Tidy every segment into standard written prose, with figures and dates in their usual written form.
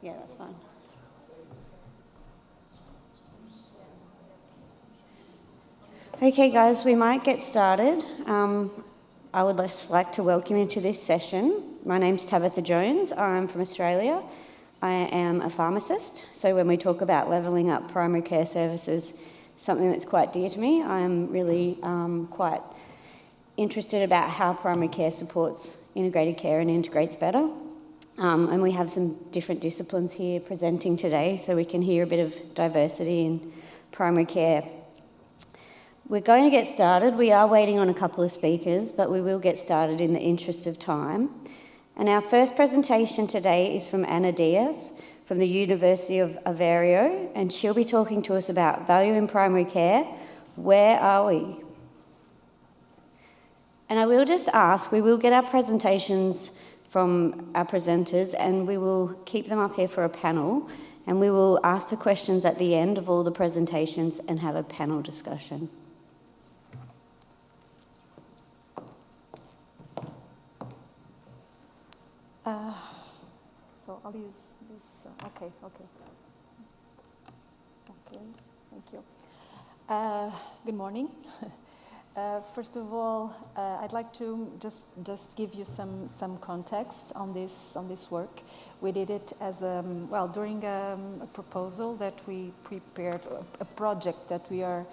Yeah, that's fine. Okay, guys, we might get started. I would just like to welcome you to this session. My name's Tabitha Jones. I'm from Australia. I am a pharmacist, so when we talk about levelling up primary care services, something that's quite dear to me. I'm really quite interested about how primary care supports integrated care and integrates better. And we have some different disciplines here presenting today, so we can hear a bit of diversity in primary care. We're going to get started. We are waiting on a couple of speakers, but we will get started in the interest of time. And our first presentation today is from Anna Diaz from the University of Aveiro, and she'll be talking to us about value in primary care. Where are we? And I will just ask, we will get our presentations from our presenters and we will keep them up here for a panel, and we will ask for questions at the end of all the presentations and have a panel discussion. So I'll use this. Okay, thank you. Good morning. First of all, I'd like to just give you some context on this work. We did it as during a proposal that we prepared, a project that we are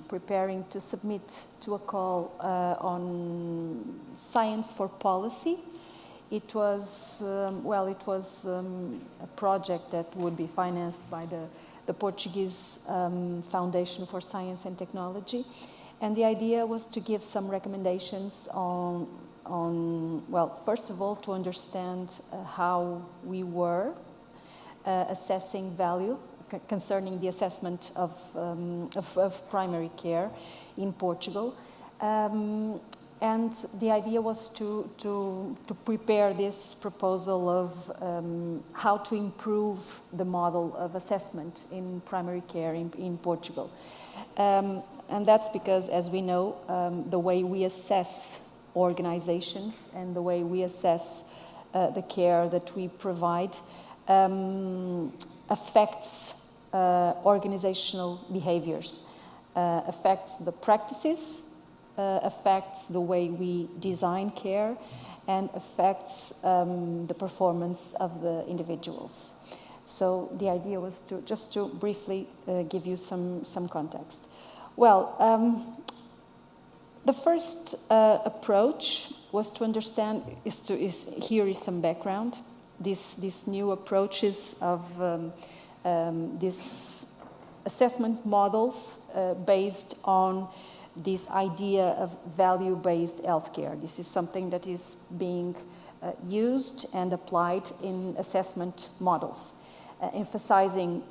preparing to submit to a call on science for policy. It was a project that would be financed by the Portuguese Foundation for Science and Technology, and the idea was to give some recommendations on first of all, to understand how we were assessing value concerning the assessment of primary care in Portugal. And the idea was to prepare this proposal of how to improve the model of assessment in primary care in Portugal. And that's because, as we know, the way we assess organizations and the way we assess the care that we provide affects organizational behaviors, affects the practices, affects the way we design care, and affects the performance of the individuals. So the idea was to briefly give you some context. Well, the first approach was to understand, here is some background. These new approaches of these assessment models based on this idea of value-based healthcare. This is something that is being used and applied in assessment models, emphasizing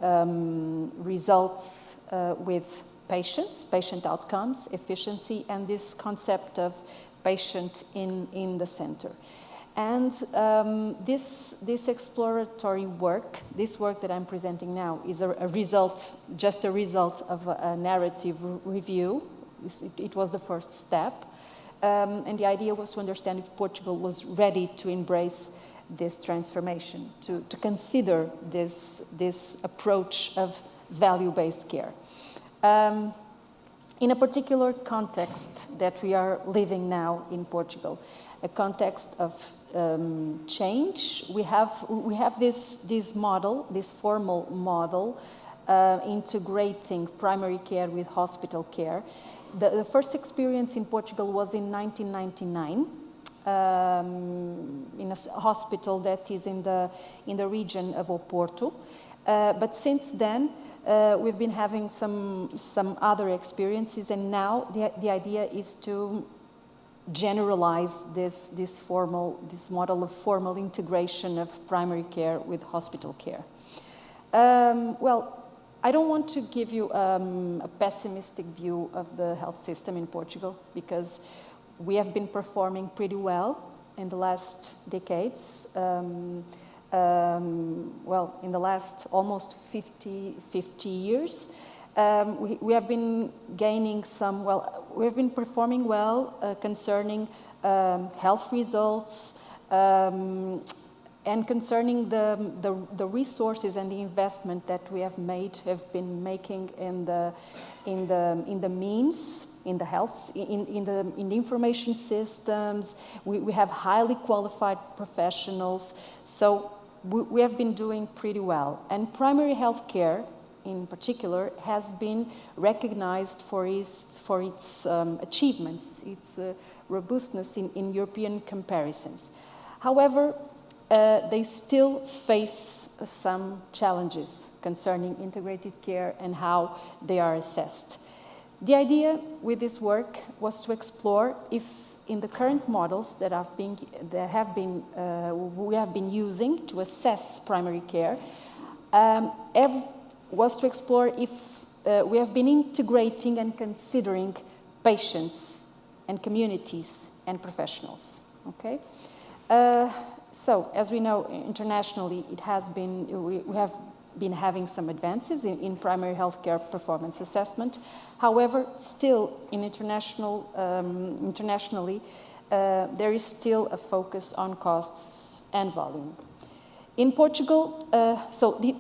results with patient outcomes, efficiency, and this concept of patient in the center. And this exploratory work, this work that I'm presenting now, is just a result of a narrative review. It was the first step, and the idea was to understand if Portugal was ready to embrace this transformation, to consider this approach of value-based care. In a particular context that we are living now in Portugal, a context of change, we have this model, this formal model, integrating primary care with hospital care. The first experience in Portugal was in 1999 in a hospital that is in the region of Oporto. But since then, we've been having some other experiences, and now the idea is to generalize this model of formal integration of primary care with hospital care. I don't want to give you a pessimistic view of the health system in Portugal, because we have been performing pretty well in the last decades. In the last almost 50 years. We have been gaining we have been performing well concerning health results, And concerning the resources and the investment that we have been making in the means, in the health, in the information systems, we have highly qualified professionals. So we have been doing pretty well. And primary health care, in particular, has been recognized for its achievements, its robustness in European comparisons. However, they still face some challenges concerning integrated care and how they are assessed. The idea with this work was to explore if in the current models that we have been using to assess primary care, was to explore if we have been integrating and considering patients and communities and professionals. Okay. So, as we know, internationally, we have been having some advances in primary healthcare performance assessment. However, still, internationally, there is still a focus on costs and volume. In Portugal, so the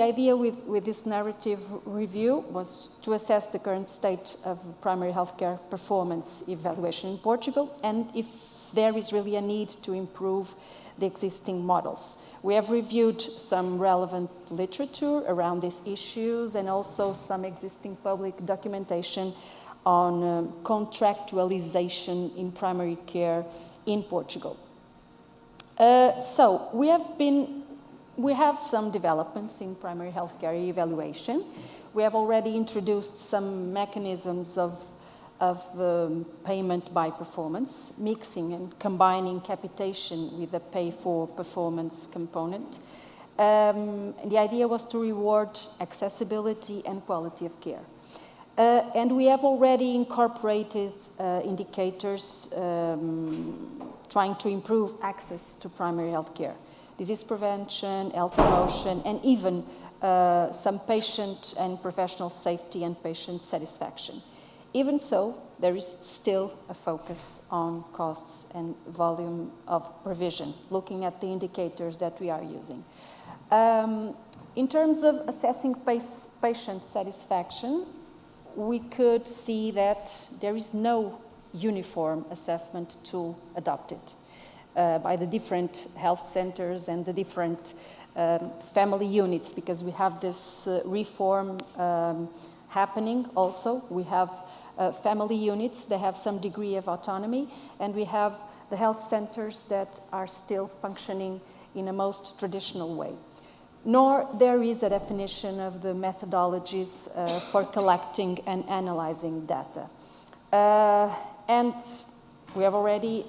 idea with this narrative review was to assess the current state of primary healthcare performance evaluation in Portugal, and if there is really a need to improve the existing models. We have reviewed some relevant literature around these issues and also some existing public documentation on contractualization in primary care in Portugal. So we have some developments in primary healthcare evaluation. We have already introduced some mechanisms of payment by performance, mixing and combining capitation with the pay for performance component. The idea was to reward accessibility and quality of care. And we have already incorporated indicators trying to improve access to primary health care, disease prevention, health promotion, and even some patient and professional safety and patient satisfaction. Even so, there is still a focus on costs and volume of provision, looking at the indicators that we are using. In terms of assessing patient satisfaction, we could see that there is no uniform assessment tool adopted by the different health centers and the different family units, because we have this reform happening also. We have family units that have some degree of autonomy, and we have the health centers that are still functioning in a most traditional way. Nor there is a definition of the methodologies for collecting and analyzing data. And we have already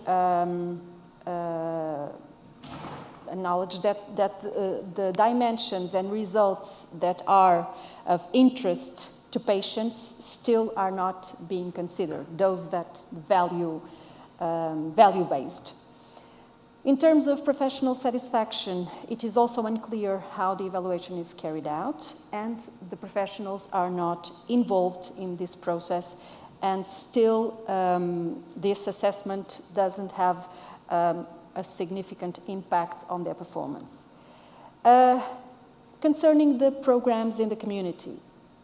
acknowledged that the dimensions and results that are of interest to patients still are not being considered, those that value-based. In terms of professional satisfaction, it is also unclear how the evaluation is carried out, and the professionals are not involved in this process, and still this assessment doesn't have a significant impact on their performance. Concerning the programs in the community,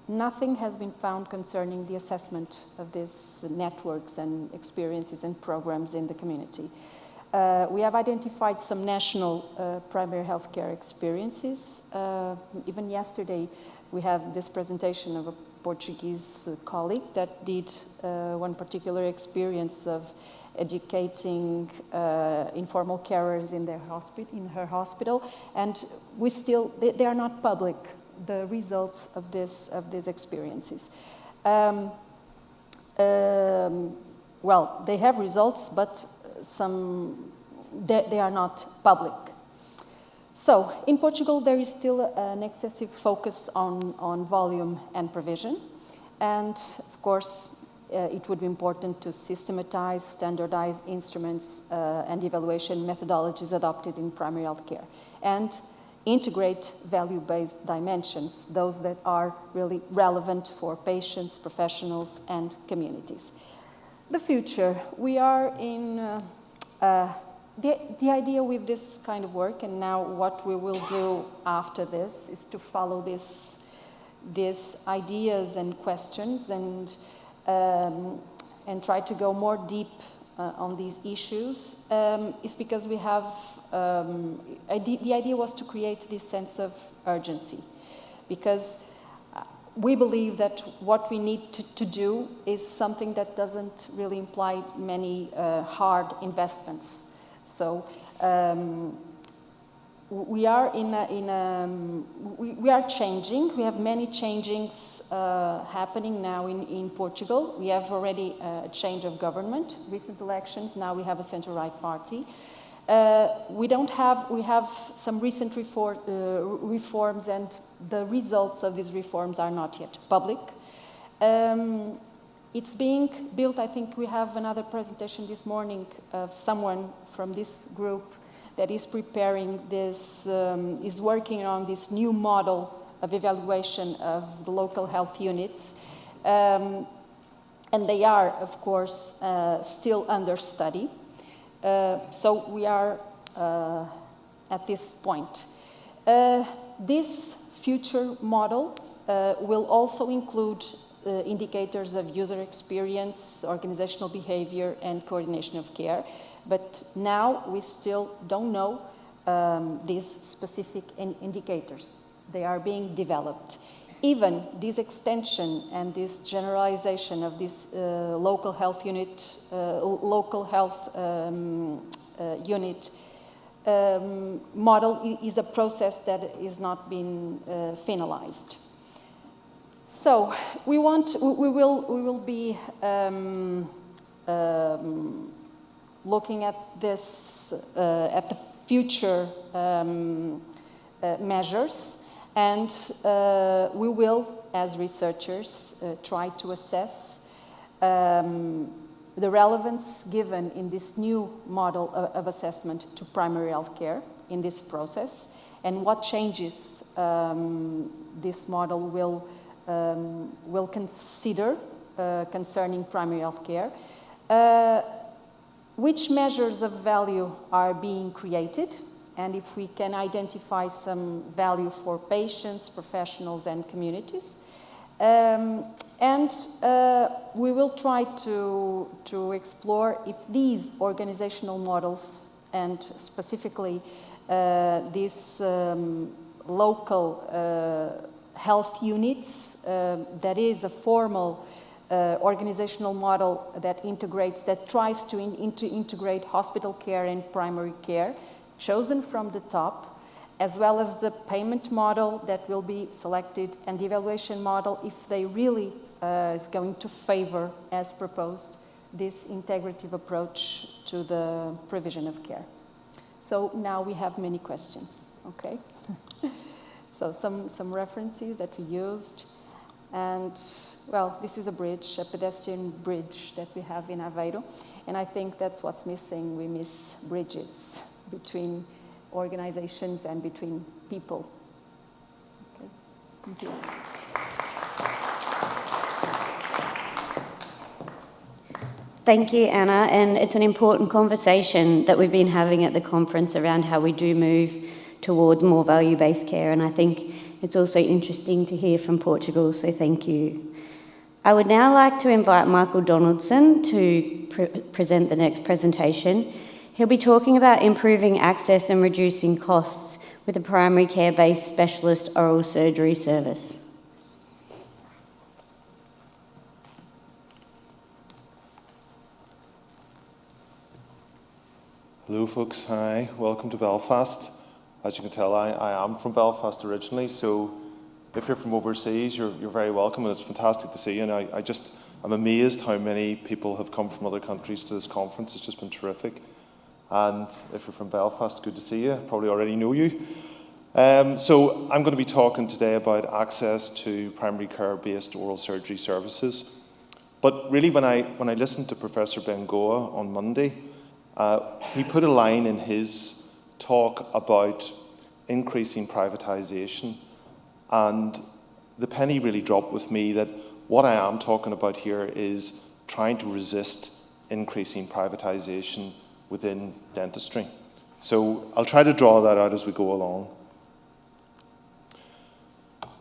nothing has been found concerning the assessment of these networks and experiences and programs in the community. We have identified some national primary healthcare experiences. Even yesterday, we had this presentation of a Portuguese colleague that did one particular experience of educating informal carers in her hospital, and they are not public, the results of these experiences. Well, they have results, but they are not public. So, in Portugal, there is still an excessive focus on volume and provision, and of course, it would be important to systematize, standardize instruments and evaluation methodologies adopted in primary health care, and integrate value-based dimensions, those that are really relevant for patients, professionals, and communities. The future. We are in a the idea with this kind of work, and now what we will do after this, is to follow these ideas and questions and try to go more deep on these issues, is because we have, the idea was to create this sense of urgency, because we believe that what we need to do is something that doesn't really imply many hard investments. So we are we are changing. We have many changings happening now in Portugal. We have already a change of government, recent elections. Now we have a centre-right party. We have some recent reforms, and the results of these reforms are not yet public. It's being built. I think we have another presentation this morning of someone from this group that is preparing this, is working on this new model of evaluation of the local health units. And they are, of course, still under study. So we are at this point. This future model will also include indicators of user experience, organizational behavior, and coordination of care. But now we still don't know these specific indicators. They are being developed. Even this extension and this generalization of this local health unit, model is a process that is not been finalized. So we will be looking at this at the future measures, and we will, as researchers, try to assess the relevance given in this new model of assessment to primary health care in this process, and what changes this model will consider concerning primary health care, which measures of value are being created, and if we can identify some value for patients, professionals, and communities. We will try to explore if these organizational models, and specifically these local health units, that is a formal organizational model that tries to integrate hospital care and primary care, chosen from the top, as well as the payment model that will be selected, and the evaluation model, if they really is going to favor, as proposed, this integrative approach to the provision of care. So now we have many questions, okay? So some references that we used, and well, this is a bridge, a pedestrian bridge that we have in Aveiro, and I think that's what's missing. We miss bridges between organizations and between people. Okay, thank you. Thank you, Anna, and it's an important conversation that we've been having at the conference around how we do move towards more value-based care, and I think it's also interesting to hear from Portugal, so thank you. I would now like to invite Michael Donaldson to present the next presentation. He'll be talking about improving access and reducing costs with a primary care-based specialist oral surgery service. Hello folks, hi, welcome to Belfast. As you can tell, I am from Belfast originally, so if you're from overseas, you're very welcome, and it's fantastic to see you. And I'm amazed how many people have come from other countries to this conference. It's just been terrific. And if you're from Belfast, good to see you. I probably already know you. So I'm going to be talking today about access to primary care-based oral surgery services. But really, when I listened to Professor Bengoa on Monday, he put a line in his talk about increasing privatisation, and the penny really dropped with me that what I am talking about here is trying to resist increasing privatisation within dentistry. So I'll try to draw that out as we go along.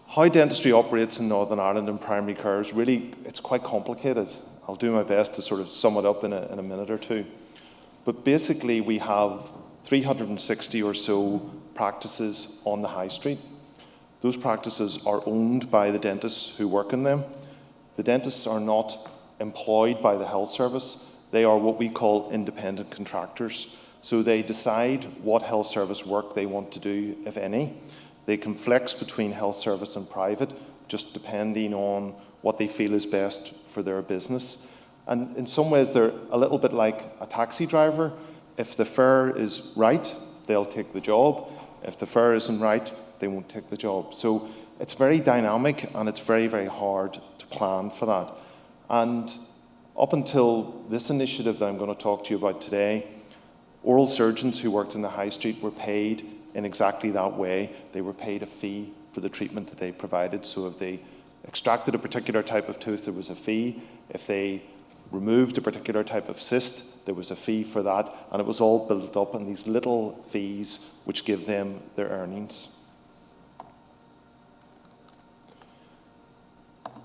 How dentistry operates in Northern Ireland in primary care is really, it's quite complicated. I'll do my best to sort of sum it up in a minute or two. But basically we have 360 or so practices on the high street. Those practices are owned by the dentists who work in them. The dentists are not employed by the health service. They are what we call independent contractors. So they decide what health service work they want to do, if any. They can flex between health service and private, just depending on what they feel is best for their business. And in some ways, they're a little bit like a taxi driver. If the fare is right, they'll take the job. If the fare isn't right, they won't take the job. So it's very dynamic, and it's very, very hard to plan for that. And up until this initiative that I'm going to talk to you about today, oral surgeons who worked in the high street were paid in exactly that way. They were paid a fee for the treatment that they provided. So if they extracted a particular type of tooth, there was a fee. If they removed a particular type of cyst, there was a fee for that. And it was all built up in these little fees which give them their earnings.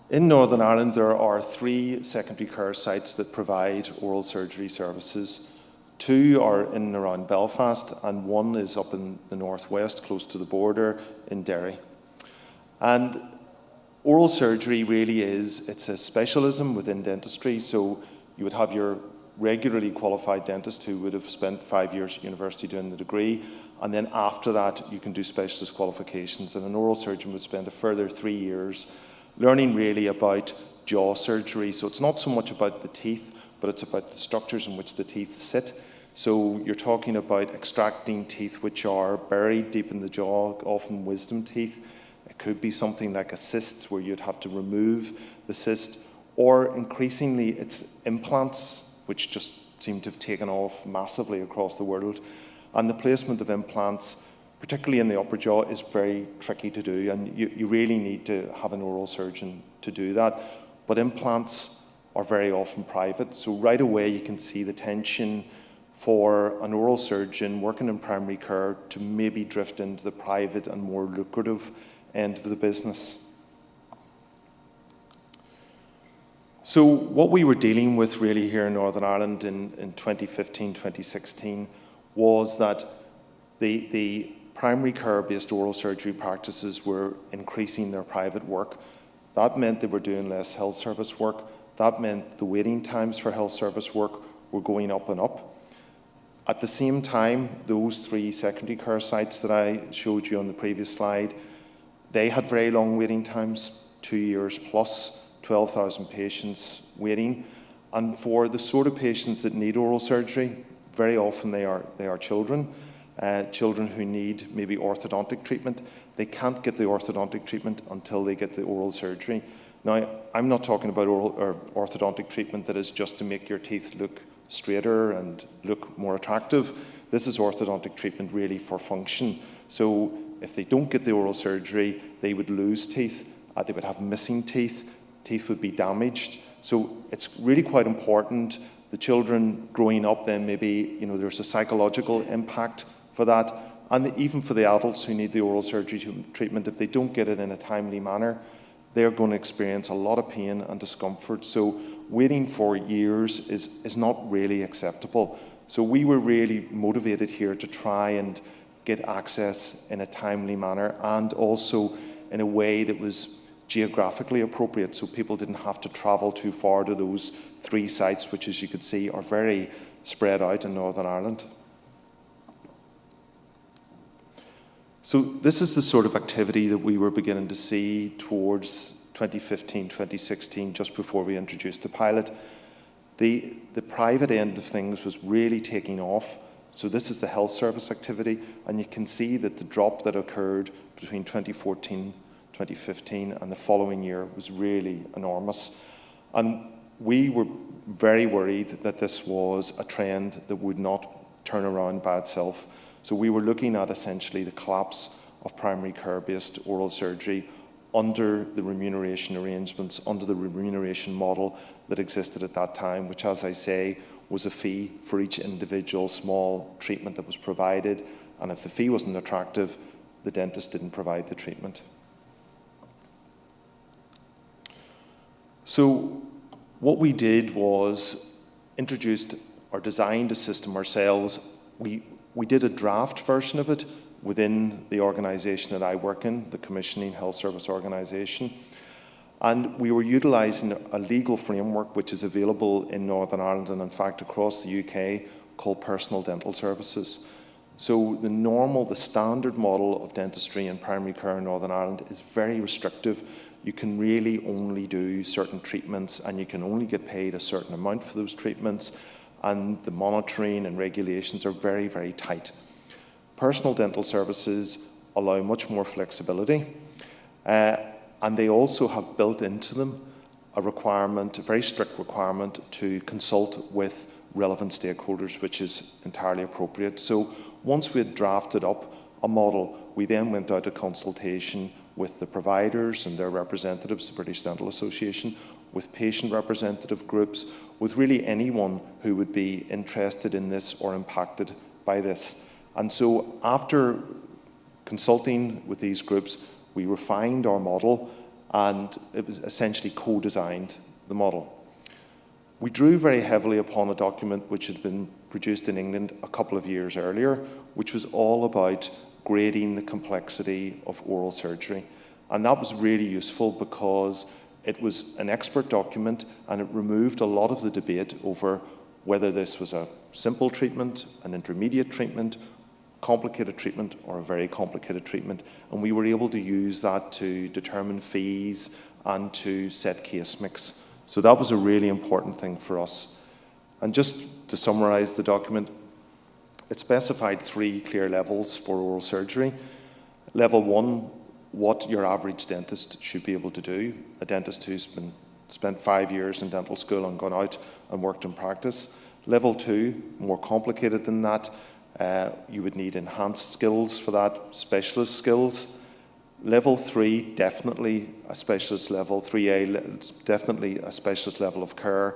In Northern Ireland, there are 3 secondary care sites that provide oral surgery services. 2 are in and around Belfast, and 1 is up in the northwest, close to the border, in Derry. And oral surgery really is, it's a specialism within dentistry, so you would have your regularly qualified dentist who would have spent 5 years at university doing the degree, and then after that you can do specialist qualifications, and an oral surgeon would spend a further 3 years learning really about jaw surgery. So it's not so much about the teeth, but it's about the structures in which the teeth sit. So you're talking about extracting teeth which are buried deep in the jaw, often wisdom teeth. It could be something like a cyst where you'd have to remove the cyst, or increasingly it's implants, which just seem to have taken off massively across the world. And the placement of implants, particularly in the upper jaw, is very tricky to do, and you really need to have an oral surgeon to do that. But implants are very often private, so right away you can see the tension for an oral surgeon working in primary care to maybe drift into the private and more lucrative end of the business. So what we were dealing with really here in Northern Ireland in 2015, 2016 was that the primary care-based oral surgery practices were increasing their private work. That meant they were doing less health service work. That meant the waiting times for health service work were going up and up. At the same time, those 3 secondary care sites that I showed you on the previous slide, they had very long waiting times, 2 years plus, 12,000 patients waiting. And for the sort of patients that need oral surgery, very often they are children. Children who need maybe orthodontic treatment. They can't get the orthodontic treatment until they get the oral surgery. Now, I'm not talking about oral or orthodontic treatment that is just to make your teeth look straighter and look more attractive. This is orthodontic treatment really for function. So if they don't get the oral surgery, they would lose teeth, they would have missing teeth, teeth would be damaged. So it's really quite important. The children growing up then maybe, there's a psychological impact for that. And even for the adults who need the oral surgery treatment, if they don't get it in a timely manner, they're going to experience a lot of pain and discomfort. So waiting for years is not really acceptable. So we were really motivated here to try and get access in a timely manner, and also in a way that was geographically appropriate, so people didn't have to travel too far to those 3 sites, which, as you could see, are very spread out in Northern Ireland. So this is the sort of activity that we were beginning to see towards 2015, 2016, just before we introduced the pilot. The private end of things was really taking off. So this is the health service activity, and you can see that the drop that occurred between 2014, 2015 and the following year was really enormous. And we were very worried that this was a trend that would not turn around by itself. So we were looking at essentially the collapse of primary care-based oral surgery under the remuneration arrangements, under the remuneration model that existed at that time, which, as I say, was a fee for each individual small treatment that was provided, and if the fee wasn't attractive, the dentist didn't provide the treatment. So what we did was introduced or designed a system ourselves. We did a draft version of it within the organisation that I work in, the Commissioning Health Service Organisation. And we were utilising a legal framework which is available in Northern Ireland and in fact across the UK called personal dental services. So the standard model of dentistry in primary care in Northern Ireland is very restrictive. You can really only do certain treatments and you can only get paid a certain amount for those treatments, and the monitoring and regulations are very, very tight. Personal dental services allow much more flexibility, and they also have built into them a requirement, a very strict requirement, to consult with relevant stakeholders, which is entirely appropriate. So once we had drafted up a model, we then went out to consultation with the providers and their representatives, the British Dental Association, with patient representative groups, with really anyone who would be interested in this or impacted by this. And so after consulting with these groups, we refined our model, and it was essentially co-designed the model. We drew very heavily upon a document which had been produced in England a couple of years earlier, which was all about grading the complexity of oral surgery. And that was really useful because it was an expert document and it removed a lot of the debate over whether this was a simple treatment, an intermediate treatment, complicated treatment, or a very complicated treatment. And we were able to use that to determine fees and to set case mix. So that was a really important thing for us. And just to summarise the document, it specified 3 clear levels for oral surgery. Level 1, what your average dentist should be able to do. A dentist who's spent 5 years in dental school and gone out and worked in practice. Level 2, more complicated than that. You would need enhanced skills for that, specialist skills. Level 3, definitely a specialist level. 3A, definitely a specialist level of care.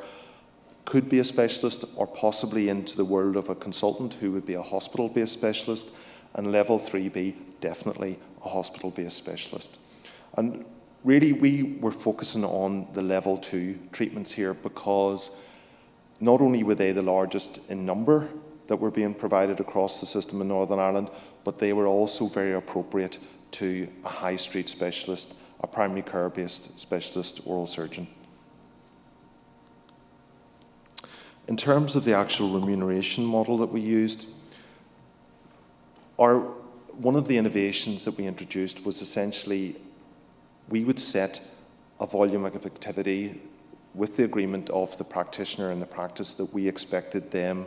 Could be a specialist or possibly into the world of a consultant who would be a hospital-based specialist. And level 3B, definitely a hospital-based specialist. And really we were focusing on the level 2 treatments here because not only were they the largest in number that were being provided across the system in Northern Ireland, but they were also very appropriate to a high street specialist, a primary care-based specialist oral surgeon. In terms of the actual remuneration model that we used, one of the innovations that we introduced was essentially we would set a volume of activity with the agreement of the practitioner and the practice that we expected them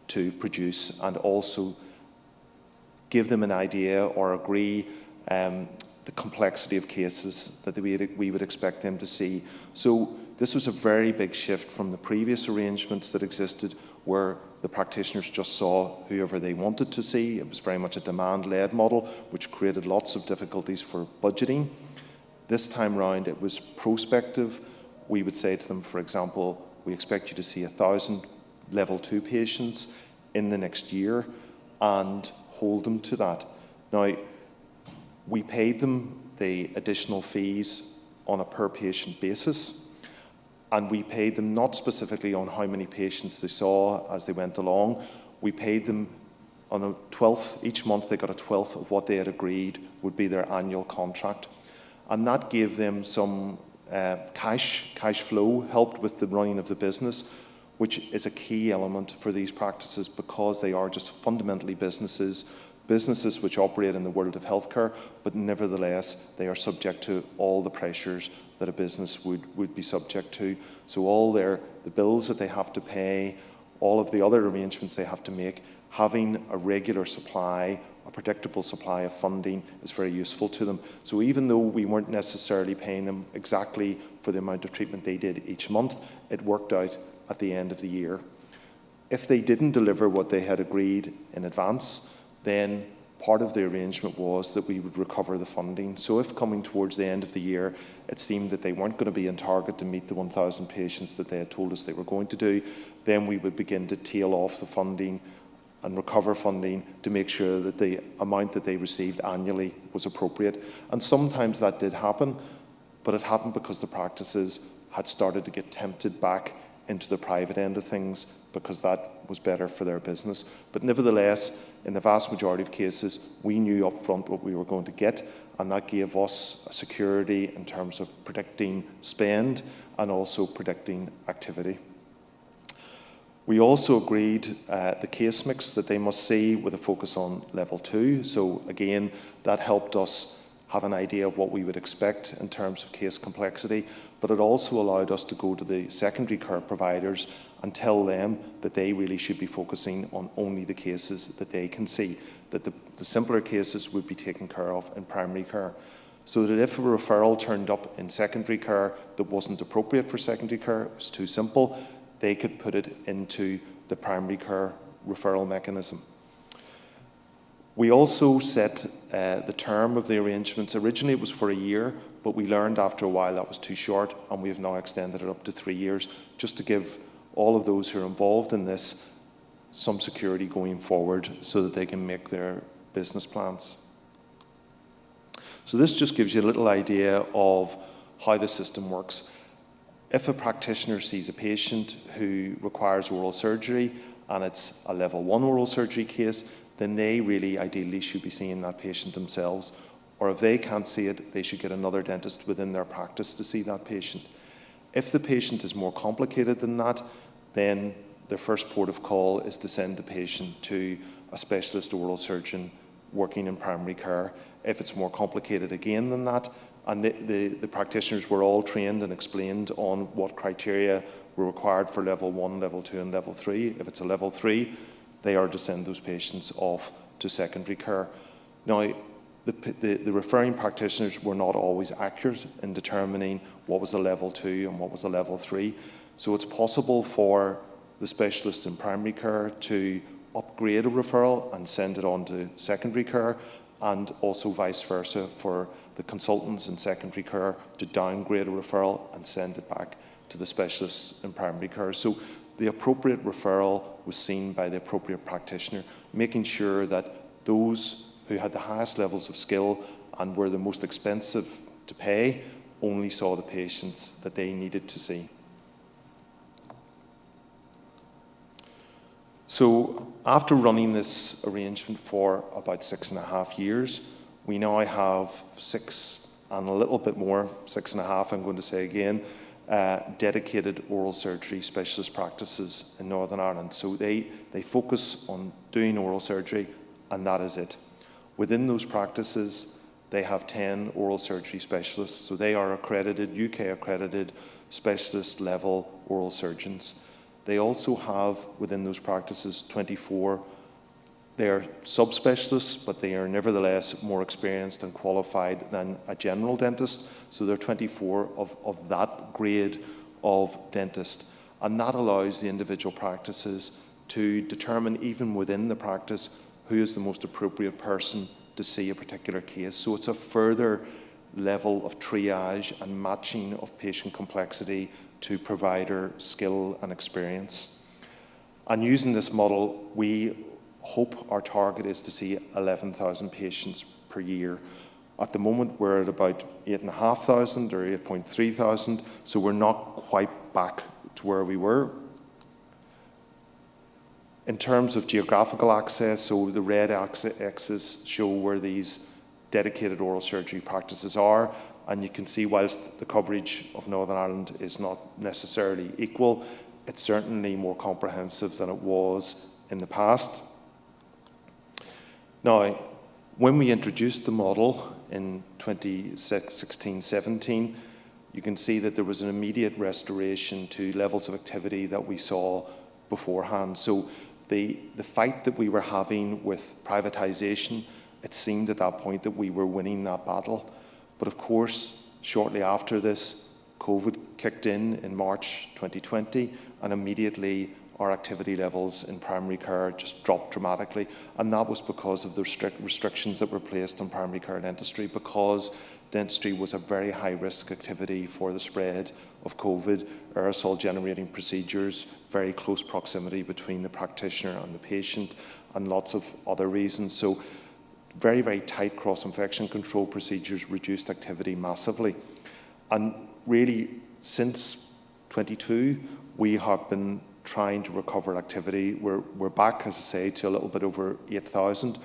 to produce, and also give them an idea or agree the complexity of cases that we would expect them to see. So this was a very big shift from the previous arrangements that existed, where the practitioners just saw whoever they wanted to see. It was very much a demand-led model, which created lots of difficulties for budgeting. This time round, it was prospective. We would say to them, for example, we expect you to see 1,000 level 2 patients in the next year, and hold them to that. Now, we paid them the additional fees on a per patient basis, and we paid them not specifically on how many patients they saw as they went along. We paid them on a 12th, each month they got a 12th of what they had agreed would be their annual contract. And that gave them some cash flow, helped with the running of the business, which is a key element for these practices because they are just fundamentally businesses which operate in the world of healthcare, but nevertheless they are subject to all the pressures that a business would be subject to. So all the bills that they have to pay, all of the other arrangements they have to make, having a regular supply, a predictable supply of funding is very useful to them. So even though we weren't necessarily paying them exactly for the amount of treatment they did each month, it worked out at the end of the year. If they didn't deliver what they had agreed in advance, then part of the arrangement was that we would recover the funding. So if coming towards the end of the year, it seemed that they weren't going to be in target to meet the 1,000 patients that they had told us they were going to do, then we would begin to tail off the funding and recover funding to make sure that the amount that they received annually was appropriate. And sometimes that did happen, but it happened because the practices had started to get tempted back into the private end of things because that was better for their business. But nevertheless, in the vast majority of cases, we knew up front what we were going to get, and that gave us a security in terms of predicting spend and also predicting activity. We also agreed the case mix that they must see with a focus on level 2. So again, that helped us have an idea of what we would expect in terms of case complexity, but it also allowed us to go to the secondary care providers and tell them that they really should be focusing on only the cases that they can see, that the simpler cases would be taken care of in primary care. So that if a referral turned up in secondary care that wasn't appropriate for secondary care, it was too simple, they could put it into the primary care referral mechanism. We also set the term of the arrangements. Originally it was for a year, but we learned after a while that was too short, and we have now extended it up to 3 years, just to give all of those who are involved in this some security going forward so that they can make their business plans. So this just gives you a little idea of how the system works. If a practitioner sees a patient who requires oral surgery and it's a level 1 oral surgery case, then they really ideally should be seeing that patient themselves. Or if they can't see it, they should get another dentist within their practice to see that patient. If the patient is more complicated than that, then their first port of call is to send the patient to a specialist oral surgeon working in primary care. If it's more complicated again than that, and the practitioners were all trained and explained on what criteria were required for level 1, level 2 and level 3. If it's a level 3, they are to send those patients off to secondary care. Now, the referring practitioners were not always accurate in determining what was a level 2 and what was a level 3. So it's possible for the specialist in primary care to upgrade a referral and send it on to secondary care, and also vice versa for the consultants in secondary care to downgrade a referral and send it back to the specialists in primary care. So the appropriate referral was seen by the appropriate practitioner, making sure that those who had the highest levels of skill and were the most expensive to pay only saw the patients that they needed to see. So after running this arrangement for about 6.5 years, we now have 6 and a little bit more, 6.5 I'm going to say again, dedicated oral surgery specialist practices in Northern Ireland. So they focus on doing oral surgery, and that is it. Within those practices, they have 10 oral surgery specialists. So they are accredited, UK accredited specialist level oral surgeons. They also have within those practices 24. They are subspecialists, but they are nevertheless more experienced and qualified than a general dentist. So there are 24 of that grade of dentist. And that allows the individual practices to determine, even within the practice, who is the most appropriate person to see a particular case. So it's a further level of triage and matching of patient complexity to provider skill and experience. And using this model, we hope our target is to see 11,000 patients per year. At the moment, we're at about 8,500 or 8,300, so we're not quite back to where we were. In terms of geographical access, so the red X's show where these dedicated oral surgery practices are, and you can see whilst the coverage of Northern Ireland is not necessarily equal, it's certainly more comprehensive than it was in the past. Now, when we introduced the model in 2016-17, you can see that there was an immediate restoration to levels of activity that we saw beforehand. So the fight that we were having with privatisation, it seemed at that point that we were winning that battle. But of course, shortly after this, COVID kicked in March 2020, and immediately our activity levels in primary care just dropped dramatically, and that was because of the restrictions that were placed on primary care dentistry, because dentistry was a very high-risk activity for the spread of COVID, aerosol-generating procedures, very close proximity between the practitioner and the patient, and lots of other reasons. So very, very tight cross-infection control procedures reduced activity massively. And really, since 22, we have been trying to recover activity. We're back, as I say, to a little bit over 8,000,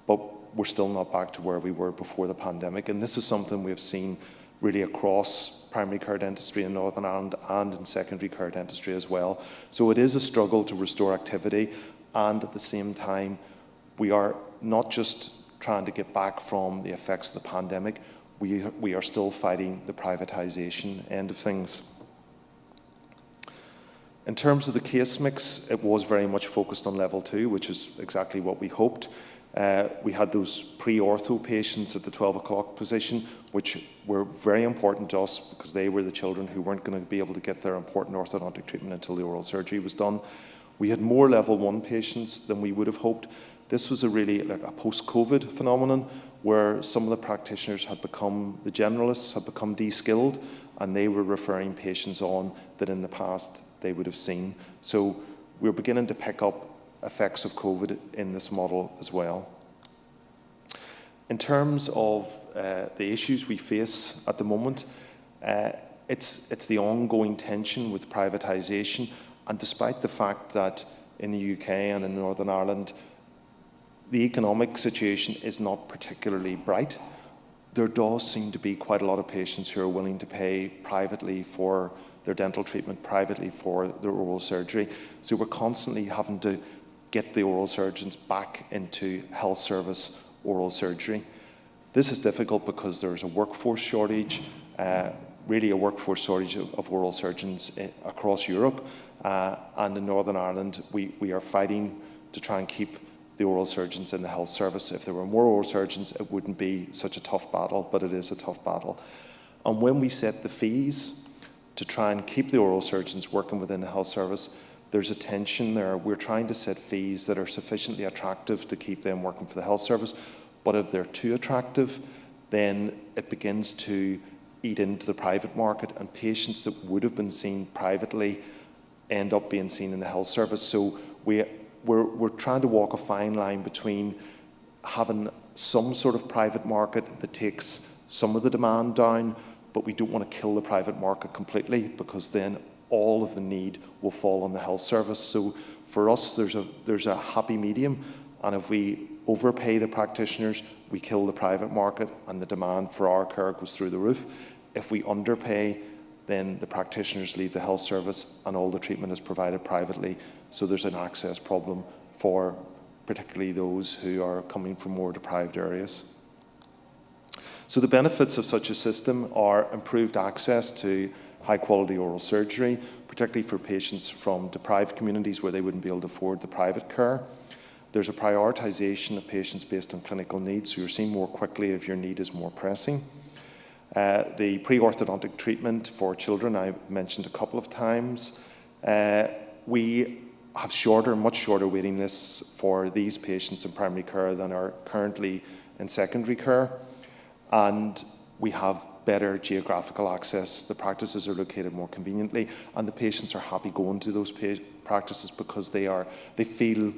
but we're still not back to where we were before the pandemic. And this is something we've seen really across primary care dentistry in Northern Ireland and in secondary care dentistry as well. So it is a struggle to restore activity, and at the same time, we are not just trying to get back from the effects of the pandemic, we are still fighting the privatisation end of things. In terms of the case mix, it was very much focused on level 2, which is exactly what we hoped. We had those pre-ortho patients at the 12 o'clock position, which were very important to us because they were the children who weren't going to be able to get their important orthodontic treatment until the oral surgery was done. We had more level 1 patients than we would have hoped. This was really like a post-COVID phenomenon where some of the practitioners had become, the generalists had become de-skilled, and they were referring patients on that in the past they would have seen. So we're beginning to pick up effects of COVID in this model as well. In terms of the issues we face at the moment, it's the ongoing tension with privatisation, and despite the fact that in the UK and in Northern Ireland, the economic situation is not particularly bright, there does seem to be quite a lot of patients who are willing to pay privately for their dental treatment, privately for their oral surgery. So we're constantly having to get the oral surgeons back into health service oral surgery. This is difficult because there's a workforce shortage, really a workforce shortage of oral surgeons across Europe, and in Northern Ireland we are fighting to try and keep the oral surgeons in the health service. If there were more oral surgeons, it wouldn't be such a tough battle, but it is a tough battle. And when we set the fees to try and keep the oral surgeons working within the health service, there's a tension there. We're trying to set fees that are sufficiently attractive to keep them working for the health service, but if they're too attractive, then it begins to eat into the private market, and patients that would have been seen privately end up being seen in the health service. So we're trying to walk a fine line between having some sort of private market that takes some of the demand down, but we don't want to kill the private market completely, because then all of the need will fall on the health service. So for us, there's a happy medium, and if we overpay the practitioners, we kill the private market and the demand for our care goes through the roof. If we underpay, then the practitioners leave the health service and all the treatment is provided privately. So there's an access problem for particularly those who are coming from more deprived areas. So the benefits of such a system are improved access to high-quality oral surgery, particularly for patients from deprived communities where they wouldn't be able to afford the private care. There's a prioritisation of patients based on clinical needs, so you're seen more quickly if your need is more pressing. The pre-orthodontic treatment for children, I've mentioned a couple of times. We have much shorter waiting lists for these patients in primary care than are currently in secondary care. And we have better geographical access. The practices are located more conveniently, and the patients are happy going to those practices because they feel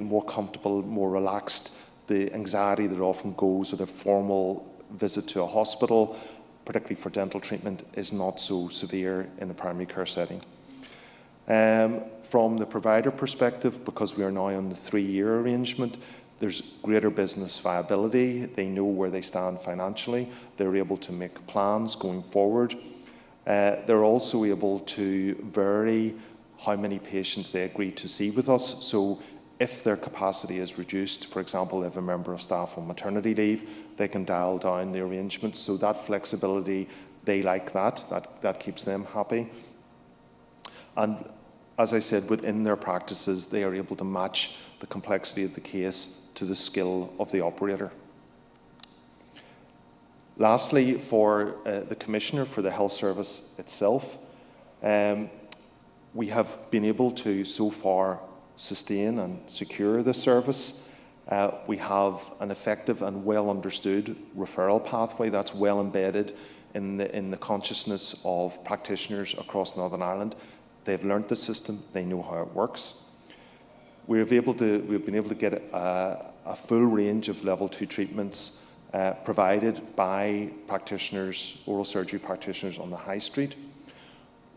more comfortable, more relaxed. The anxiety that often goes with a formal visit to a hospital, particularly for dental treatment, is not so severe in a primary care setting. From the provider perspective, because we are now on the 3-year arrangement, there's greater business viability. They know where they stand financially. They're able to make plans going forward. They're also able to vary how many patients they agree to see with us. So if their capacity is reduced, for example, if a member of staff on maternity leave, they can dial down the arrangements. So that flexibility, they like that keeps them happy. And as I said, within their practices, they are able to match the complexity of the case to the skill of the operator. Lastly, for the Commissioner for the Health Service itself, We have been able to so far sustain and secure this service. We have an effective and well understood referral pathway that's well embedded in the consciousness of practitioners across Northern Ireland. They've learnt the system, they know how it works. We've been able to get a full range of level 2 treatments provided by practitioners, oral surgery practitioners on the high street.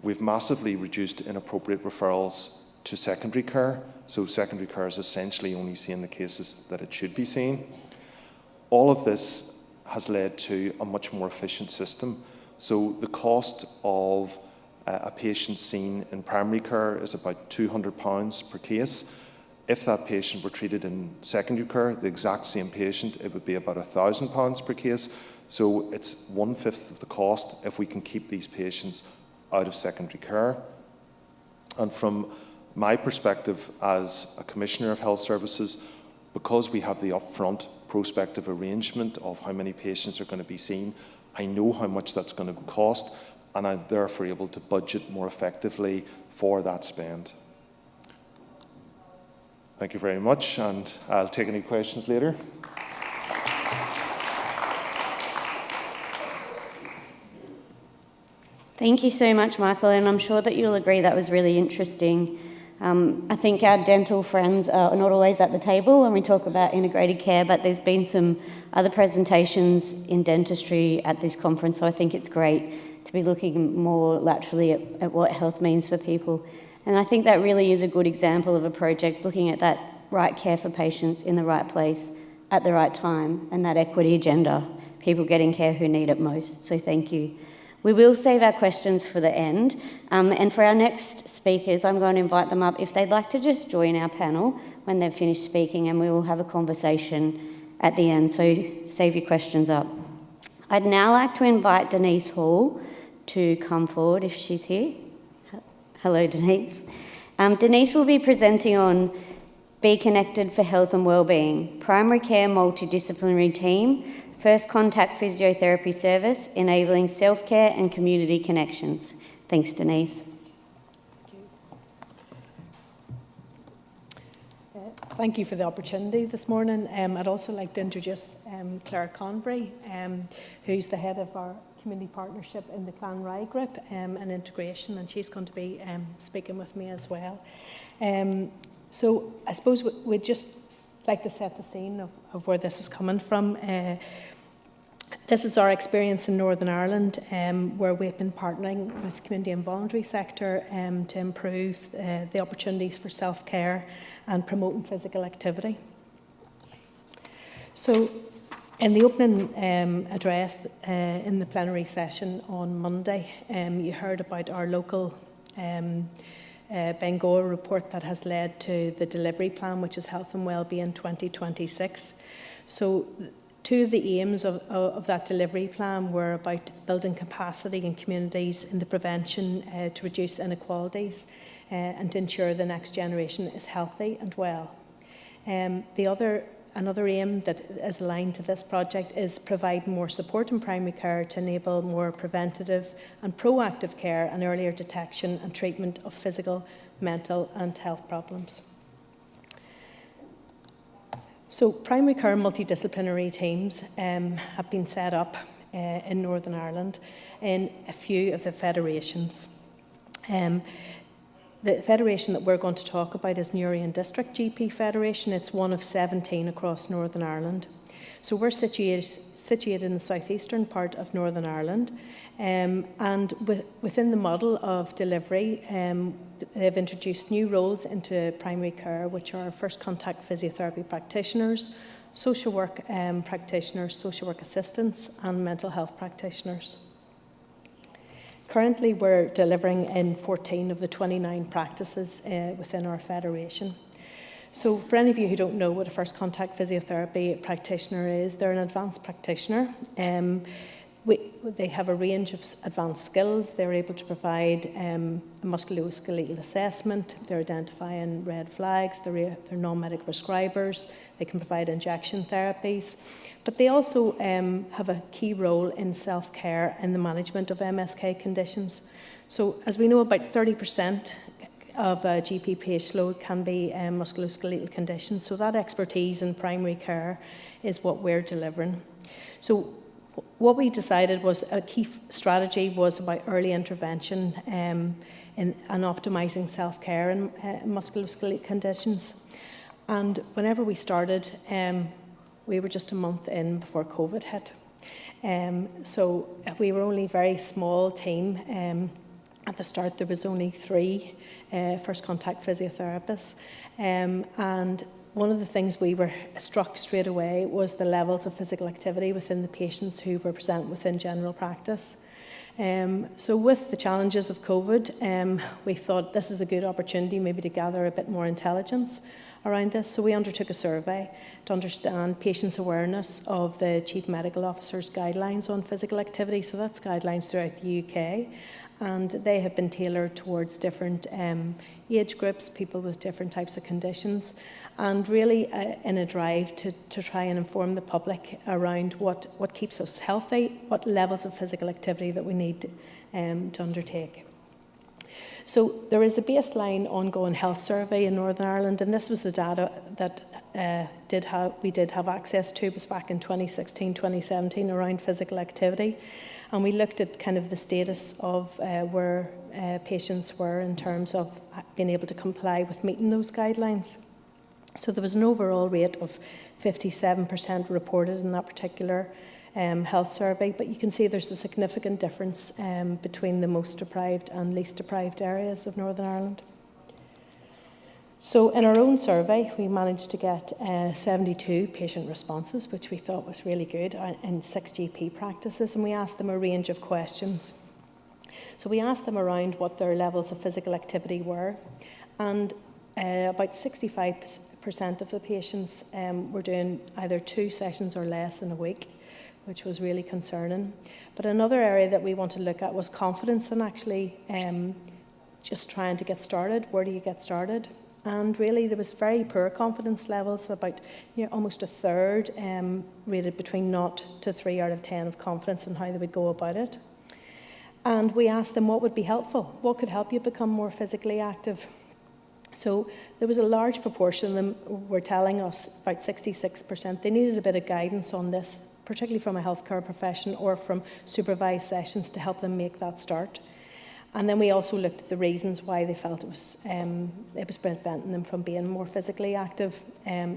We've massively reduced inappropriate referrals to secondary care, so secondary care is essentially only seeing the cases that it should be seeing. All of this has led to a much more efficient system. So the cost of a patient seen in primary care is about £200 per case. If that patient were treated in secondary care, the exact same patient, it would be about £1,000 per case. So it's 1/5 of the cost if we can keep these patients out of secondary care. And from my perspective as a Commissioner of Health Services, because we have the upfront prospective arrangement of how many patients are going to be seen, I know how much that's going to cost, and I'm therefore able to budget more effectively for that spend. Thank you very much, and I'll take any questions later. Thank you so much, Michael, and I'm sure that you'll agree that was really interesting. I think our dental friends are not always at the table when we talk about integrated care, but there's been some other presentations in dentistry at this conference, so I think it's great to be looking more laterally at what health means for people. And I think that really is a good example of a project looking at that right care for patients in the right place at the right time, and that equity agenda, people getting care who need it most. So thank you. We will save our questions for the end. And for our next speakers, I'm going to invite them up if they'd like to just join our panel when they've finished speaking, and we will have a conversation at the end. So save your questions up. I'd now like to invite Denise Hall to come forward if she's here. Hello, Denise. Denise will be presenting on Be Connected for Health and Wellbeing, Primary Care Multidisciplinary Team, First Contact Physiotherapy Service, Enabling Self-Care and Community Connections. Thanks, Denise. Thank you for the opportunity this morning. I'd also like to introduce Claire Convery, who's the head of our community partnership in the Clanrye group and integration, and she's going to be speaking with me as well. So I suppose we'd just like to set the scene of where this is coming from. This is our experience in Northern Ireland, where we've been partnering with community and voluntary sector to improve the opportunities for self-care and promoting physical activity. So in the opening address in the plenary session on Monday, you heard about our local Bangor report that has led to the delivery plan, which is Health and Wellbeing 2026. So two of the aims of that delivery plan were about building capacity in communities in the prevention to reduce inequalities and to ensure the next generation is healthy and well. Another aim that is aligned to this project is provide more support in primary care to enable more preventative and proactive care and earlier detection and treatment of physical, mental and health problems. So primary care multidisciplinary teams have been set up in Northern Ireland in a few of the federations. The federation that we're going to talk about is Newry District GP Federation. It's one of 17 across Northern Ireland. So we're situated in the southeastern part of Northern Ireland, and within the model of delivery, they've introduced new roles into primary care, which are first contact physiotherapy practitioners, social work practitioners, social work assistants, and mental health practitioners. Currently, we're delivering in 14 of the 29 practices within our federation. So for any of you who don't know what a first contact physiotherapy practitioner is, they're an advanced practitioner. They have a range of advanced skills. They're able to provide a musculoskeletal assessment. They're identifying red flags. They're non-medical prescribers. They can provide injection therapies. But they also have a key role in self-care and the management of MSK conditions. So as we know, about 30% of a GP caseload can be musculoskeletal conditions. So that expertise in primary care is what we're delivering. So what we decided was a key strategy was about early intervention and optimising self-care in musculoskeletal conditions. And whenever we started, we were just a month in before COVID hit. So we were only a very small team. At the start, there was only 3 first contact physiotherapists. And one of the things we were struck straight away was the levels of physical activity within the patients who were present within general practice. So with the challenges of COVID, we thought this is a good opportunity maybe to gather a bit more intelligence around this. So we undertook a survey to understand patients' awareness of the Chief Medical Officer's guidelines on physical activity. So that's guidelines throughout the UK. And they have been tailored towards different age groups, people with different types of conditions, and really in a drive to try and inform the public around what keeps us healthy, what levels of physical activity that we need to undertake. So there is a baseline ongoing health survey in Northern Ireland, and this was the data that we did have access to, was back in 2016, 2017 around physical activity. And we looked at kind of the status of where patients were in terms of being able to comply with meeting those guidelines. So there was an overall rate of 57% reported in that particular health survey, but you can see there's a significant difference between the most deprived and least deprived areas of Northern Ireland. So in our own survey, we managed to get 72 patient responses, which we thought was really good, in 6 GP practices, and we asked them a range of questions. So we asked them around what their levels of physical activity were, and about 65% of the patients were doing either 2 sessions or less in a week, which was really concerning. But another area that we want to look at was confidence and actually just trying to get started. Where do you get started? And really there was very poor confidence levels, about almost a third rated between 0 to 3 out of 10 of confidence in how they would go about it. And we asked them what would be helpful, what could help you become more physically active. So there was a large proportion of them were telling us, about 66%, they needed a bit of guidance on this, particularly from a healthcare profession or from supervised sessions to help them make that start. And then we also looked at the reasons why they felt it was preventing them from being more physically active.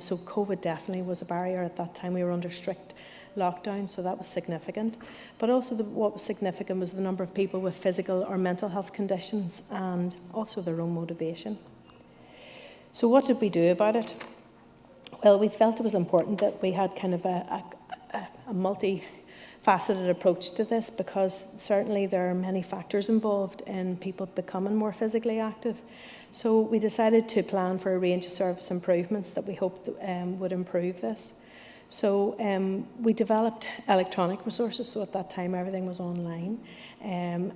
So COVID definitely was a barrier at that time. We were under strict lockdown, so that was significant. But also what was significant was the number of people with physical or mental health conditions and also their own motivation. So what did we do about it? Well, we felt it was important that we had kind of a multi-faceted approach to this, because certainly there are many factors involved in people becoming more physically active. So we decided to plan for a range of service improvements that we hoped would improve this. So we developed electronic resources, so at that time everything was online.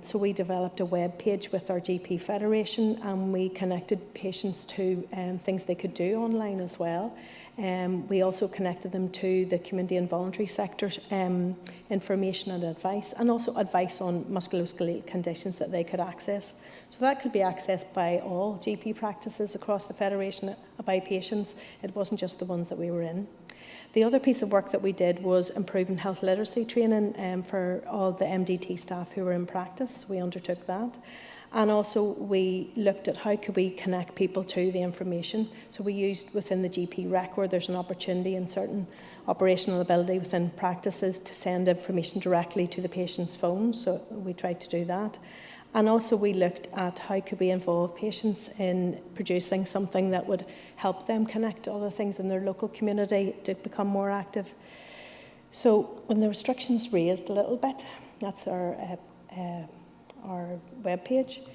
So we developed a web page with our GP Federation, and we connected patients to things they could do online as well. We also connected them to the community and voluntary sector information and advice, and also advice on musculoskeletal conditions that they could access. So that could be accessed by all GP practices across the Federation, by patients. It wasn't just the ones that we were in. The other piece of work that we did was improving health literacy training for all the MDT staff who were in practice. We undertook that. And also we looked at how could we connect people to the information. So we used within the GP rec, where there's an opportunity in certain operational ability within practices to send information directly to the patient's phone. So we tried to do that. And also we looked at how could we involve patients in producing something that would help them connect to other things in their local community to become more active. So when the restrictions raised a little bit, that's our webpage,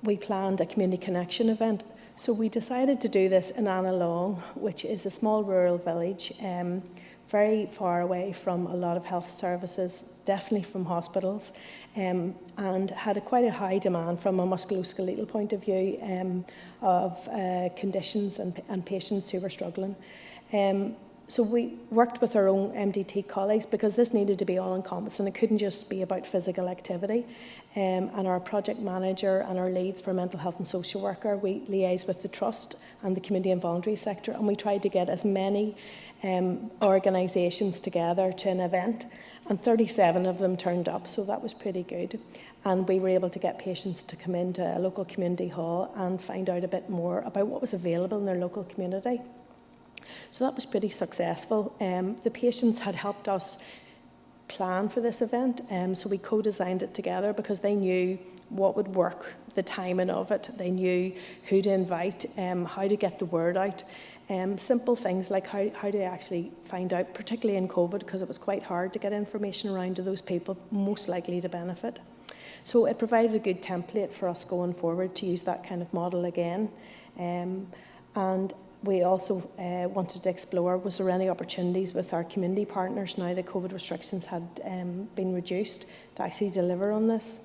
we planned a community connection event. So we decided to do this in Annalong, which is a small rural village, very far away from a lot of health services, definitely from hospitals, and had quite a high demand from a musculoskeletal point of view of conditions and patients who were struggling. So we worked with our own MDT colleagues because this needed to be all-encompassing. It couldn't just be about physical activity. And our project manager and our leads for mental health and social worker, we liaised with the trust and the community and voluntary sector, and we tried to get as many organisations together to an event, and 37 of them turned up, so that was pretty good. And we were able to get patients to come into a local community hall and find out a bit more about what was available in their local community. So that was pretty successful. The patients had helped us plan for this event, so we co-designed it together because they knew what would work, the timing of it. They knew who to invite, how to get the word out. Simple things like how to actually find out, particularly in COVID, because it was quite hard to get information around to those people most likely to benefit. So it provided a good template for us going forward to use that kind of model again. And we also wanted to explore, was there any opportunities with our community partners now that COVID restrictions had been reduced to actually deliver on this.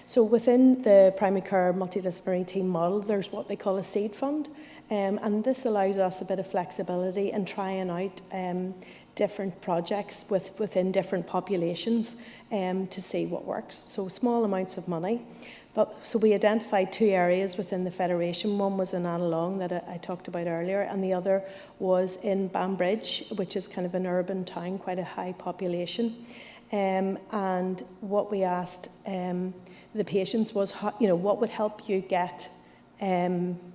So within the primary care multidisciplinary team model, there's what they call a seed fund. And this allows us a bit of flexibility in trying out different projects within different populations to see what works. So small amounts of money. So we identified 2 areas within the Federation. One was in Annalong that I talked about earlier, and the other was in Banbridge, which is kind of an urban town, quite a high population. And what we asked the patients was, what would help you get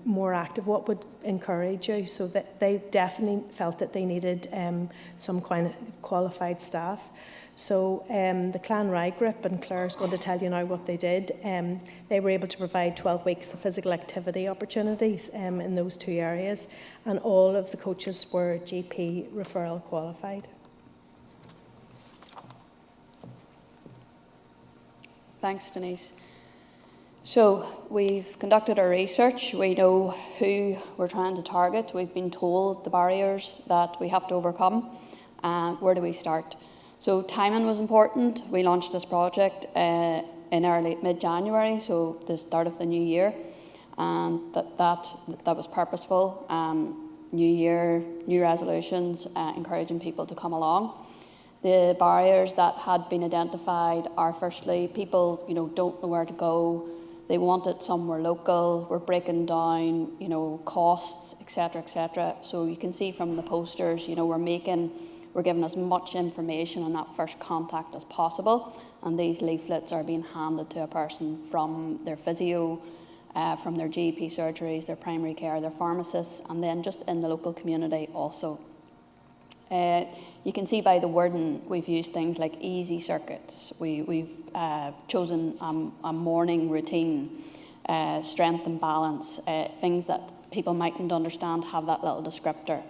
more active, what would encourage you, so that they definitely felt that they needed some kind of qualified staff. So the Clanrye group, and Claire's going to tell you now what they did, they were able to provide 12 weeks of physical activity opportunities in those 2 areas, and all of the coaches were GP referral qualified. Thanks, Denise. So we've conducted our research. We know who we're trying to target. We've been told the barriers that we have to overcome. Where do we start? So timing was important. We launched this project in mid-January, so the start of the new year, and that was purposeful. New year, new resolutions, encouraging people to come along. The barriers that had been identified are, firstly, people don't know where to go. They want it somewhere local. We're breaking down costs, etc., etc. So you can see from the posters, we're giving as much information on that first contact as possible, and these leaflets are being handed to a person from their physio, from their GP surgeries, their primary care, their pharmacists, and then just in the local community also. You can see by the wording we've used things like easy circuits. We've chosen a morning routine, strength and balance, things that people mightn't understand have that little descriptor.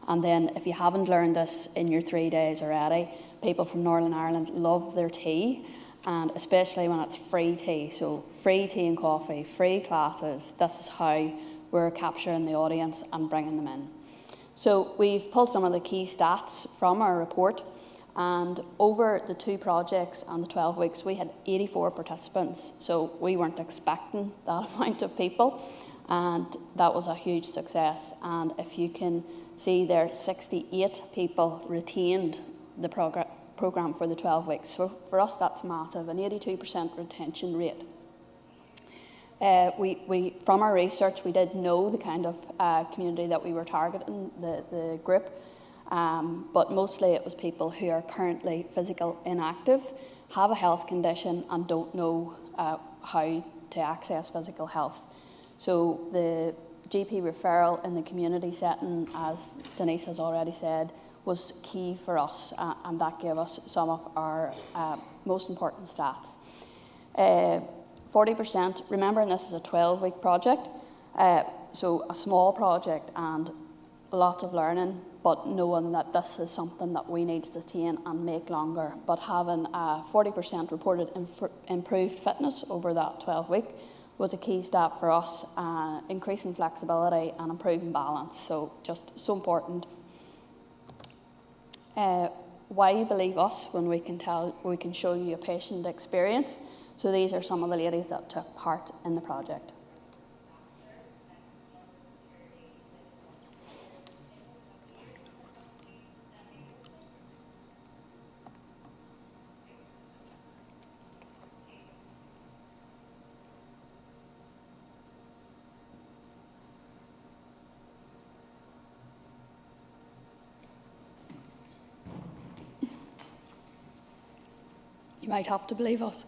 And then if you haven't learned this in your 3 days already, people from Northern Ireland love their tea, and especially when it's free tea. So free tea and coffee, free classes. This is how we're capturing the audience and bringing them in. So we've pulled some of the key stats from our report, and over the 2 projects and the 12 weeks, we had 84 participants. So we weren't expecting that amount of people, and that was a huge success. And if you can see there, 68 people retained the programme for the 12 weeks. So for us, that's massive, an 82% retention rate. We from our research, we did know the kind of community that we were targeting, the group, but mostly it was people who are currently physical inactive, have a health condition, and don't know how to access physical health. So the GP referral in the community setting, as Denise has already said, was key for us, and that gave us some of our most important stats. 40%, remembering this is a 12-week project, so a small project and lots of learning, but knowing that this is something that we need to sustain and make longer. But having 40% reported improved fitness over that 12-week was a key step for us, increasing flexibility and improving balance, so just so important. Why you believe us when we can show you a patient experience. So these are some of the ladies that took part in the project. You might have to believe us.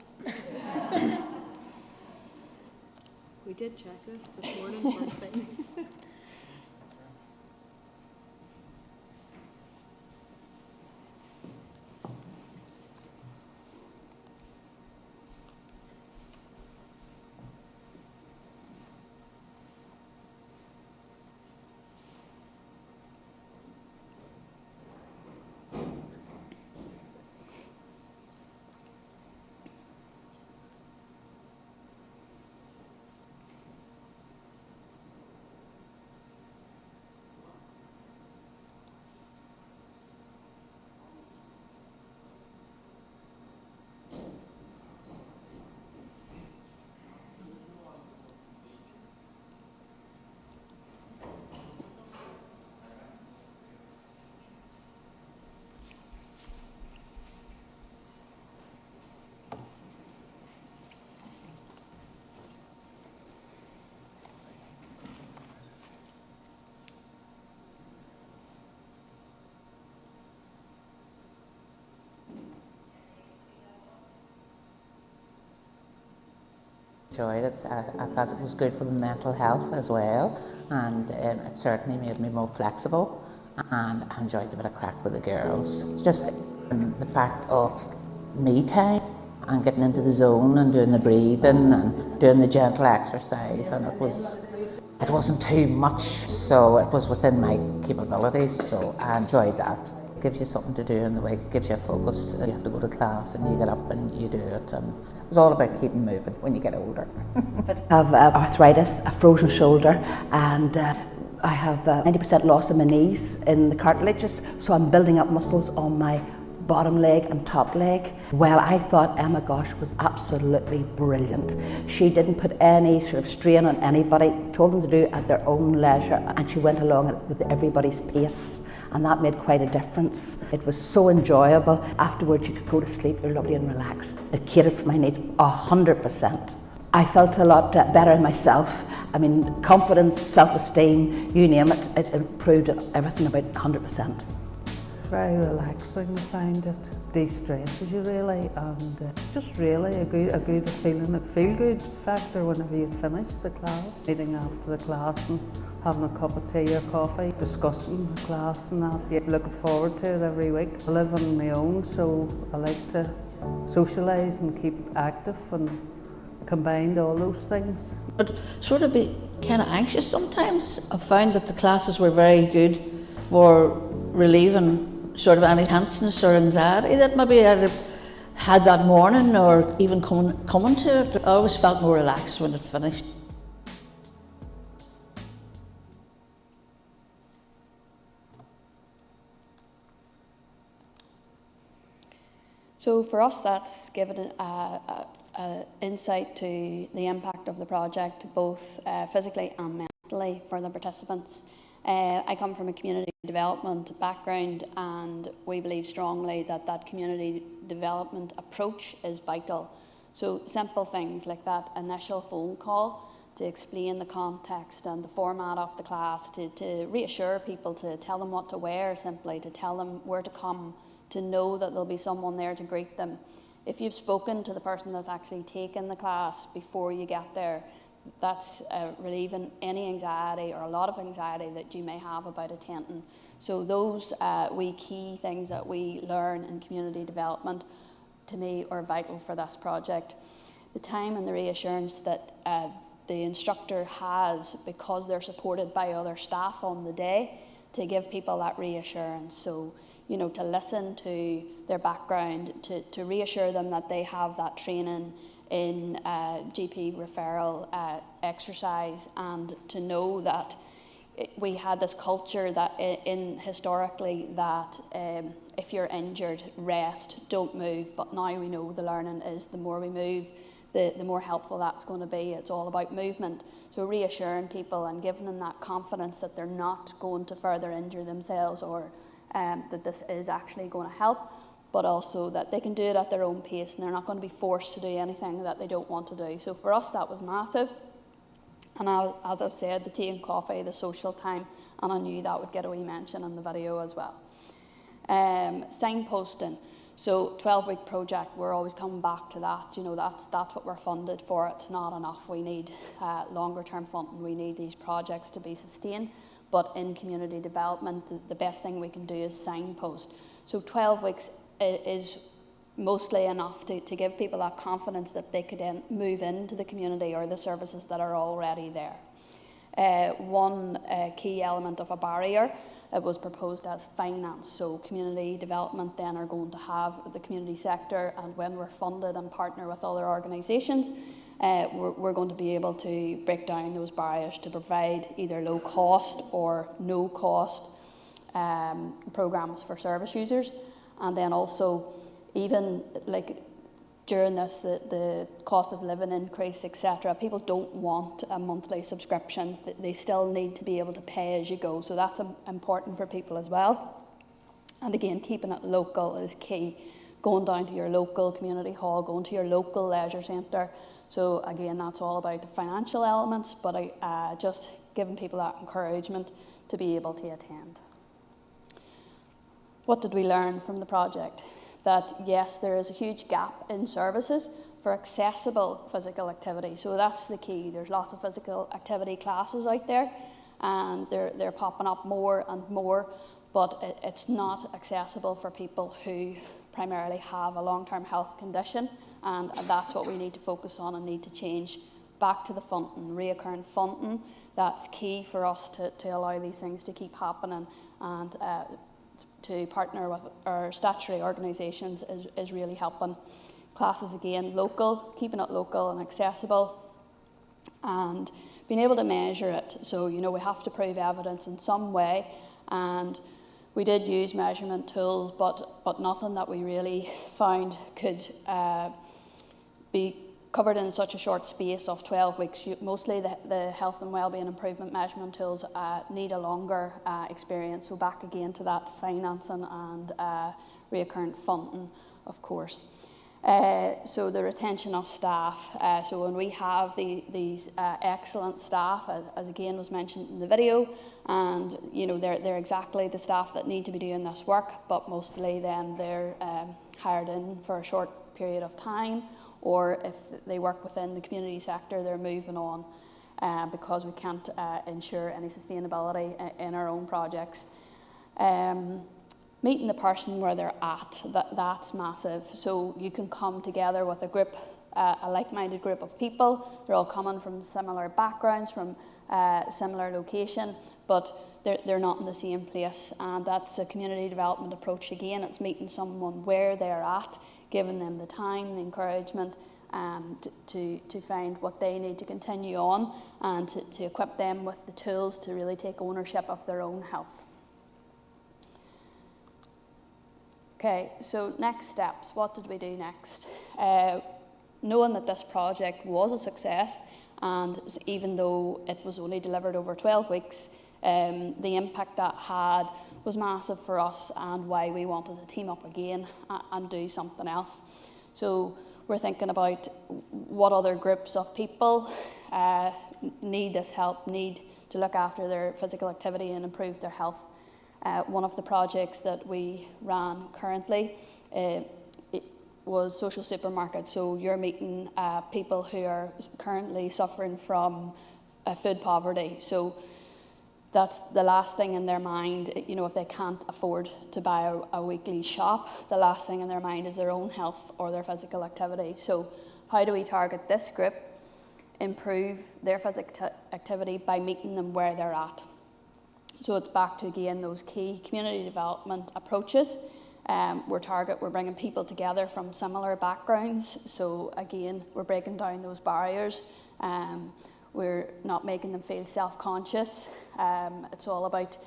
We did check this morning, first thing. Enjoyed it. I thought it was good for my mental health as well, and it certainly made me more flexible, and I enjoyed the bit of crack with the girls. Just the fact of me time and getting into the zone and doing the breathing and doing the gentle exercise, and it wasn't too much, so it was within my capabilities, so I enjoyed that. It gives you something to do in the week, it gives you a focus. You have to go to class and you get up and you do it, and it was all about keeping moving when you get older. I have arthritis, a frozen shoulder, and I have 90% loss in my knees in the cartilages, so I'm building up muscles on my bottom leg and top leg. Well, I thought Emma Gosh was absolutely brilliant. She didn't put any sort of strain on anybody, told them to do it at their own leisure, and she went along with everybody's pace, and that made quite a difference. It was so enjoyable. Afterwards you could go to sleep, you're lovely and relaxed. It catered for my needs 100%. I felt a lot better in myself. I mean, confidence, self-esteem, you name it, it improved everything about 100%. It's very relaxing. I find it de-stresses you really, and just really a good feeling, a feel-good factor whenever you finish the class. Meeting after the class and having a cup of tea or coffee, discussing the class and that. Yeah, looking forward to it every week. I live on my own, so I like to socialise and keep active and combined all those things. But sort of be kind of anxious sometimes. I found that the classes were very good for relieving sort of any tenseness or anxiety that maybe I'd have had that morning or even coming to it. I always felt more relaxed when it finished. So for us, that's given insight to the impact of the project, both physically and mentally for the participants. I come from a community development background, and we believe strongly that that community development approach is vital. So simple things like that initial phone call to explain the context and the format of the class, to reassure people, to tell them what to wear simply, to tell them where to come, to know that there'll be someone there to greet them. If you've spoken to the person that's actually taken the class before you get there, that's relieving any anxiety or a lot of anxiety that you may have about attending. So those wee key things that we learn in community development, to me, are vital for this project. The time and the reassurance that the instructor has, because they're supported by other staff on the day, to give people that reassurance. So, you know, to listen to their background, to reassure them that they have that training in GP referral exercise, and to know that we had this culture that historically that if you're injured, rest, don't move. But now we know the learning is the more we move, the more helpful that's going to be. It's all about movement. So reassuring people and giving them that confidence that they're not going to further injure themselves, or that this is actually going to help, but also that they can do it at their own pace and they're not going to be forced to do anything that they don't want to do. So for us, that was massive. And as I've said, the tea and coffee, the social time, and I knew that would get a wee mention in the video as well. Signposting. So 12-week project, we're always coming back to that. That's what we're funded for. It's not enough. We need longer term funding. We need these projects to be sustained. But in community development, the best thing we can do is signpost. So 12 weeks is mostly enough to give people that confidence that they could then move into the community or the services that are already there. One key element of a barrier, it was proposed as finance. So community development then are going to have the community sector, and when we're funded and partner with other organisations, we're going to be able to break down those barriers to provide either low cost or no cost programmes for service users. And then also, even like during this, the cost of living increase, etc., people don't want monthly subscriptions. They still need to be able to pay as you go. So that's important for people as well. And again, keeping it local is key. Going down to your local community hall, going to your local leisure centre. So again, that's all about the financial elements, but just giving people that encouragement to be able to attend. What did we learn from the project? That yes, there is a huge gap in services for accessible physical activity. So that's the key. There's lots of physical activity classes out there, and they're popping up more and more, but it's not accessible for people who primarily have a long-term health condition, and that's what we need to focus on and need to change. Back to the funding, reoccurring funding, that's key for us to allow these things to keep happening, and to partner with our statutory organisations is really helping. Classes again, local, keeping it local and accessible, and being able to measure it. So, we have to prove evidence in some way, and we did use measurement tools, but nothing that we really found could be covered in such a short space of 12 weeks. Mostly the health and wellbeing improvement measurement tools need a longer experience. So back again to that financing and reoccurrent funding, of course. So the retention of staff. So when we have these excellent staff, as again was mentioned in the video, and they're exactly the staff that need to be doing this work, but mostly then they're hired in for a short period of time, or if they work within the community sector, they're moving on because we can't ensure any sustainability in our own projects. Meeting the person where they're at, that's massive. So you can come together with a group, a like-minded group of people. They're all coming from similar backgrounds, from similar location, but they're not in the same place. And that's a community development approach again. It's meeting someone where they're at, giving them the time, the encouragement to find what they need to continue on, and to equip them with the tools to really take ownership of their own health. Okay, so next steps. What did we do next? Knowing that this project was a success, and even though it was only delivered over 12 weeks, the impact that had was massive for us, and why we wanted to team up again and do something else. So we're thinking about what other groups of people need this help, need to look after their physical activity and improve their health. One of the projects that we ran currently it was social supermarkets. So you're meeting people who are currently suffering from food poverty. So that's the last thing in their mind. If they can't afford to buy a weekly shop, the last thing in their mind is their own health or their physical activity. So how do we target this group, improve their physical activity by meeting them where they're at? So it's back to, again, those key community development approaches. We're bringing people together from similar backgrounds. So again, we're breaking down those barriers. We're not making them feel self-conscious. It's all about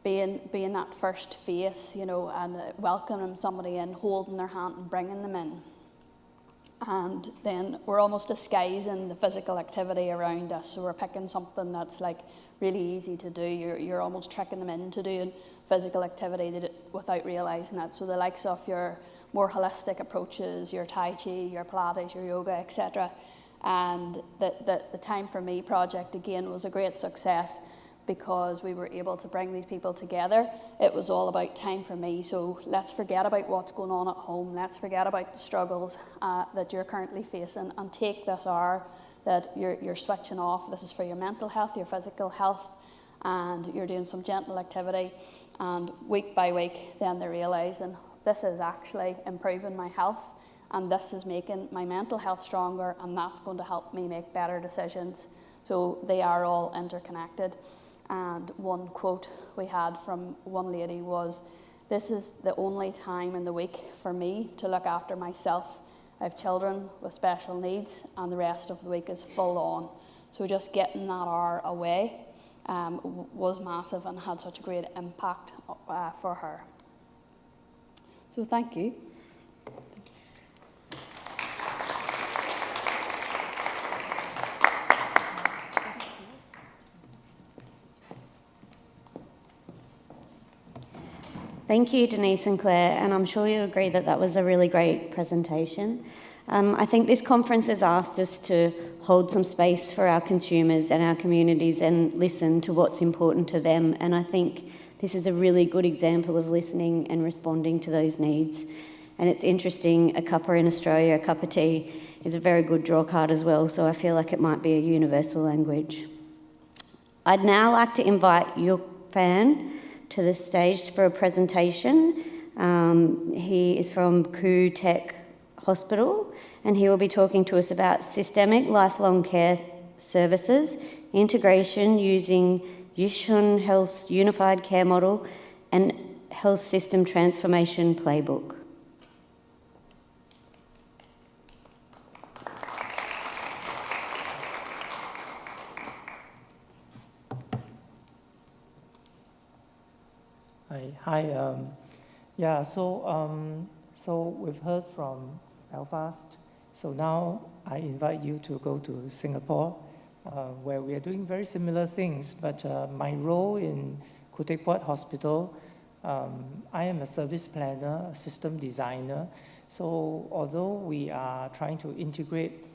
being that first face, and welcoming somebody in, holding their hand and bringing them in. And then we're almost disguising the physical activity around this. So we're picking something that's like really easy to do. You're almost tricking them into doing physical activity without realising it. So the likes of your more holistic approaches, your Tai Chi, your Pilates, your yoga, etc. And the Time for Me project, again, was a great success because we were able to bring these people together. It was all about time for me, so let's forget about what's going on at home, let's forget about the struggles that you're currently facing, and take this hour that you're switching off. This is for your mental health, your physical health, and you're doing some gentle activity, and week by week then they're realising this is actually improving my health, and this is making my mental health stronger, and that's going to help me make better decisions. So they are all interconnected. And one quote we had from one lady was, "This is the only time in the week for me to look after myself. I have children with special needs, and the rest of the week is full on." So just getting that hour away was massive and had such a great impact for her. So thank you. Thank you, Denise and Claire, and I'm sure you agree that that was a really great presentation. I think this conference has asked us to hold some space for our consumers and our communities and listen to what's important to them, and I think this is a really good example of listening and responding to those needs. And it's interesting, a cuppa in Australia, a cup of tea, is a very good draw card as well, so I feel like it might be a universal language. I'd now like to invite Yuk Fan to the stage for a presentation. He is from Ku Tech Hospital, and he will be talking to us about systemic lifelong care services, integration using Yishun Health's unified care model, and health system transformation playbook. Hi. So we've heard from Belfast. So now I invite you to go to Singapore, where we are doing very similar things. But my role in Khoo Teck Hospital, I am a service planner, a system designer. So although we are trying to integrate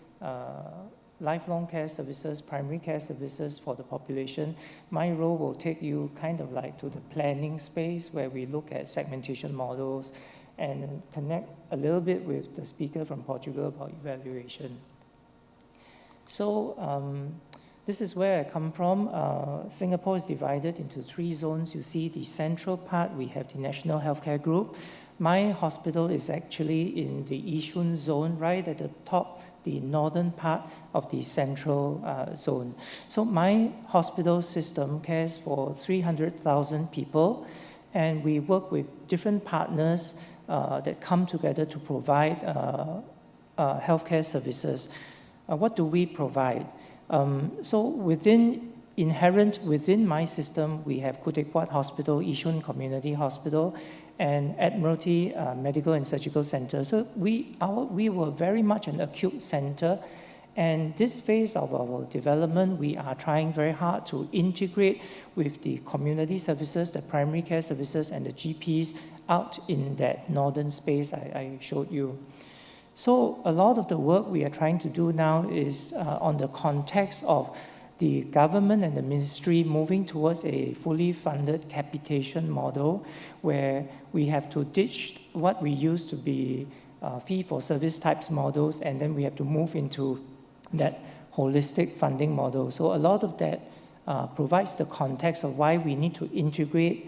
lifelong care services, primary care services for the population, my role will take you kind of like to the planning space where we look at segmentation models and connect a little bit with the speaker from Portugal about evaluation. So this is where I come from. Singapore is divided into 3 zones. You see the central part, we have the National Healthcare Group. My hospital is actually in the Yishun zone, right at the top, the northern part of the central zone. So my hospital system cares for 300,000 people, and we work with different partners that come together to provide healthcare services. What do we provide? So inherent within my system, we have Khoo Teck Hospital, Yishun Community Hospital, and Admiralty Medical and Surgical Center. So we were very much an acute center, and this phase of our development, we are trying very hard to integrate with the community services, the primary care services, and the GPs out in that northern space I showed you. So a lot of the work we are trying to do now is on the context of the government and the ministry moving towards a fully funded capitation model where we have to ditch what we used to be fee-for-service types models, and then we have to move into that holistic funding model. So a lot of that provides the context of why we need to integrate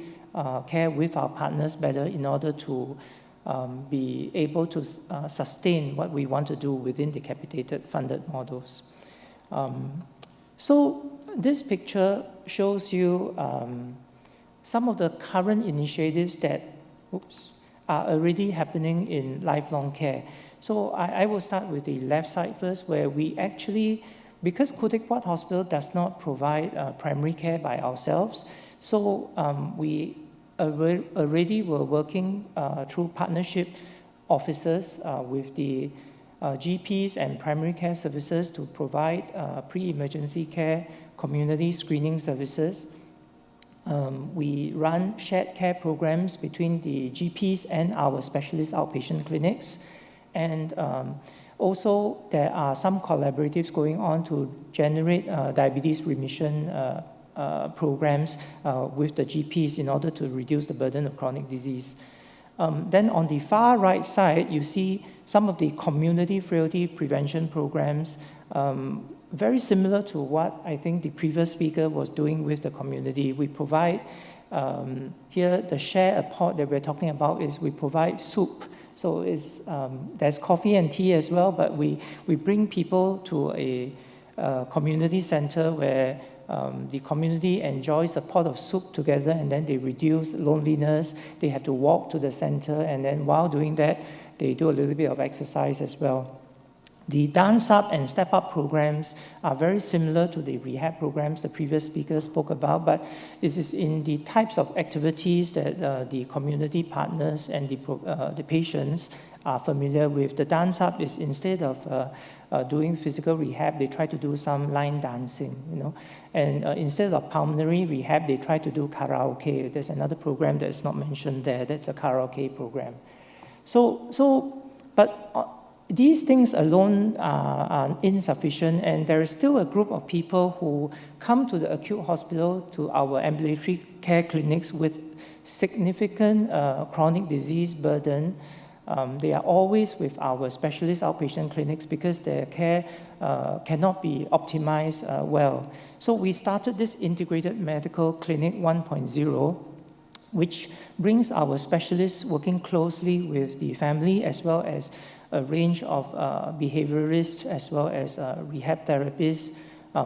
care with our partners better in order to be able to sustain what we want to do within the capitated funded models. So this picture shows you some of the current initiatives that are already happening in lifelong care. So I will start with the left side first, where we actually, because Khoo Teck Hospital does not provide primary care by ourselves, so we already were working through partnership officers with the GPs and primary care services to provide pre-emergency care, community screening services. We run shared care programs between the GPs and our specialist outpatient clinics. And also there are some collaboratives going on to generate diabetes remission programs with the GPs in order to reduce the burden of chronic disease. Then on the far right side, you see some of the community frailty prevention programs, very similar to what I think the previous speaker was doing with the community. We provide, here the share a pot that we're talking about is we provide soup. So there's coffee and tea as well, but we bring people to a community center where the community enjoys a pot of soup together, and then they reduce loneliness. They have to walk to the center, and then while doing that, they do a little bit of exercise as well. The Dance Up and Step Up programs are very similar to the rehab programs the previous speaker spoke about, but it is in the types of activities that the community partners and the patients are familiar with. The Dance Up is instead of doing physical rehab, they try to do some line dancing, you know. And instead of pulmonary rehab, they try to do karaoke. There's another program that is not mentioned there. That's a karaoke program. But these things alone are insufficient, and there is still a group of people who come to the acute hospital, to our ambulatory care clinics with significant chronic disease burden. They are always with our specialist outpatient clinics because their care cannot be optimized well. So we started this integrated medical clinic 1.0, which brings our specialists working closely with the family as well as a range of behaviorists as well as rehab therapists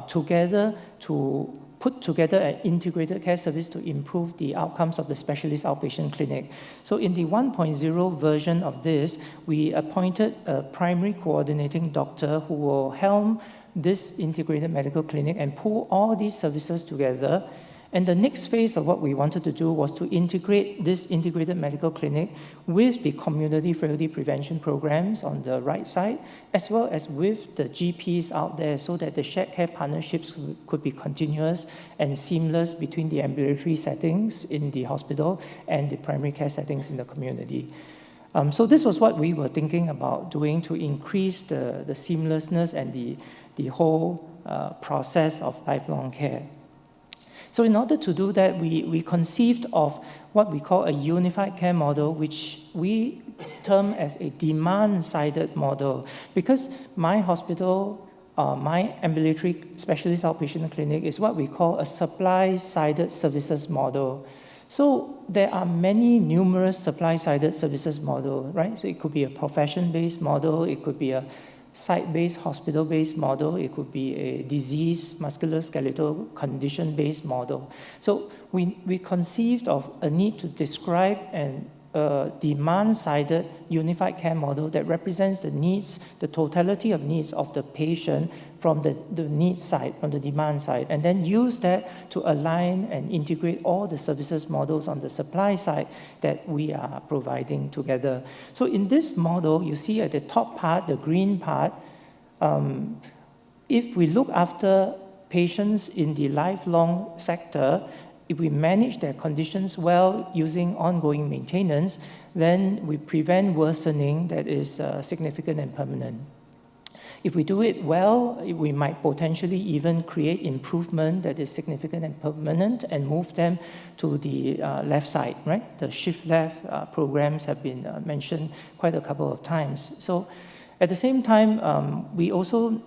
together to put together an integrated care service to improve the outcomes of the specialist outpatient clinic. So in the 1.0 version of this, we appointed a primary coordinating doctor who will helm this integrated medical clinic and pull all these services together. And the next phase of what we wanted to do was to integrate this integrated medical clinic with the community frailty prevention programs on the right side, as well as with the GPs out there, so that the shared care partnerships could be continuous and seamless between the ambulatory settings in the hospital and the primary care settings in the community. So this was what we were thinking about doing to increase the seamlessness and the whole process of lifelong care. So in order to do that, we conceived of what we call a unified care model, which we term as a demand-sided model. Because my hospital, my ambulatory specialist outpatient clinic is what we call a supply-sided services model. So there are numerous supply-sided services models, right? So it could be a profession-based model, it could be a site-based, hospital-based model, it could be a disease, musculoskeletal condition-based model. So we conceived of a need to describe a demand-sided unified care model that represents the needs, the totality of needs of the patient from the need side, from the demand side, and then use that to align and integrate all the services models on the supply side that we are providing together. So in this model, you see at the top part, the green part, if we look after patients in the lifelong sector, if we manage their conditions well using ongoing maintenance, then we prevent worsening that is significant and permanent. If we do it well, we might potentially even create improvement that is significant and permanent and move them to the left side, right? The shift left programs have been mentioned quite a couple of times. So at the same time, we also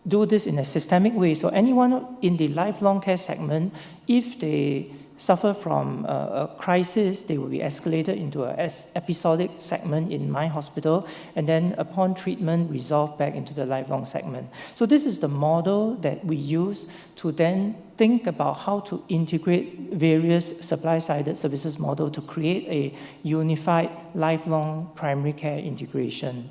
do this in a systemic way. So anyone in the lifelong care segment, if they suffer from a crisis, they will be escalated into an episodic segment in my hospital, and then upon treatment, resolved back into the lifelong segment. So this is the model that we use to then think about how to integrate various supply-sided services model to create a unified lifelong primary care integration.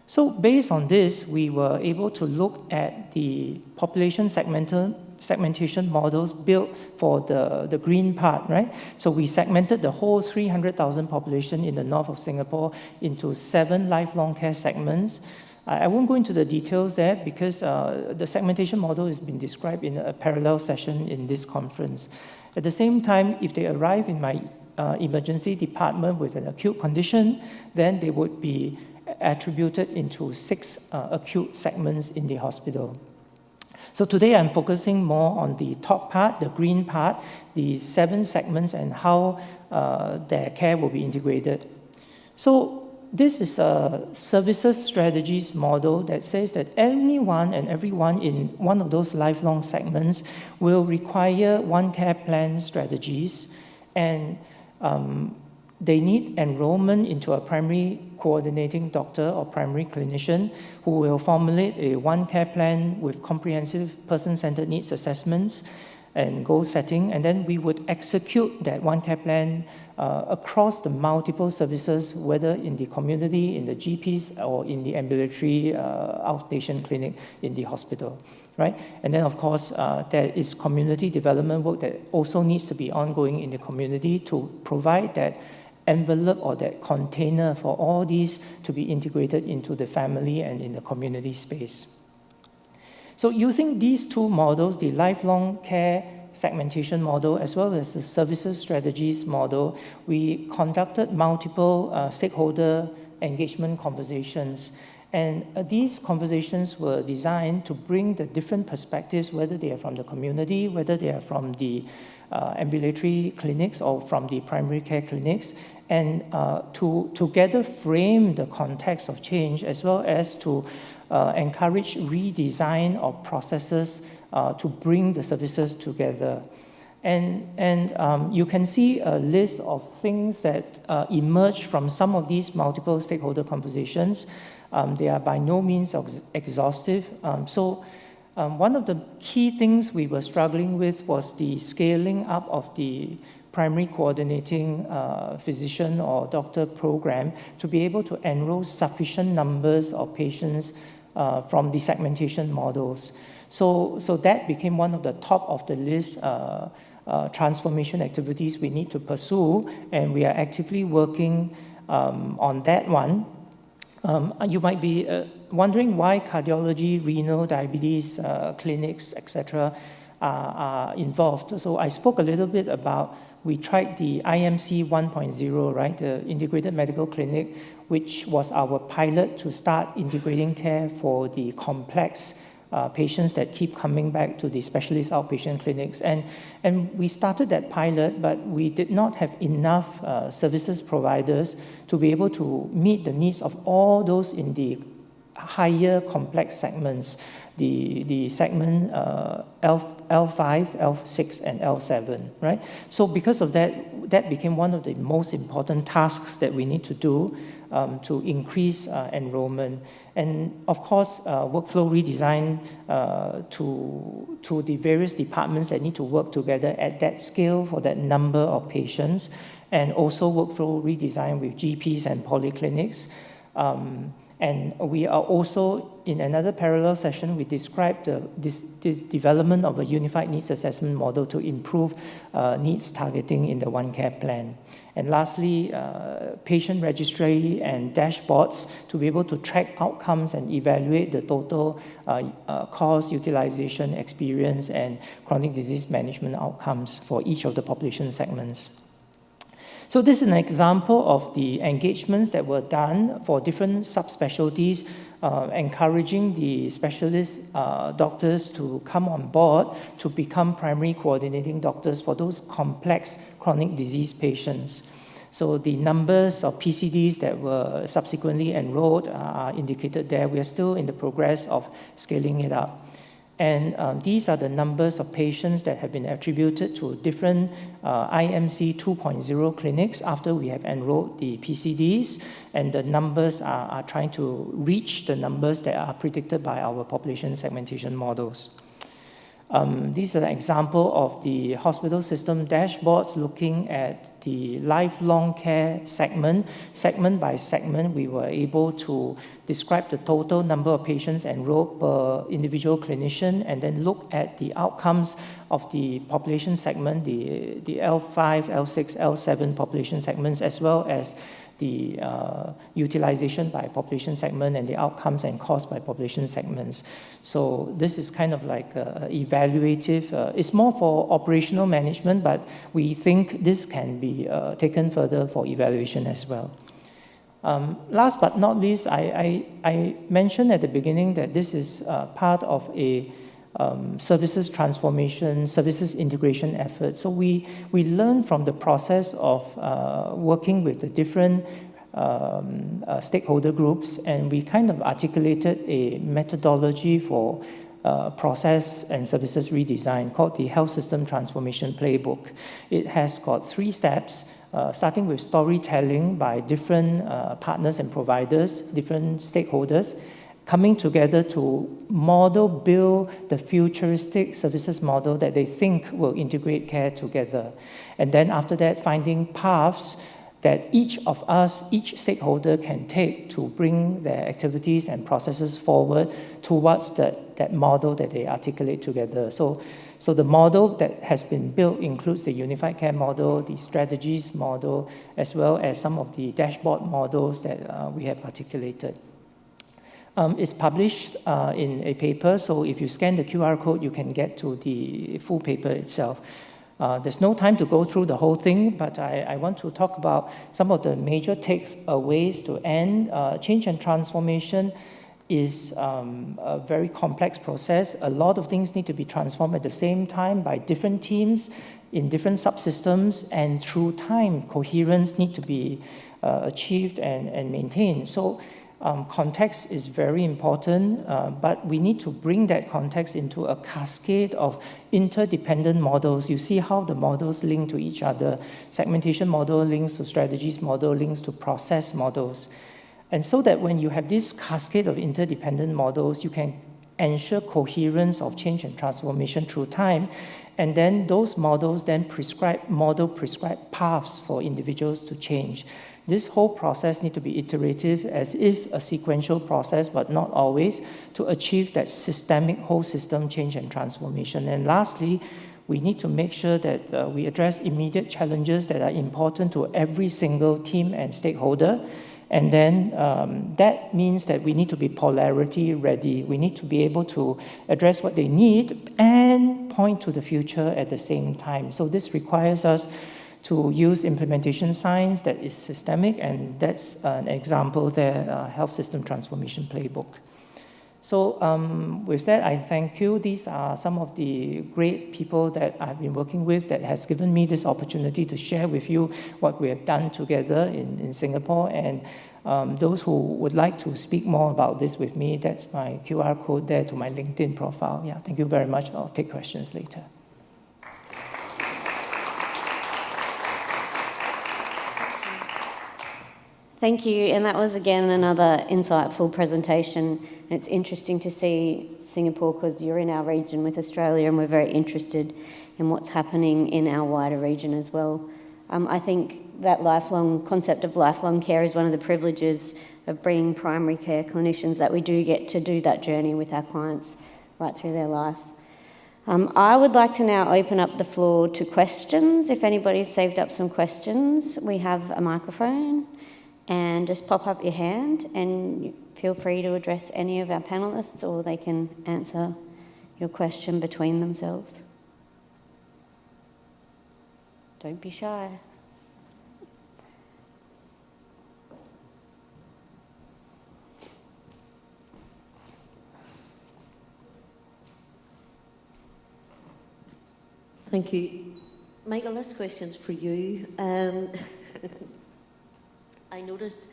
So based on this, we were able to look at the population segmentation models built for the green part, right? So we segmented the whole 300,000 population in the north of Singapore into 7 lifelong care segments. I won't go into the details there because the segmentation model has been described in a parallel session in this conference. At the same time, if they arrive in my emergency department with an acute condition, then they would be attributed into 6 acute segments in the hospital. So today I'm focusing more on the top part, the green part, the 7 segments and how their care will be integrated. So this is a services strategies model that says that anyone and everyone in one of those lifelong segments will require one care plan strategies, and they need enrollment into a primary coordinating doctor or primary clinician who will formulate a one care plan with comprehensive person-centered needs assessments and goal setting, and then we would execute that one care plan across the multiple services, whether in the community, in the GPs, or in the ambulatory outpatient clinic in the hospital, right? And then, of course, there is community development work that also needs to be ongoing in the community to provide that envelope or that container for all these to be integrated into the family and in the community space. So using these 2 models, the lifelong care segmentation model as well as the services strategies model, we conducted multiple stakeholder engagement conversations. And these conversations were designed to bring the different perspectives, whether they are from the community, whether they are from the ambulatory clinics or from the primary care clinics, and to together frame the context of change as well as to encourage redesign of processes to bring the services together. And you can see a list of things that emerged from some of these multiple stakeholder conversations. They are by no means exhaustive. One of the key things we were struggling with was the scaling up of the primary coordinating physician or doctor program to be able to enroll sufficient numbers of patients from the segmentation models. So that became one of the top of the list transformation activities we need to pursue, and we are actively working on that one. You might be wondering why cardiology, renal, diabetes clinics, etc. are involved. So I spoke a little bit about, we tried the IMC 1.0, right, the Integrated Medical Clinic, which was our pilot to start integrating care for the complex patients that keep coming back to the specialist outpatient clinics. And we started that pilot, but we did not have enough services providers to be able to meet the needs of all those in the higher complex segments, the segment L5, L6, and L7, right? So because of that, that became one of the most important tasks that we need to do to increase enrollment. And of course, workflow redesign to the various departments that need to work together at that scale for that number of patients, and also workflow redesign with GPs and polyclinics. And we are also, in another parallel session, we described the development of a unified needs assessment model to improve needs targeting in the one care plan. And lastly, patient registry and dashboards to be able to track outcomes and evaluate the total cost, utilization, experience, and chronic disease management outcomes for each of the population segments. So this is an example of the engagements that were done for different subspecialties, encouraging the specialist doctors to come on board to become primary coordinating doctors for those complex chronic disease patients. So the numbers of PCDs that were subsequently enrolled are indicated there. We are still in the progress of scaling it up. And these are the numbers of patients that have been attributed to different IMC 2.0 clinics after we have enrolled the PCDs, and the numbers are trying to reach the numbers that are predicted by our population segmentation models. These are an example of the hospital system dashboards looking at the lifelong care segment. Segment by segment, we were able to describe the total number of patients enrolled per individual clinician, and then look at the outcomes of the population segment, the L5, L6, L7 population segments, as well as the utilization by population segment and the outcomes and cost by population segments. So this is kind of like evaluative. It's more for operational management, but we think this can be taken further for evaluation as well. Last but not least, I mentioned at the beginning that this is part of a services transformation, services integration efforts. So we learn from the process of working with the different stakeholder groups, and we kind of articulated a methodology for process and services redesign called the Health System Transformation Playbook. It has got 3 steps, starting with storytelling by different partners and providers, different stakeholders, coming together to build the futuristic services model that they think will integrate care together. And then after that, finding paths that each of us, each stakeholder can take to bring their activities and processes forward towards that model that they articulate together. So the model that has been built includes the unified care model, the strategies model, as well as some of the dashboard models that we have articulated. It's published in a paper, so if you scan the QR code, you can get to the full paper itself. There's no time to go through the whole thing, but I want to talk about some of the major takeaways to end. Change and transformation is a very complex process. A lot of things need to be transformed at the same time by different teams in different subsystems, and through time, coherence need to be achieved and maintained. So context is very important, but we need to bring that context into a cascade of interdependent models. You see how the models link to each other. Segmentation model links to strategies model, links to process models. And so that when you have this cascade of interdependent models, you can ensure coherence of change and transformation through time. And then those models then prescribe paths for individuals to change. This whole process needs to be iterative, as if a sequential process, but not always, to achieve that systemic whole system change and transformation. And lastly, we need to make sure that we address immediate challenges that are important to every single team and stakeholder. And then that means that we need to be polarity ready. We need to be able to address what they need and point to the future at the same time. So this requires us to use implementation science that is systemic, and that's an example there, Health System Transformation Playbook. So with that, I thank you. These are some of the great people that I've been working with that has given me this opportunity to share with you what we have done together in Singapore. And those who would like to speak more about this with me, that's my QR code there to my LinkedIn profile. Yeah, thank you very much. I'll take questions later. Thank you, and that was again another insightful presentation. And it's interesting to see Singapore, because you're in our region with Australia, and we're very interested in what's happening in our wider region as well. I think that concept of lifelong care is one of the privileges of being primary care clinicians, that we do get to do that journey with our clients right through their life. I would like to now open up the floor to questions. If anybody's saved up some questions, we have a microphone. And just pop up your hand and feel free to address any of our panellists, or they can answer your question between themselves. Don't be shy. Thank you. Michael, this question's for you. I noticed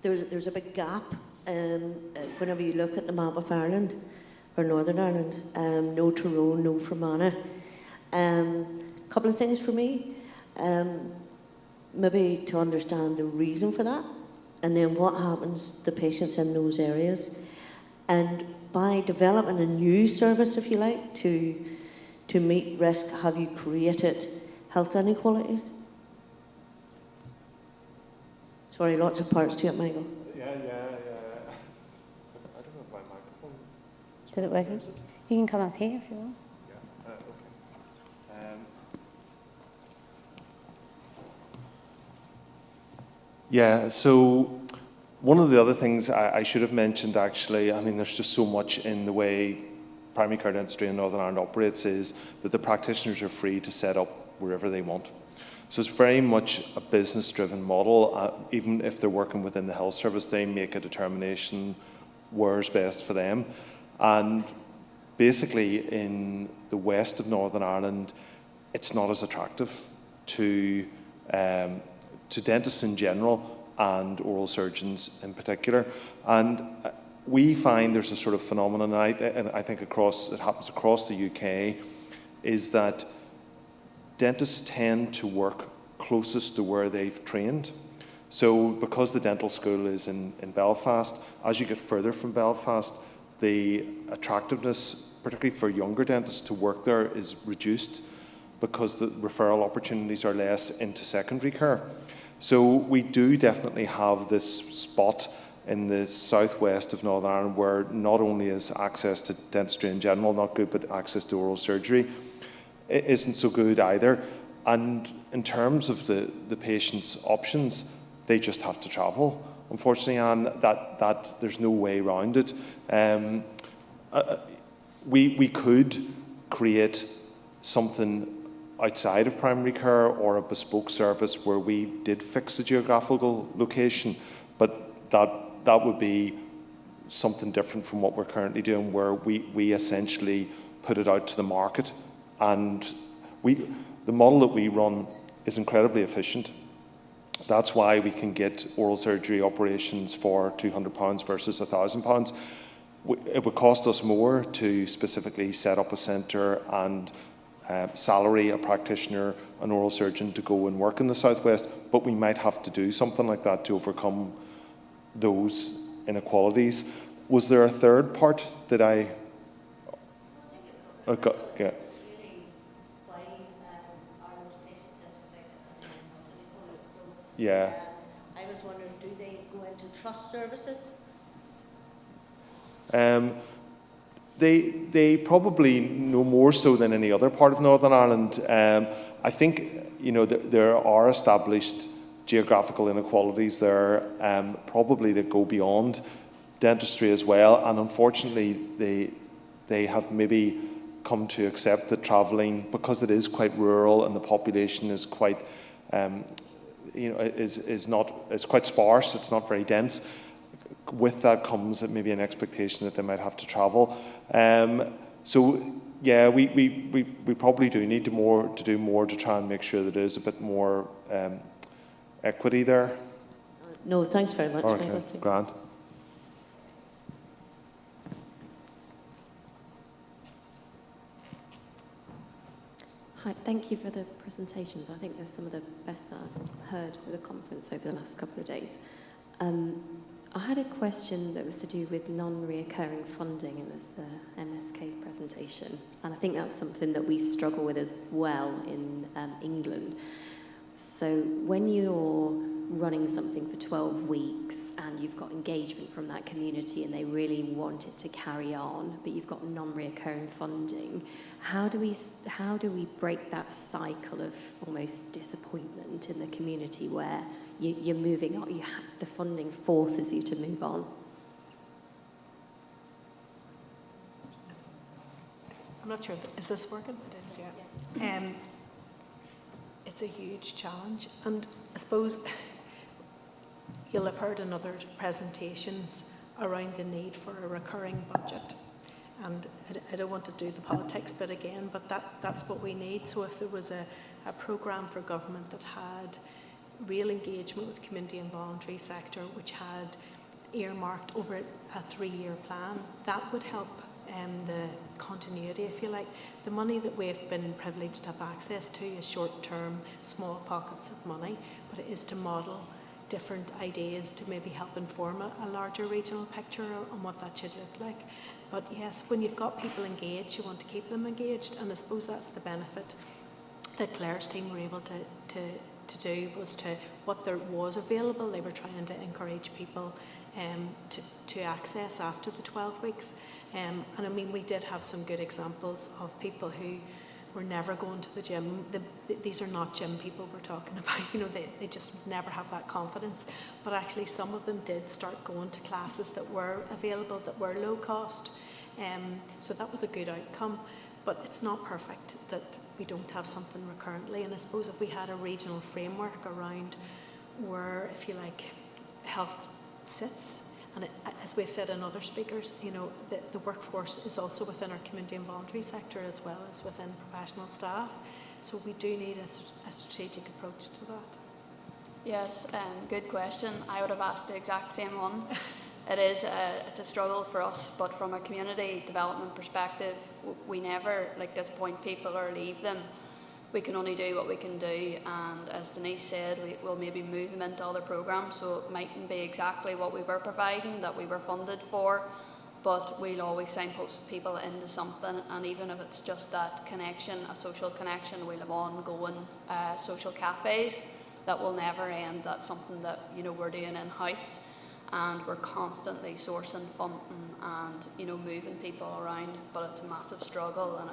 there's a big gap whenever you look at the map of Ireland, or Northern Ireland, no Tyrone, no Fermanagh. Couple of things for me, maybe to understand the reason for that, and then what happens to the patients in those areas. And by developing a new service, if you like, to meet risk, have you created health inequalities? Sorry, lots of parts to it, Michael. Yeah. I don't know if my microphone... Is it working? You can come up here if you want. Yeah, okay. Yeah, so one of the other things I should have mentioned, actually, I mean, there's just so much in the way primary care dentistry in Northern Ireland operates, is that the practitioners are free to set up wherever they want. So it's very much a business-driven model. Even if they're working within the health service, they make a determination where's best for them. And basically in the west of Northern Ireland, it's not as attractive to dentists in general and oral surgeons in particular. And we find there's a sort of phenomenon, and I think it happens across the UK, is that dentists tend to work closest to where they've trained. So because the dental school is in Belfast, as you get further from Belfast, the attractiveness, particularly for younger dentists to work there, is reduced because the referral opportunities are less into secondary care. So we do definitely have this spot in the southwest of Northern Ireland where not only is access to dentistry in general not good, but access to oral surgery isn't so good either. And in terms of the patient's options, they just have to travel, unfortunately, and that there's no way around it. We could create something outside of primary care or a bespoke service where we did fix the geographical location, but that would be something different from what we're currently doing, where we essentially put it out to the market. And the model that we run is incredibly efficient. That's why we can get oral surgery operations for £200 versus £1,000. It would cost us more to specifically set up a centre and salary a practitioner, an oral surgeon, to go and work in the southwest, but we might have to do something like that to overcome those inequalities. Was there a third part that I got? Yeah. Yeah. I was wondering, do they go into trust services? They probably no more so than any other part of Northern Ireland. I think there are established geographical inequalities there, probably that go beyond dentistry as well. And unfortunately, they have maybe come to accept that travelling, because it is quite rural and the population is quite is quite sparse. It's not very dense. With that comes maybe an expectation that they might have to travel. So yeah, we probably do need to do more to try and make sure that there is a bit more equity there. No, thanks very much. Okay, Grant. Hi, thank you for the presentations. I think they're some of the best that I've heard at the conference over the last couple of days. I had a question that was to do with non-reoccurring funding. It was the MSK presentation, and I think that's something that we struggle with as well in England. So when you're running something for 12 weeks and you've got engagement from that community and they really want it to carry on, but you've got non-reoccurring funding, how do we break that cycle of almost disappointment in the community where you're moving on, the funding forces you to move on? I'm not sure, is this working? It is, yeah. Yes. It's a huge challenge, and I suppose you'll have heard in other presentations around the need for a recurring budget. And I don't want to do the politics bit again, but that's what we need. So if there was a programme for government that had real engagement with community and voluntary sector, which had earmarked over a 3-year plan, that would help the continuity, if you like. The money that we've been privileged to have access to is short-term, small pockets of money, but it is to model different ideas to maybe help inform a larger regional picture on what that should look like. But yes, when you've got people engaged, you want to keep them engaged, and I suppose that's the benefit that Claire's team were able to do, was to what there was available. They were trying to encourage people to access after the 12 weeks. And I mean, we did have some good examples of people who were never going to the gym. These are not gym people we're talking about, they just never have that confidence. But actually some of them did start going to classes that were available, that were low cost. So that was a good outcome. But it's not perfect that we don't have something recurrently. And I suppose if we had a regional framework around where, if you like, health sits, And as we've said in other speakers, you know, the workforce is also within our community and voluntary sector as well as within professional staff. So we do need a strategic approach to that. Yes, good question. I would have asked the exact same one. It's a struggle for us, but from a community development perspective, we never disappoint people or leave them. We can only do what we can do, and as Denise said, we will maybe move them into other programmes, so it mightn't be exactly what we were providing, that we were funded for, but we'll always signpost people into something, and even if it's just that connection, a social connection, we'll have ongoing social cafes that will never end. That's something that, you know, we're doing in-house, and we're constantly sourcing funding and, you know, moving people around, but it's a massive struggle, and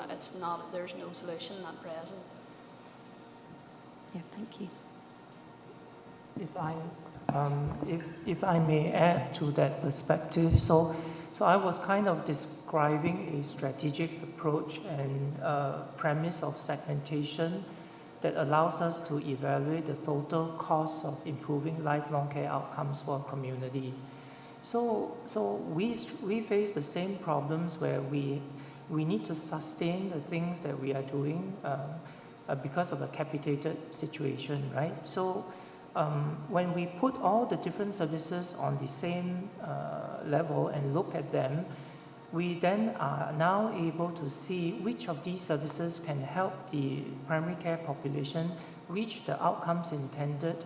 there's no solution at present. Yeah, thank you. If I may add to that perspective, so I was kind of describing a strategic approach and premise of segmentation that allows us to evaluate the total cost of improving lifelong care outcomes for a community. So we face the same problems where we need to sustain the things that we are doing because of a capitated situation, right? So when we put all the different services on the same level and look at them, we then are now able to see which of these services can help the primary care population reach the outcomes intended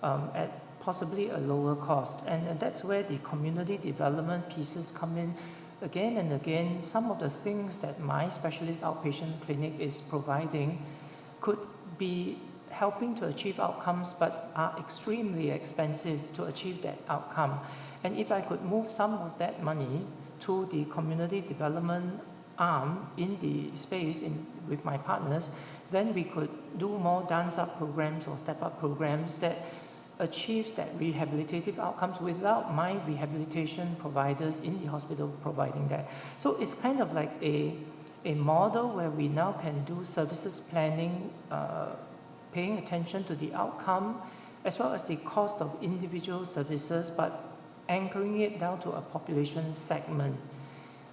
at possibly a lower cost. And that's where the community development pieces come in. Again and again, some of the things that my specialist outpatient clinic is providing could be helping to achieve outcomes, but are extremely expensive to achieve that outcome. And if I could move some of that money to the community development arm in the space with my partners, then we could do more dance-up programs or step-up programs that achieves that rehabilitative outcomes without my rehabilitation providers in the hospital providing that. So it's kind of like a model where we now can do services planning, paying attention to the outcome as well as the cost of individual services, but anchoring it down to a population segment.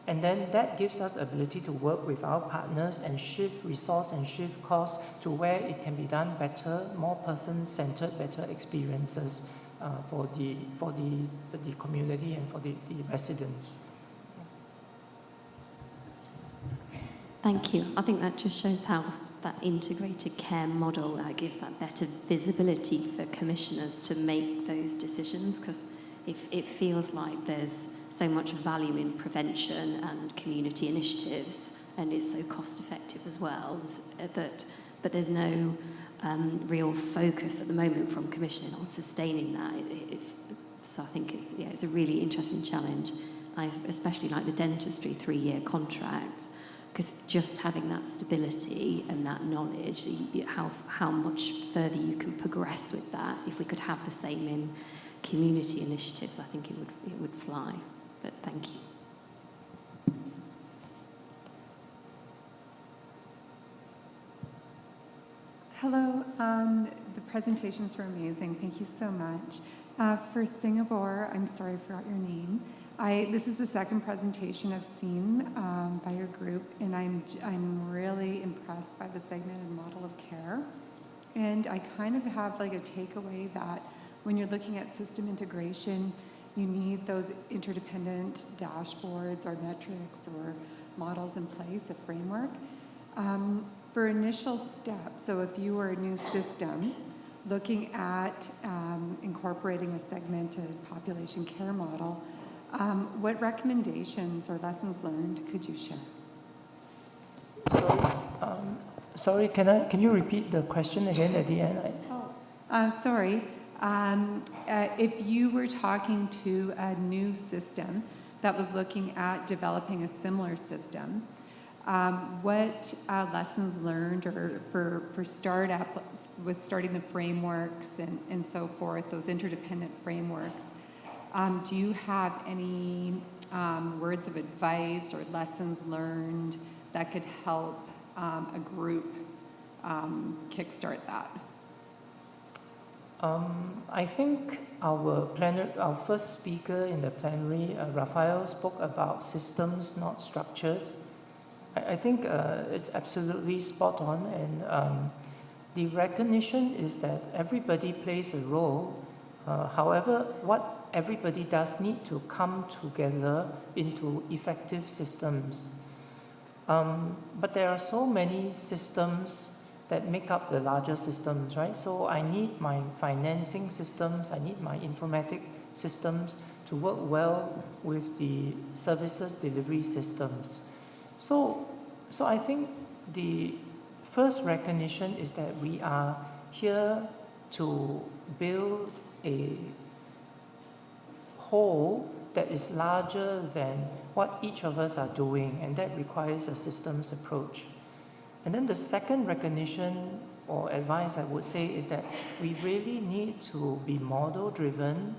And then that gives us ability to work with our partners and shift resource and shift costs to where it can be done better, more person-centered, better experiences for the community and for the residents. Thank you. I think that just shows how that integrated care model gives that better visibility for commissioners to make those decisions, because it feels like there's so much value in prevention and community initiatives, and is so cost effective as well, but there's no real focus at the moment from commissioning on sustaining that. So I think it's a really interesting challenge. I especially like the dentistry 3-year contract, because just having that stability and that knowledge, how much further you can progress with that. If we could have the same in community initiatives, I think it would fly. But thank you. Hello, the presentations were amazing. Thank you so much. For Singapore, I'm sorry I forgot your name. This is the second presentation I've seen by your group, and I'm really impressed by the segmented model of care. And I kind of have like a takeaway that when you're looking at system integration, you need those interdependent dashboards or metrics or models in place, a framework. For initial steps, so if you were a new system, looking at incorporating a segmented population care model, what recommendations or lessons learned could you share? Sorry, can you repeat the question again at the end? Sorry. If you were talking to a new system that was looking at developing a similar system, what lessons learned, or for startups with starting the frameworks and so forth, those interdependent frameworks, do you have any words of advice or lessons learned that could help a group kickstart that? I think our first speaker in the plenary, Raphael, spoke about systems, not structures. I think it's absolutely spot on, and the recognition is that everybody plays a role. However, what everybody does need to come together into effective systems. But there are so many systems that make up the larger systems, right? So I need my financing systems, I need my informatic systems to work well with the services delivery systems. So I think the first recognition is that we are here to build a whole that is larger than what each of us are doing, and that requires a systems approach. And then the second recognition or advice I would say is that we really need to be model driven,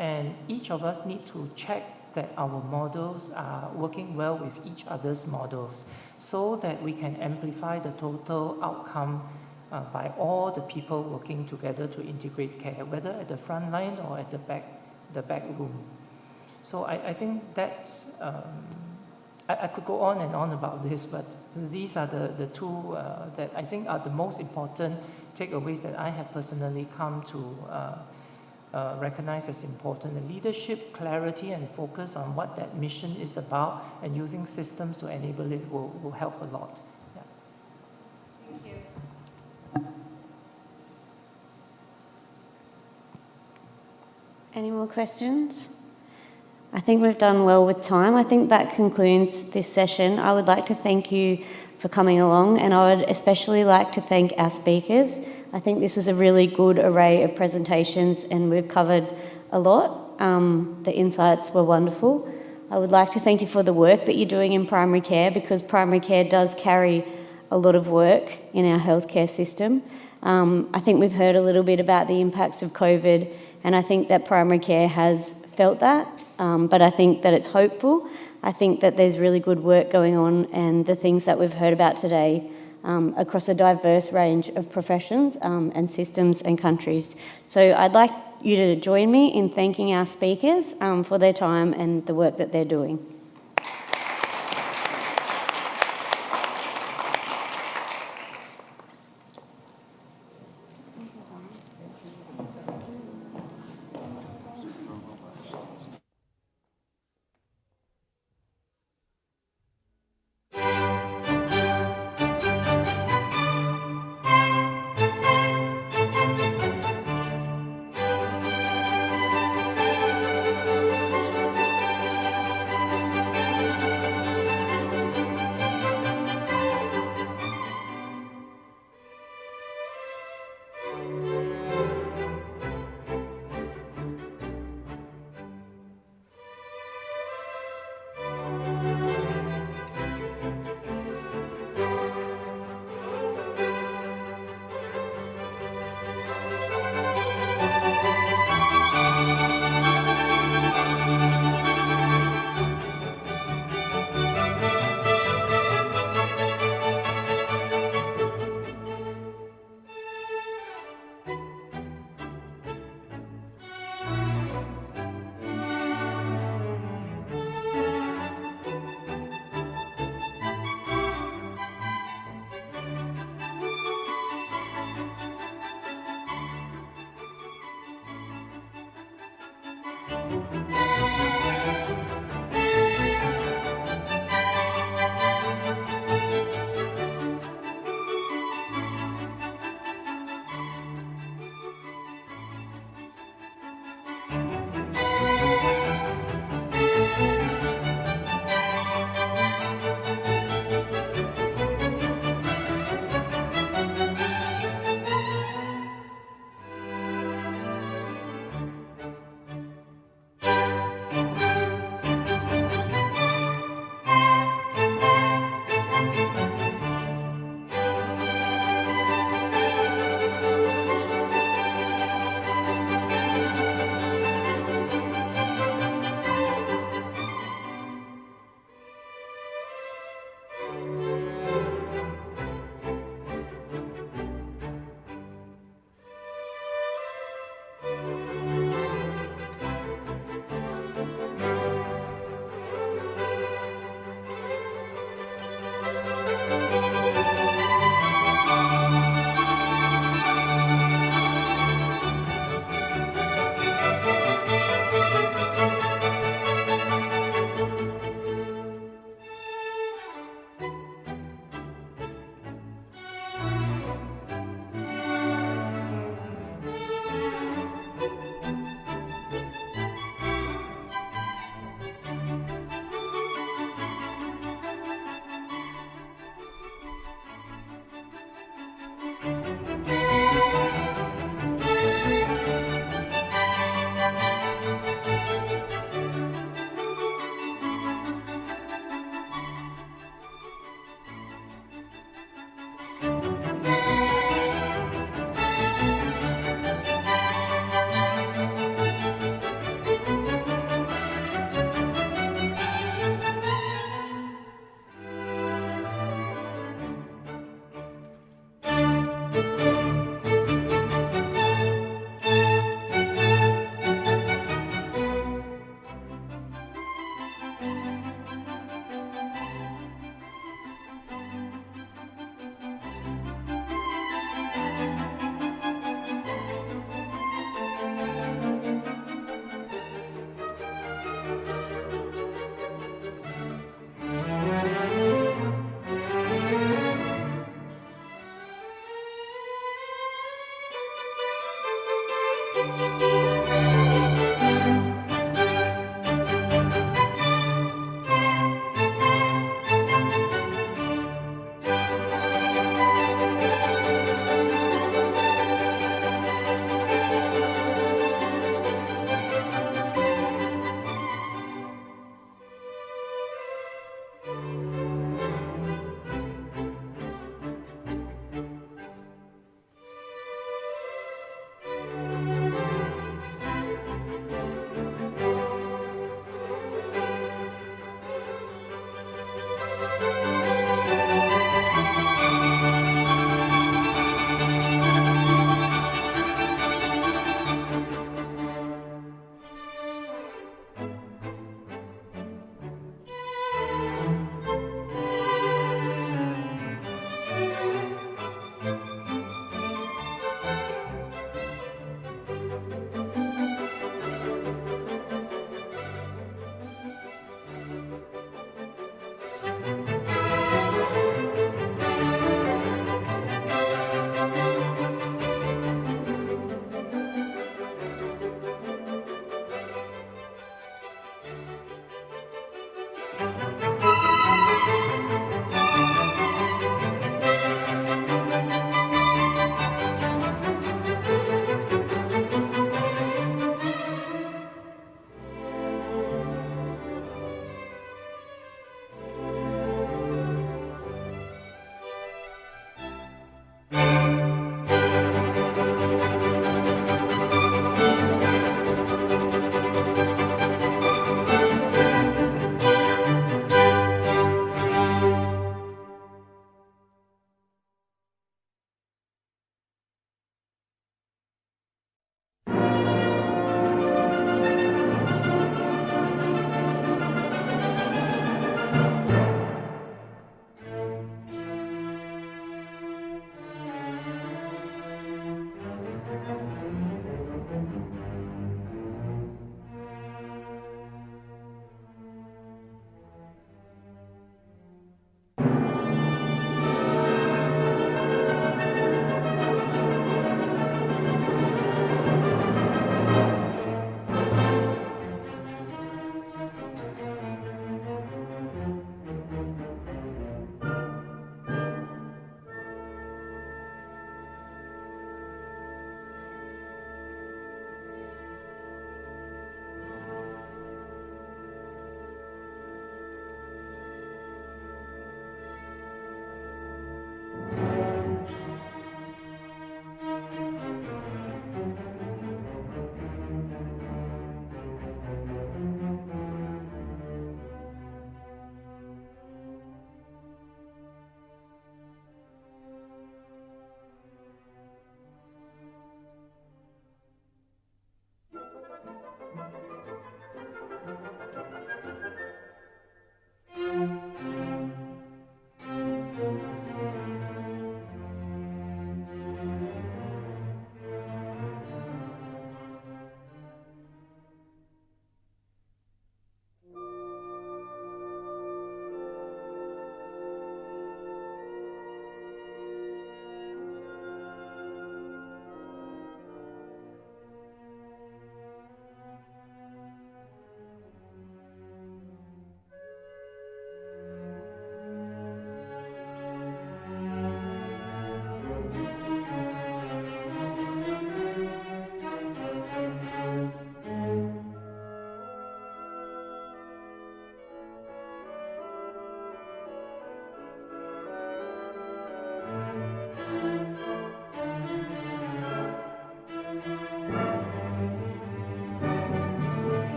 and each of us need to check that our models are working well with each other's models so that we can amplify the total outcome by all the people working together to integrate care, whether at the front line or at the back room. So I think that's, I could go on and on about this, but these are the two that I think are the most important takeaways that I have personally come to recognize as important. The leadership, clarity, and focus on what that mission is about, and using systems to enable it will help a lot. Yeah. Thank you. Any more questions? I think we've done well with time. I think that concludes this session. I would like to thank you for coming along, and I would especially like to thank our speakers. I think this was a really good array of presentations, and we've covered a lot. The insights were wonderful. I would like to thank you for the work that you're doing in primary care, because primary care does carry a lot of work in our healthcare system. I think we've heard a little bit about the impacts of COVID, and I think that primary care has felt that. But I think that it's hopeful. I think that there's really good work going on, and the things that we've heard about today across a diverse range of professions and systems and countries. So I'd like you to join me in thanking our speakers for their time and the work that they're doing.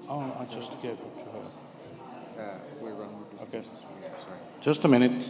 Oh, I just gave it to her. We're running the Okay. Sorry. Just a minute.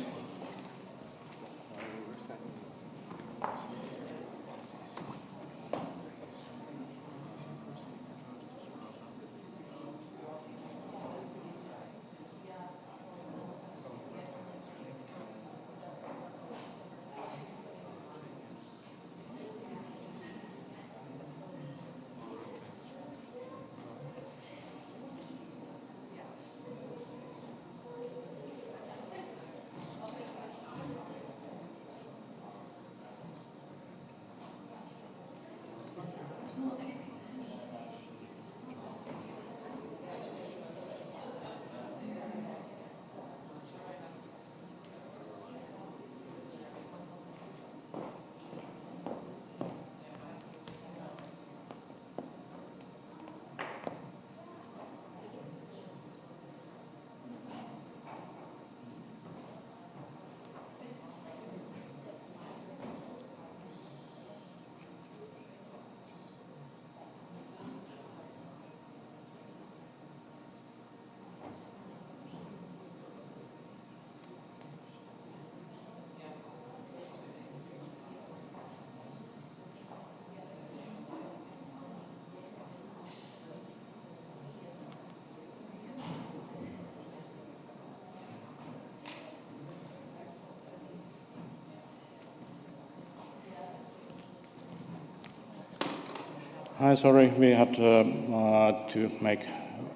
Hi, sorry, we had to make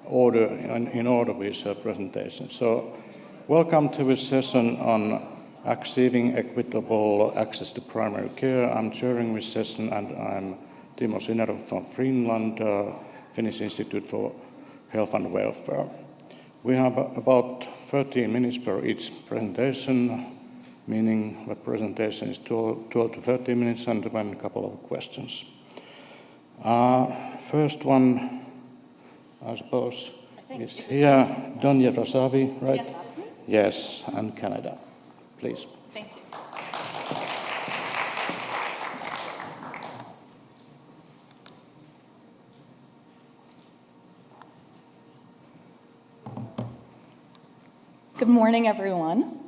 order in order with presentation. So, welcome to this session on achieving equitable access to primary care. I'm chairing this session, and I'm Timo Sinerov from Finland, Finnish Institute for Health and Welfare. We have about 13 minutes per each presentation, meaning the presentation is 12 to 13 minutes, and then a couple of questions. First one, I suppose, is here, Donya Rasavi, right? Yeah. Yes, and Canada. Please. Thank you. Good morning, everyone.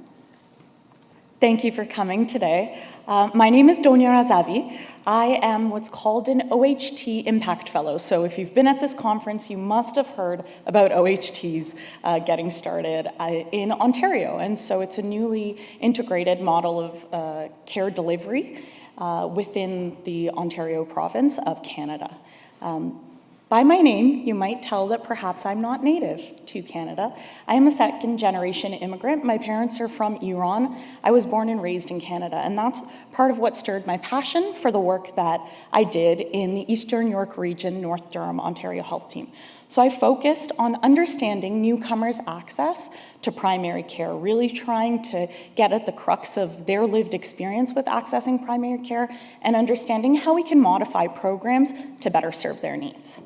Thank you for coming today. My name is Donia Razavi. I am what's called an OHT Impact Fellow. So if you've been at this conference, you must have heard about OHTs getting started in Ontario. And so it's a newly integrated model of care delivery within the Ontario province of Canada. By my name, you might tell that perhaps I'm not native to Canada. I am a second-generation immigrant. My parents are from Iran. I was born and raised in Canada, and that's part of what stirred my passion for the work that I did in the Eastern York region, North Durham, Ontario Health Team. So I focused on understanding newcomers' access to primary care, really trying to get at the crux of their lived experience with accessing primary care and understanding how we can modify programs to better serve their needs.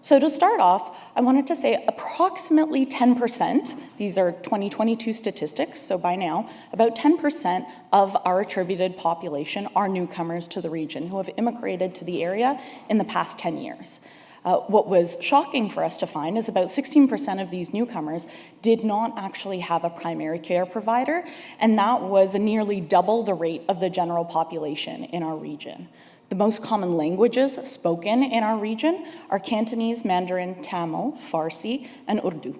So to start off, I wanted to say approximately 10%, these are 2022 statistics, so by now, about 10% of our attributed population are newcomers to the region who have immigrated to the area in the past 10 years. What was shocking for us to find is about 16% of these newcomers did not actually have a primary care provider, and that was nearly double the rate of the general population in our region. The most common languages spoken in our region are Cantonese, Mandarin, Tamil, Farsi, and Urdu.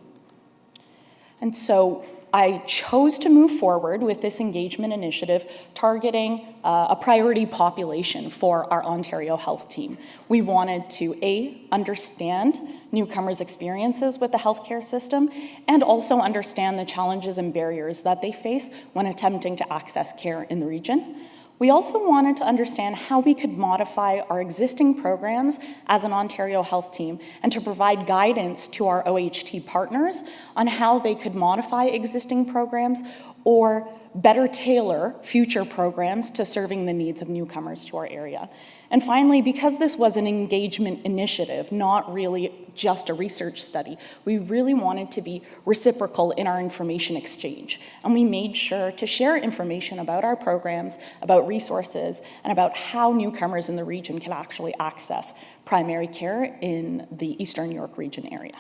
And so I chose to move forward with this engagement initiative targeting a priority population for our Ontario Health Team. We wanted to, A, understand newcomers' experiences with the healthcare system and also understand the challenges and barriers that they face when attempting to access care in the region. We also wanted to understand how we could modify our existing programs as an Ontario Health Team and to provide guidance to our OHT partners on how they could modify existing programs or better tailor future programs to serving the needs of newcomers to our area. And finally, because this was an engagement initiative, not really just a research study, we really wanted to be reciprocal in our information exchange. And we made sure to share information about our programs, about resources, and about how newcomers in the region can actually access primary care in the Eastern York region area.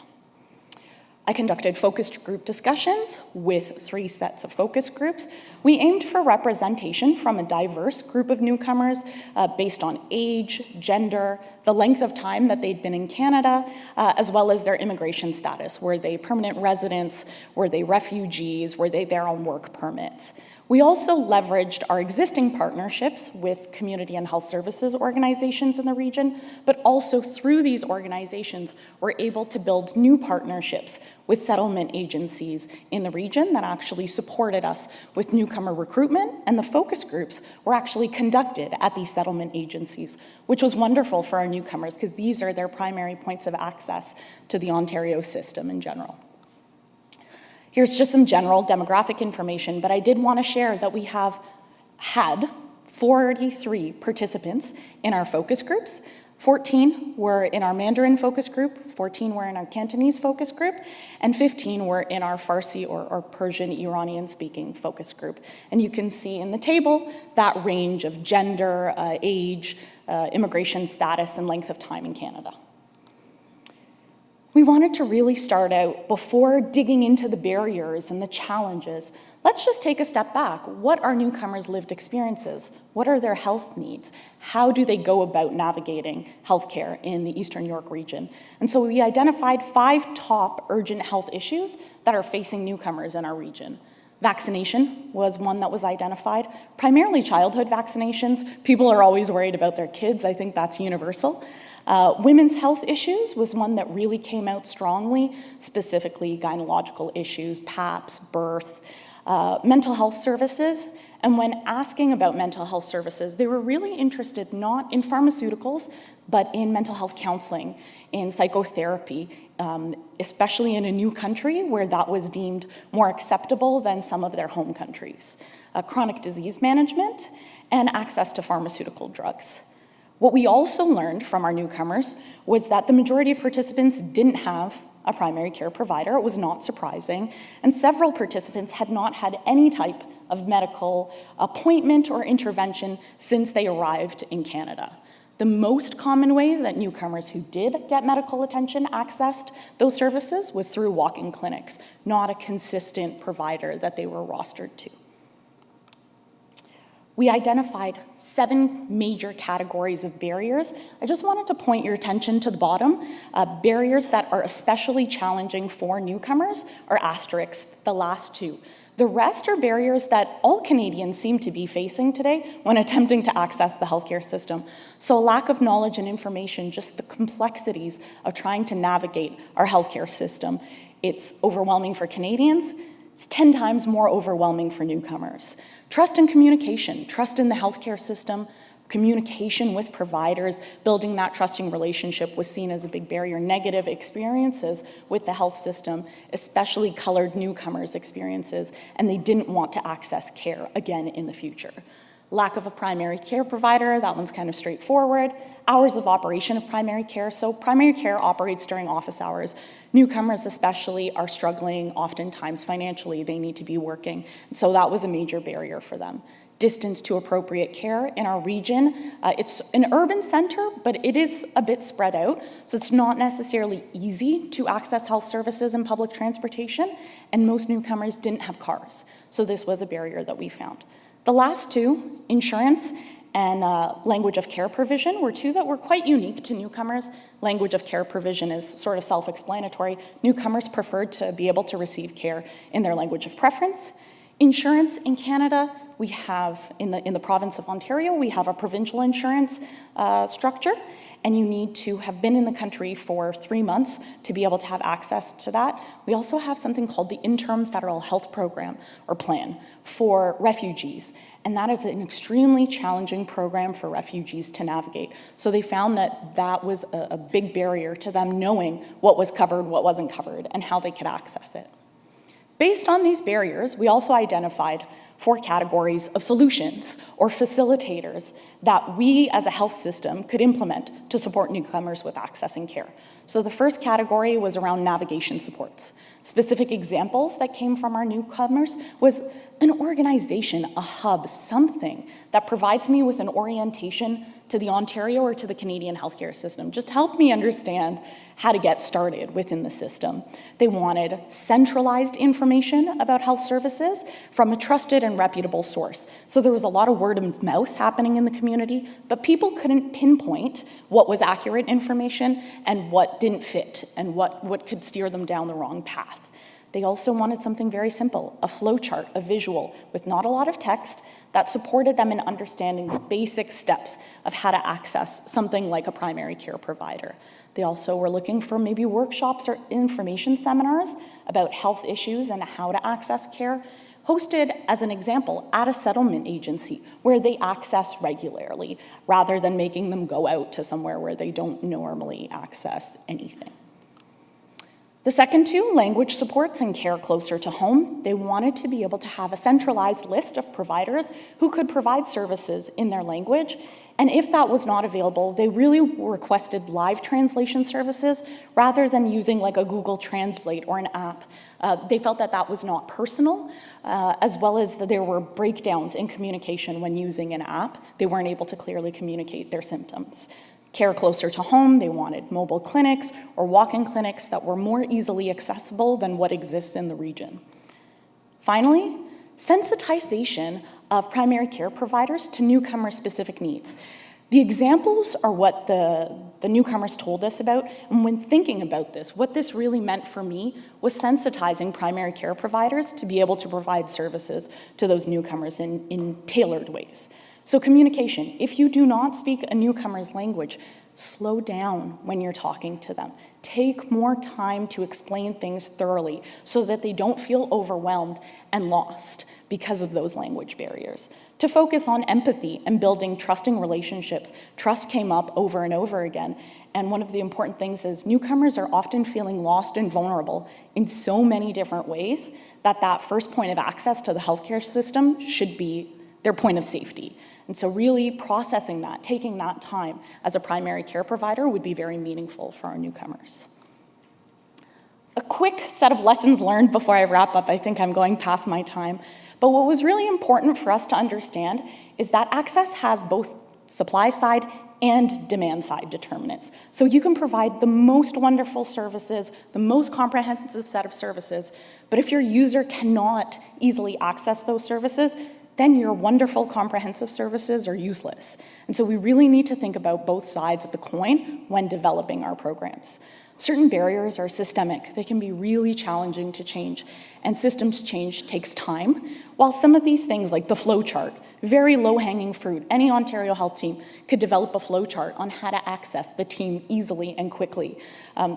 I conducted focused group discussions with 3 sets of focus groups. We aimed for representation from a diverse group of newcomers based on age, gender, the length of time that they'd been in Canada, as well as their immigration status. Were they permanent residents? Were they refugees? Were they there on work permits? We also leveraged our existing partnerships with community and health services organizations in the region, but also through these organizations, we're able to build new partnerships with settlement agencies in the region that actually supported us with newcomer recruitment, and the focus groups were actually conducted at these settlement agencies, which was wonderful for our newcomers because these are their primary points of access to the Ontario system in general. Here's just some general demographic information, but I did want to share that we have had 43 participants in our focus groups. 14 were in our Mandarin focus group, 14 were in our Cantonese focus group, and 15 were in our Farsi or Persian Iranian-speaking focus group. And you can see in the table that range of gender, age, immigration status, and length of time in Canada. We wanted to really start out, before digging into the barriers and the challenges, let's just take a step back. What are newcomers' lived experiences? What are their health needs? How do they go about navigating healthcare in the Eastern York region? And so we identified 5 top urgent health issues that are facing newcomers in our region. Vaccination was one that was identified, primarily childhood vaccinations. People are always worried about their kids. I think that's universal. Women's health issues was one that really came out strongly, specifically gynecological issues, PAPS, birth, mental health services. And when asking about mental health services, they were really interested not in pharmaceuticals, but in mental health counseling, in psychotherapy, especially in a new country where that was deemed more acceptable than some of their home countries. Chronic disease management and access to pharmaceutical drugs. What we also learned from our newcomers was that the majority of participants didn't have a primary care provider. It was not surprising. And several participants had not had any type of medical appointment or intervention since they arrived in Canada. The most common way that newcomers who did get medical attention accessed those services was through walk-in clinics, not a consistent provider that they were rostered to. We identified 7 major categories of barriers. I just wanted to point your attention to the bottom. Barriers that are especially challenging for newcomers are asterisks, the last 2. The rest are barriers that all Canadians seem to be facing today when attempting to access the healthcare system. So a lack of knowledge and information, just the complexities of trying to navigate our healthcare system. It's overwhelming for Canadians. It's 10 times more overwhelming for newcomers. Trust and communication, trust in the healthcare system, communication with providers, building that trusting relationship was seen as a big barrier. Negative experiences with the health system, especially colored newcomers' experiences, and they didn't want to access care again in the future. Lack of a primary care provider, that one's kind of straightforward. Hours of operation of primary care, so primary care operates during office hours. Newcomers especially are struggling oftentimes financially, they need to be working, so that was a major barrier for them. Distance to appropriate care in our region. It's an urban center, but it is a bit spread out, so it's not necessarily easy to access health services and public transportation, and most newcomers didn't have cars, so this was a barrier that we found. The last 2, insurance and language of care provision, were 2 that were quite unique to newcomers. Language of care provision is sort of self-explanatory. Newcomers preferred to be able to receive care in their language of preference. Insurance in Canada, we have, in the province of Ontario, we have a provincial insurance structure, and you need to have been in the country for 3 months to be able to have access to that. We also have something called the Interim Federal Health Program, or Plan, for refugees, and that is an extremely challenging program for refugees to navigate. So they found that that was a big barrier to them knowing what was covered, what wasn't covered, and how they could access it. Based on these barriers, we also identified 4 categories of solutions or facilitators that we as a health system could implement to support newcomers with accessing care. So the first category was around navigation supports. Specific examples that came from our newcomers was an organization, a hub, something that provides me with an orientation to the Ontario or to the Canadian healthcare system. Just help me understand how to get started within the system. They wanted centralized information about health services from a trusted and reputable source. So there was a lot of word of mouth happening in the community, but people couldn't pinpoint what was accurate information and what didn't fit and what could steer them down the wrong path. They also wanted something very simple, a flow chart, a visual with not a lot of text that supported them in understanding the basic steps of how to access something like a primary care provider. They also were looking for maybe workshops or information seminars about health issues and how to access care, hosted as an example at a settlement agency where they access regularly, rather than making them go out to somewhere where they don't normally access anything. The second 2, language supports and care closer to home. They wanted to be able to have a centralized list of providers who could provide services in their language. And if that was not available, they really requested live translation services rather than using like a Google Translate or an app. They felt that that was not personal, as well as that there were breakdowns in communication when using an app. They weren't able to clearly communicate their symptoms. Care closer to home, they wanted mobile clinics or walk-in clinics that were more easily accessible than what exists in the region. Finally, sensitization of primary care providers to newcomer-specific needs. The examples are what the newcomers told us about, and when thinking about this, what this really meant for me was sensitizing primary care providers to be able to provide services to those newcomers in tailored ways. So communication, if you do not speak a newcomer's language, slow down when you're talking to them. Take more time to explain things thoroughly so that they don't feel overwhelmed and lost because of those language barriers. To focus on empathy and building trusting relationships. Trust came up over and over again. And one of the important things is newcomers are often feeling lost and vulnerable in so many different ways that first point of access to the healthcare system should be their point of safety. And so really processing that, taking that time as a primary care provider would be very meaningful for our newcomers. A quick set of lessons learned before I wrap up. I think I'm going past my time. But what was really important for us to understand is that access has both supply side and demand side determinants. So you can provide the most wonderful services, the most comprehensive set of services, but if your user cannot easily access those services, then your wonderful comprehensive services are useless. And so we really need to think about both sides of the coin when developing our programs. Certain barriers are systemic. They can be really challenging to change, and systems change takes time, while some of these things like the flow chart, very low-hanging fruit. Any Ontario Health team could develop a flow chart on how to access the team easily and quickly.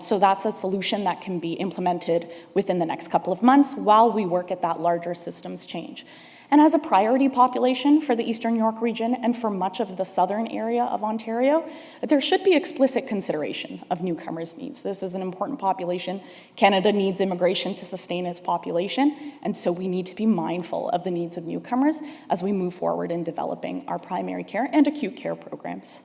So that's a solution that can be implemented within the next couple of months while we work at that larger systems change. And as a priority population for the Eastern York region and for much of the southern area of Ontario, there should be explicit consideration of newcomers' needs. This is an important population. Canada needs immigration to sustain its population, and so we need to be mindful of the needs of newcomers as we move forward in developing our primary care and acute care programs.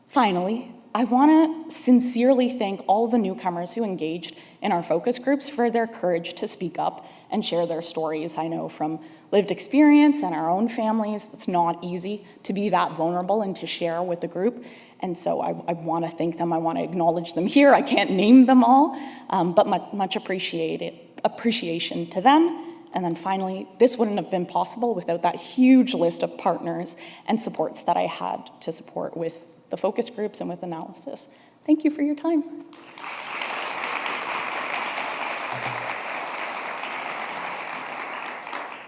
Finally, I want to sincerely thank all the newcomers who engaged in our focus groups for their courage to speak up and share their stories. I know from lived experience and our own families, it's not easy to be that vulnerable and to share with the group. And so I want to thank them. I want to acknowledge them here. I can't name them all, but much appreciation to them. And then finally, this wouldn't have been possible without that huge list of partners and supports that I had to support with the focus groups and with analysis. Thank you for your time.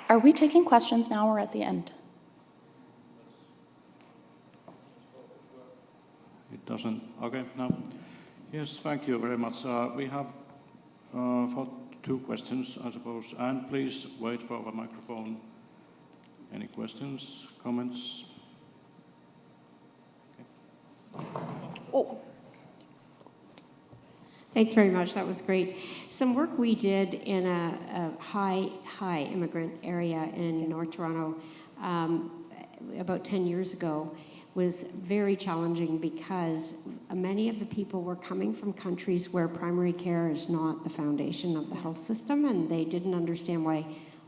Are we taking questions now or at the end? It doesn't. Okay, no. Yes, thank you very much. We have for 2 questions, I suppose. And please wait for the microphone. Any questions, comments? Okay. Oh. Thanks very much. That was great. Some work we did in a high immigrant area in North Toronto about 10 years ago was very challenging because many of the people were coming from countries where primary care is not the foundation of the health system, and they didn't understand why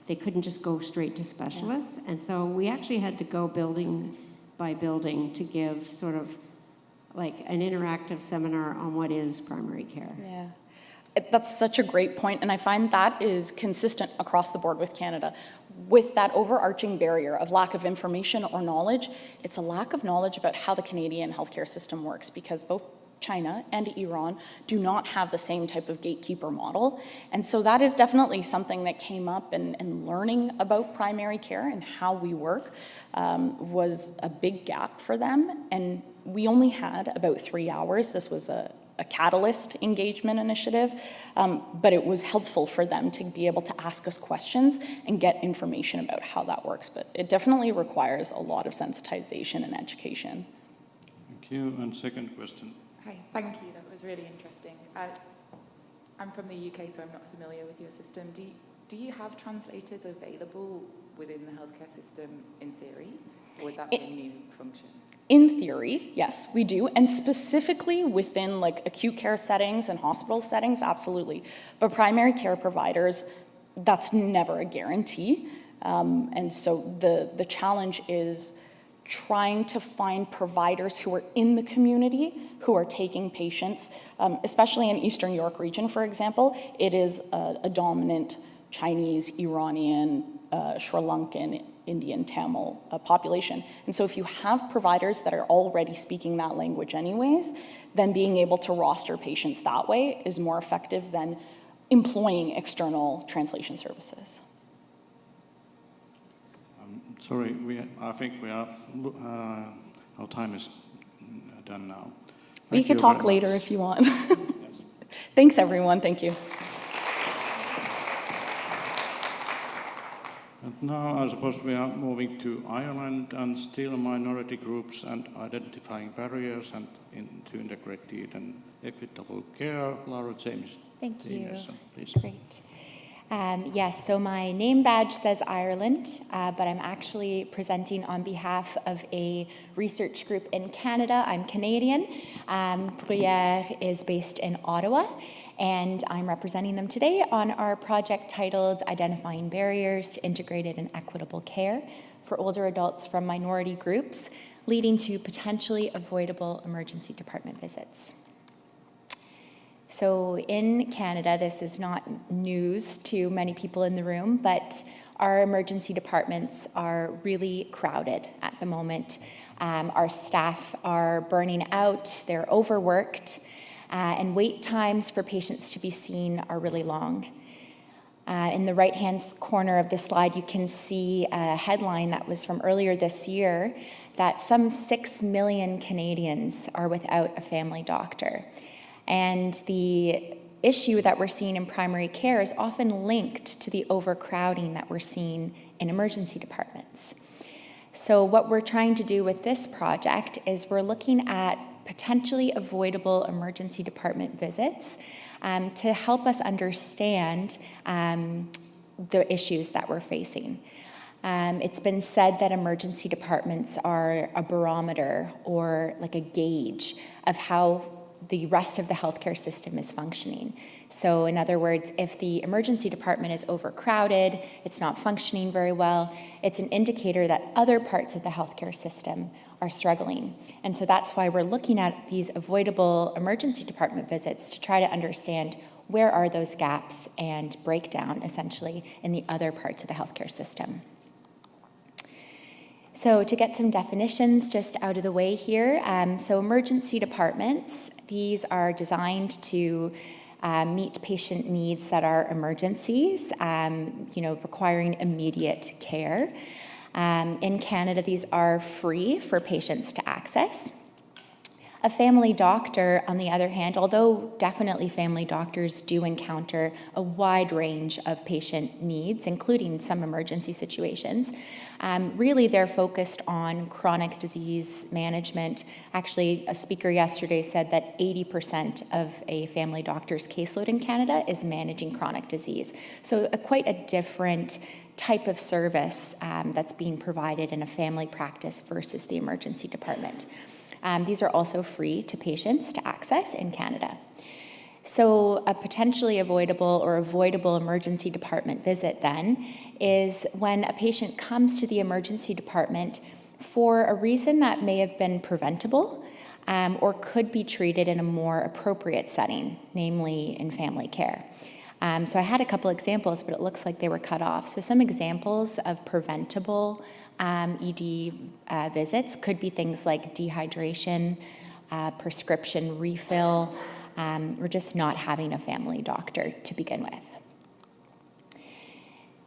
they couldn't just go straight to specialists. And so we actually had to go building by building to give sort of like an interactive seminar on what is primary care. Yeah. That's such a great point, and I find that is consistent across the board with Canada. With that overarching barrier of lack of information or knowledge, it's a lack of knowledge about how the Canadian healthcare system works, because both China and Iran do not have the same type of gatekeeper model. And so that is definitely something that came up, and learning about primary care and how we work was a big gap for them. And we only had about 3 hours. This was a catalyst engagement initiative, but it was helpful for them to be able to ask us questions and get information about how that works. But it definitely requires a lot of sensitization and education. Thank you. And second question. Hi, thank you. That was really interesting. I'm from the UK, so I'm not familiar with your system. Do you have translators available within the healthcare system in theory, or would that be a new function? In theory, yes, we do. And specifically within like acute care settings and hospital settings, absolutely. But primary care providers, that's never a guarantee. And so the challenge is trying to find providers who are in the community, who are taking patients, especially in Eastern York region, for example. It is a dominant Chinese, Iranian, Sri Lankan, Indian, Tamil population. And so if you have providers that are already speaking that language anyways, then being able to roster patients that way is more effective than employing external translation services. Sorry, I think we are, our time is done now. We could talk later if you want. Yes. Thanks, everyone. Thank you. And now I suppose we are moving to Ireland and still minority groups and identifying barriers and into integrated and equitable care. Laura James. Thank you. Please. Great. Yes, so my name badge says Ireland, but I'm actually presenting on behalf of a research group in Canada. I'm Canadian. Bruyère is based in Ottawa, and I'm representing them today on our project titled Identifying Barriers to Integrated and Equitable Care for Older Adults from Minority Groups, leading to potentially avoidable emergency department visits. So in Canada, this is not news to many people in the room, but our emergency departments are really crowded at the moment. Our staff are burning out, they're overworked, and wait times for patients to be seen are really long. In the right-hand corner of the slide, you can see a headline that was from earlier this year that some 6 million Canadians are without a family doctor. And the issue that we're seeing in primary care is often linked to the overcrowding that we're seeing in emergency departments. So what we're trying to do with this project is we're looking at potentially avoidable emergency department visits to help us understand the issues that we're facing. It's been said that emergency departments are a barometer or like a gauge of how the rest of the healthcare system is functioning. So in other words, if the emergency department is overcrowded, it's not functioning very well, it's an indicator that other parts of the healthcare system are struggling. And so that's why we're looking at these avoidable emergency department visits to try to understand where are those gaps and breakdown essentially in the other parts of the healthcare system. So to get some definitions just out of the way here, so emergency departments, these are designed to meet patient needs that are emergencies, requiring immediate care. In Canada, these are free for patients to access. A family doctor, on the other hand, although definitely family doctors do encounter a wide range of patient needs, including some emergency situations, really they're focused on chronic disease management. Actually, a speaker yesterday said that 80% of a family doctor's caseload in Canada is managing chronic disease. So quite a different type of service that's being provided in a family practice versus the emergency department. These are also free to patients to access in Canada. So a potentially avoidable or avoidable emergency department visit then is when a patient comes to the emergency department for a reason that may have been preventable or could be treated in a more appropriate setting, namely in family care. So I had a couple examples, but it looks like they were cut off. So some examples of preventable ED visits could be things like dehydration, prescription refill, or just not having a family doctor to begin with.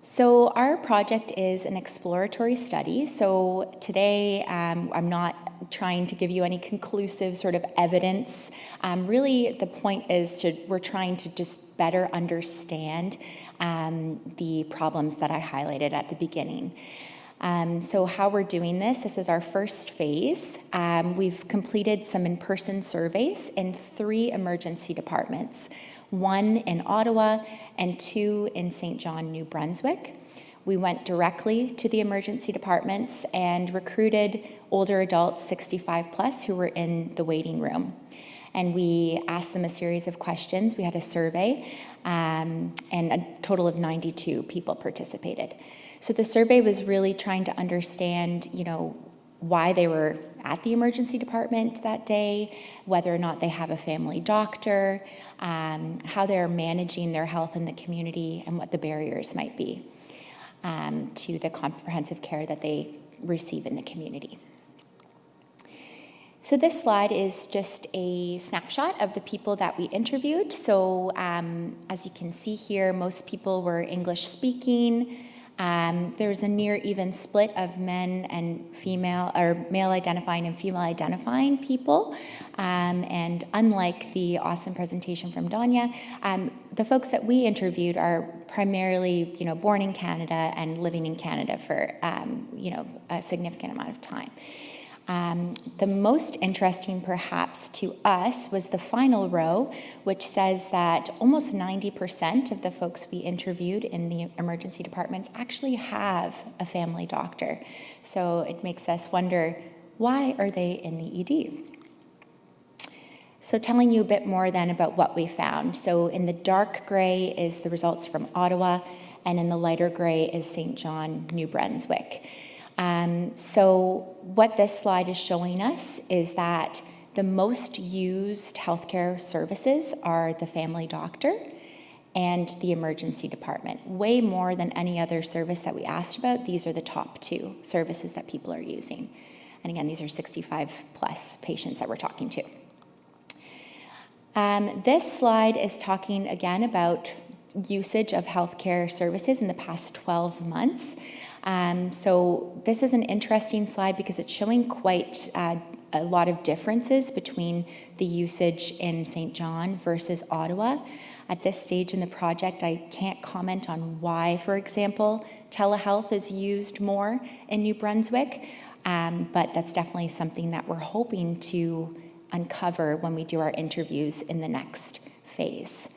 So our project is an exploratory study. So today I'm not trying to give you any conclusive sort of evidence. Really the point is we're trying to just better understand the problems that I highlighted at the beginning. So how we're doing this is our first phase. We've completed some in-person surveys in 3 emergency departments, 1 in Ottawa and 2 in St. John, New Brunswick. We went directly to the emergency departments and recruited older adults, 65 plus, who were in the waiting room. And we asked them a series of questions. We had a survey, and a total of 92 people participated. So the survey was really trying to understand, why they were at the emergency department that day, whether or not they have a family doctor, how they're managing their health in the community, and what the barriers might be to the comprehensive care that they receive in the community. So this slide is just a snapshot of the people that we interviewed. So as you can see here, most people were English speaking. There's a near even split of men and female, or male identifying and female identifying people. And unlike the awesome presentation from Danya, the folks that we interviewed are primarily, born in Canada and living in Canada for, a significant amount of time. The most interesting, perhaps, to us was the final row, which says that almost 90% of the folks we interviewed in the emergency departments actually have a family doctor. So it makes us wonder, why are they in the ED? So telling you a bit more then about what we found. So in the dark gray is the results from Ottawa, and in the lighter gray is St. John, New Brunswick. So what this slide is showing us is that the most used healthcare services are the family doctor and the emergency department. Way more than any other service that we asked about, these are the top 2 services that people are using. And again, these are 65 plus patients that we're talking to. This slide is talking again about usage of healthcare services in the past 12 months. So this is an interesting slide because it's showing quite a lot of differences between the usage in St. John versus Ottawa. At this stage in the project, I can't comment on why, for example, telehealth is used more in New Brunswick, but that's definitely something that we're hoping to uncover when we do our interviews in the next phase.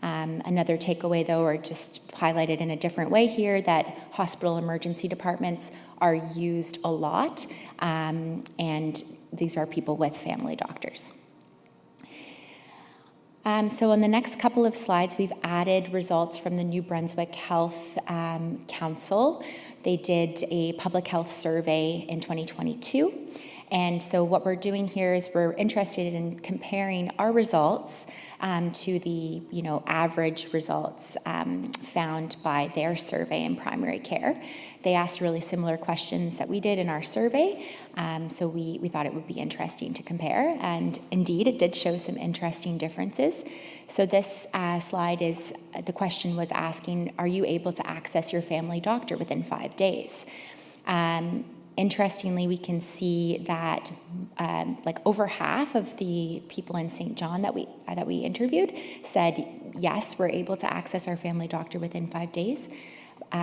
Another takeaway, though, or just highlighted in a different way here, that hospital emergency departments are used a lot, and these are people with family doctors. So on the next couple of slides, we've added results from the New Brunswick Health Council. They did a public health survey in 2022. And so what we're doing here is we're interested in comparing our results to the average results found by their survey in primary care. They asked really similar questions that we did in our survey, so we thought it would be interesting to compare, and indeed it did show some interesting differences. So this slide is, the question was asking, are you able to access your family doctor within 5 days? Interestingly, we can see that like over half of the people in St. John that we interviewed said, yes, we're able to access our family doctor within 5 days,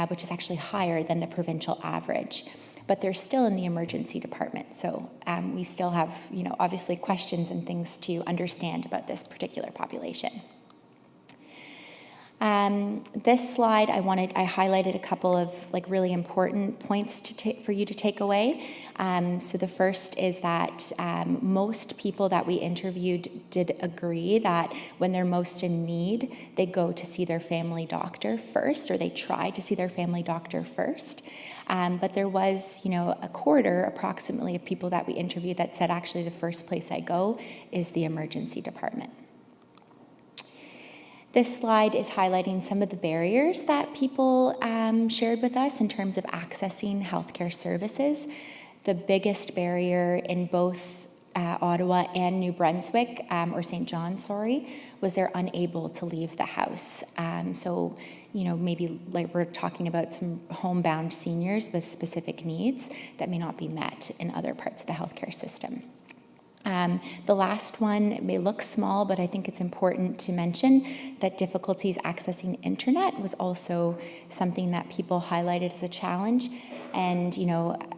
which is actually higher than the provincial average. But they're still in the emergency department. So we still have, obviously questions and things to understand about this particular population. This slide, I highlighted a couple of really important points for you to take away. So the first is that most people that we interviewed did agree that when they're most in need, they go to see their family doctor first, or they try to see their family doctor first. But there was, a quarter approximately of people that we interviewed that said, actually, the first place I go is the emergency department. This slide is highlighting some of the barriers that people shared with us in terms of accessing healthcare services. The biggest barrier in both Ottawa and New Brunswick, or St. John, was they're unable to leave the house. So, maybe like we're talking about some homebound seniors with specific needs that may not be met in other parts of the healthcare system. The last one may look small, but I think it's important to mention that difficulties accessing internet was also something that people highlighted as a challenge. And,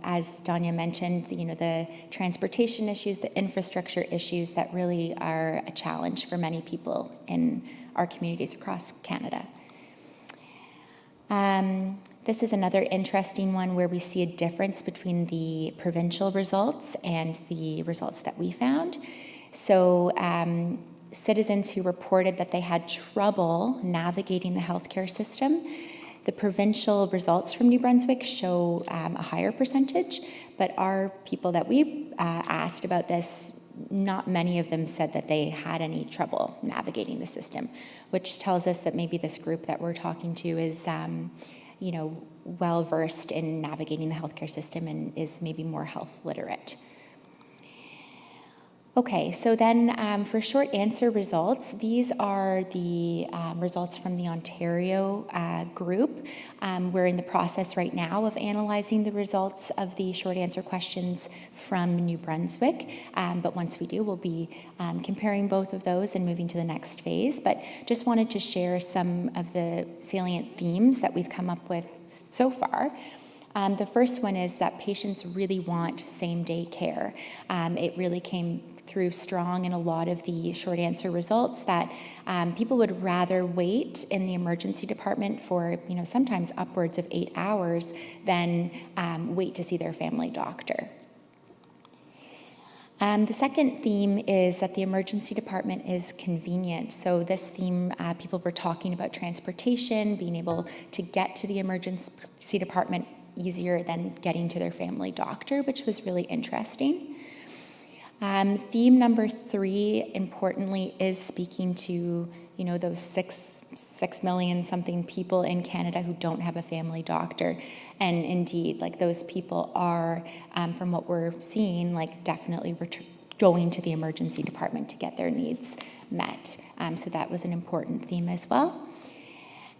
as Danya mentioned, the transportation issues, the infrastructure issues that really are a challenge for many people in our communities across Canada. This is another interesting one where we see a difference between the provincial results and the results that we found. So citizens who reported that they had trouble navigating the healthcare system, the provincial results from New Brunswick show a higher percentage, but our people that we asked about this, not many of them said that they had any trouble navigating the system, which tells us that maybe this group that we're talking to is well-versed in navigating the healthcare system and is maybe more health literate. Okay, so then for short answer results, these are the results from the Ontario group. We're in the process right now of analyzing the results of the short answer questions from New Brunswick, but once we do, we'll be comparing both of those and moving to the next phase. But just wanted to share some of the salient themes that we've come up with so far. The first one is that patients really want same-day care. It really came through strong in a lot of the short answer results that people would rather wait in the emergency department for sometimes upwards of 8 hours than wait to see their family doctor. The second theme is that the emergency department is convenient. So this theme, people were talking about transportation, being able to get to the emergency department easier than getting to their family doctor, which was really interesting. Theme number 3, importantly, is speaking to those 6 million something people in Canada who don't have a family doctor. And indeed, like those people are, from what we're seeing, like definitely going to the emergency department to get their needs met. So that was an important theme as well.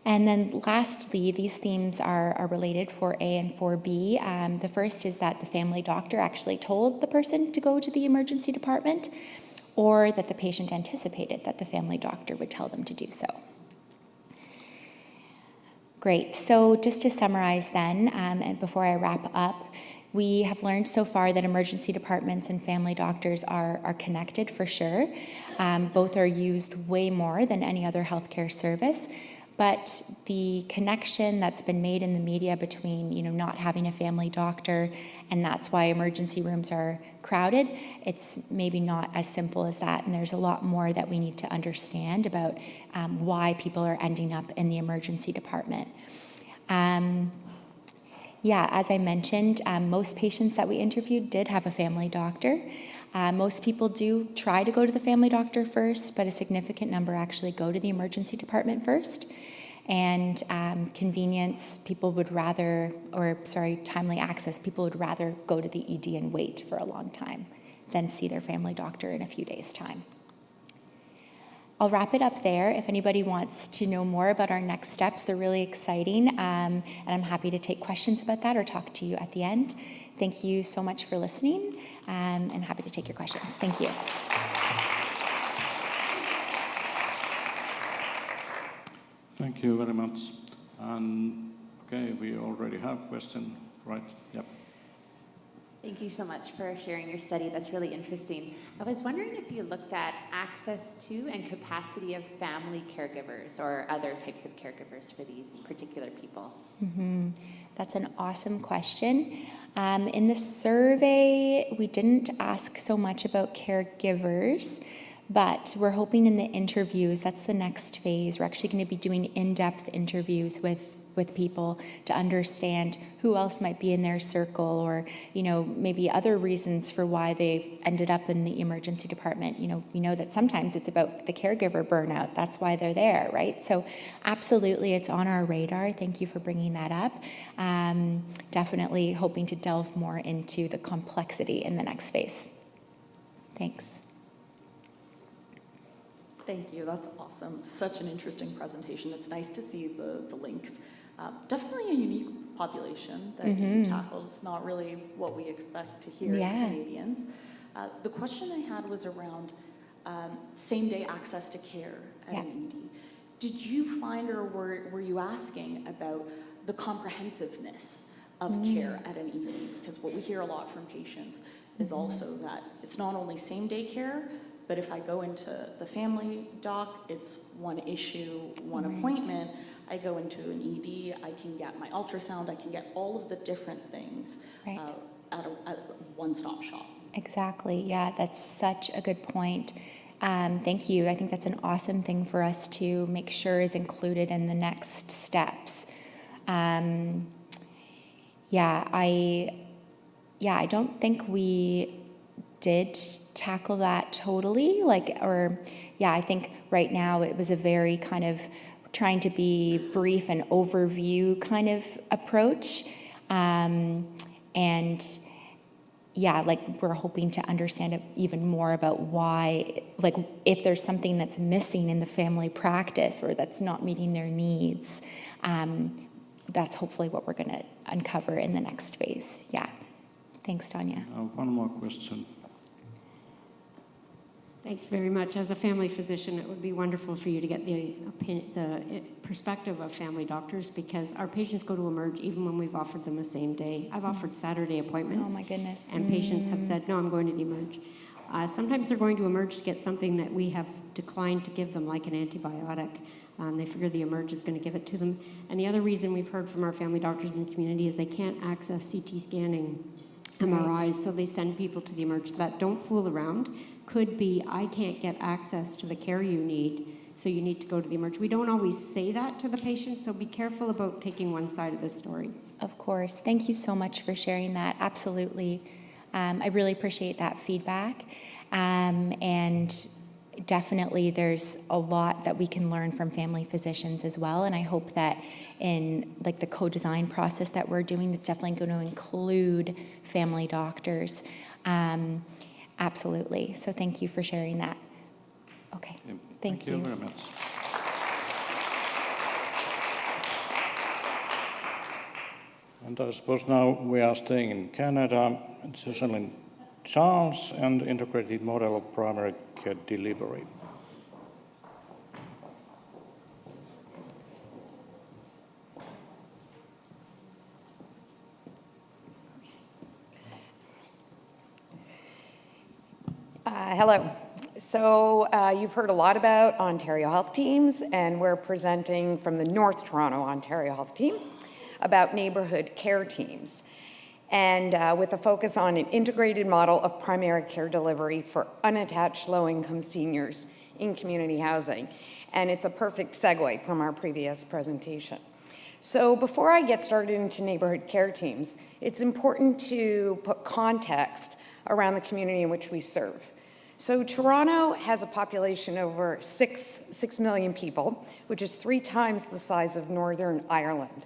And then lastly, these themes are related for A and for B. The first is that the family doctor actually told the person to go to the emergency department, or that the patient anticipated that the family doctor would tell them to do so. Great, so just to summarize then, and before I wrap up, we have learned so far that emergency departments and family doctors are connected for sure. Both are used way more than any other healthcare service. But the connection that's been made in the media between, not having a family doctor, and that's why emergency rooms are crowded, it's maybe not as simple as that. And there's a lot more that we need to understand about why people are ending up in the emergency department. As I mentioned, most patients that we interviewed did have a family doctor. Most people do try to go to the family doctor first, but a significant number actually go to the emergency department first. And convenience, people would rather, timely access, people would rather go to the ED and wait for a long time than see their family doctor in a few days' time. I'll wrap it up there. If anybody wants to know more about our next steps, they're really exciting, and I'm happy to take questions about that or talk to you at the end. Thank you so much for listening, and happy to take your questions. Thank you. Thank you very much. And okay, we already have a question, right? Yep. Thank you so much for sharing your study. That's really interesting. I was wondering if you looked at access to and capacity of family caregivers or other types of caregivers for these particular people. That's an awesome question. In the survey, we didn't ask so much about caregivers, but we're hoping in the interviews, that's the next phase. We're actually going to be doing in-depth interviews with people to understand who else might be in their circle, or maybe other reasons for why they've ended up in the emergency department. We know that sometimes it's about the caregiver burnout. That's why they're there, right? So absolutely, it's on our radar. Thank you for bringing that up. Definitely hoping to delve more into the complexity in the next phase. Thanks. Thank you, that's awesome. Such an interesting presentation. It's nice to see the links. Definitely a unique population that you tackled. It's not really what we expect to hear as Canadians. The question I had was around same-day access to care at an ED. Did you find, or were you asking about the comprehensiveness of care at an ED? Because what we hear a lot from patients is also that it's not only same-day care, but if I go into the family doc, it's one issue, one appointment. I go into an ED, I can get my ultrasound, I can get all of the different things at a one-stop shop. Exactly, yeah, that's such a good point. Thank you. I think that's an awesome thing for us to make sure is included in the next steps. I don't think we did tackle that totally. I think right now it was a very kind of trying to be brief and overview kind of approach. We're hoping to understand even more about why, if there's something that's missing in the family practice or that's not meeting their needs, that's hopefully what we're going to uncover in the next phase. Yeah. Thanks, Tanya. One more question. Thanks very much. As a family physician, it would be wonderful for you to get the perspective of family doctors, because our patients go to Emerge even when we've offered them a same day. I've offered Saturday appointments. Oh my goodness. And patients have said, no, I'm going to the Emerge. Sometimes they're going to Emerge to get something that we have declined to give them, like an antibiotic. They figure the Emerge is going to give it to them. And the other reason we've heard from our family doctors in the community is they can't access CT scanning, MRIs, so they send people to the Emerge. That don't fool around. Could be, I can't get access to the care you need, so you need to go to the Emerge. We don't always say that to the patient, so be careful about taking one side of the story. Of course. Thank you so much for sharing that. Absolutely. I really appreciate that feedback. And definitely there's a lot that we can learn from family physicians as well, and I hope that in like the co-design process that we're doing, it's definitely going to include family doctors. Absolutely. So thank you for sharing that. Okay. Thank you very much. And I suppose now we are staying in Canada, Susan Charles, and integrated model of primary care delivery. Hello. So you've heard a lot about Ontario Health Teams, and we're presenting from the North Toronto Ontario Health Team about neighbourhood care teams, and with a focus on an integrated model of primary care delivery for unattached low-income seniors in community housing. And it's a perfect segue from our previous presentation. So before I get started into neighbourhood care teams, it's important to put context around the community in which we serve. So Toronto has a population of over 6 million people, which is 3 times the size of Northern Ireland.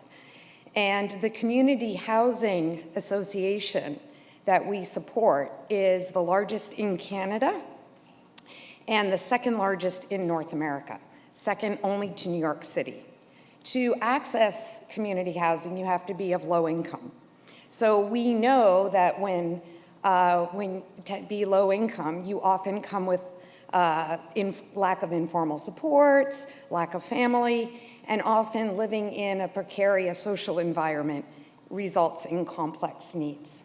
And the Community Housing Association that we support is the largest in Canada and the second largest in North America, second only to New York City. To access community housing, you have to be of low income. So we know that when to be low income, you often come with lack of informal supports, lack of family, and often living in a precarious social environment results in complex needs.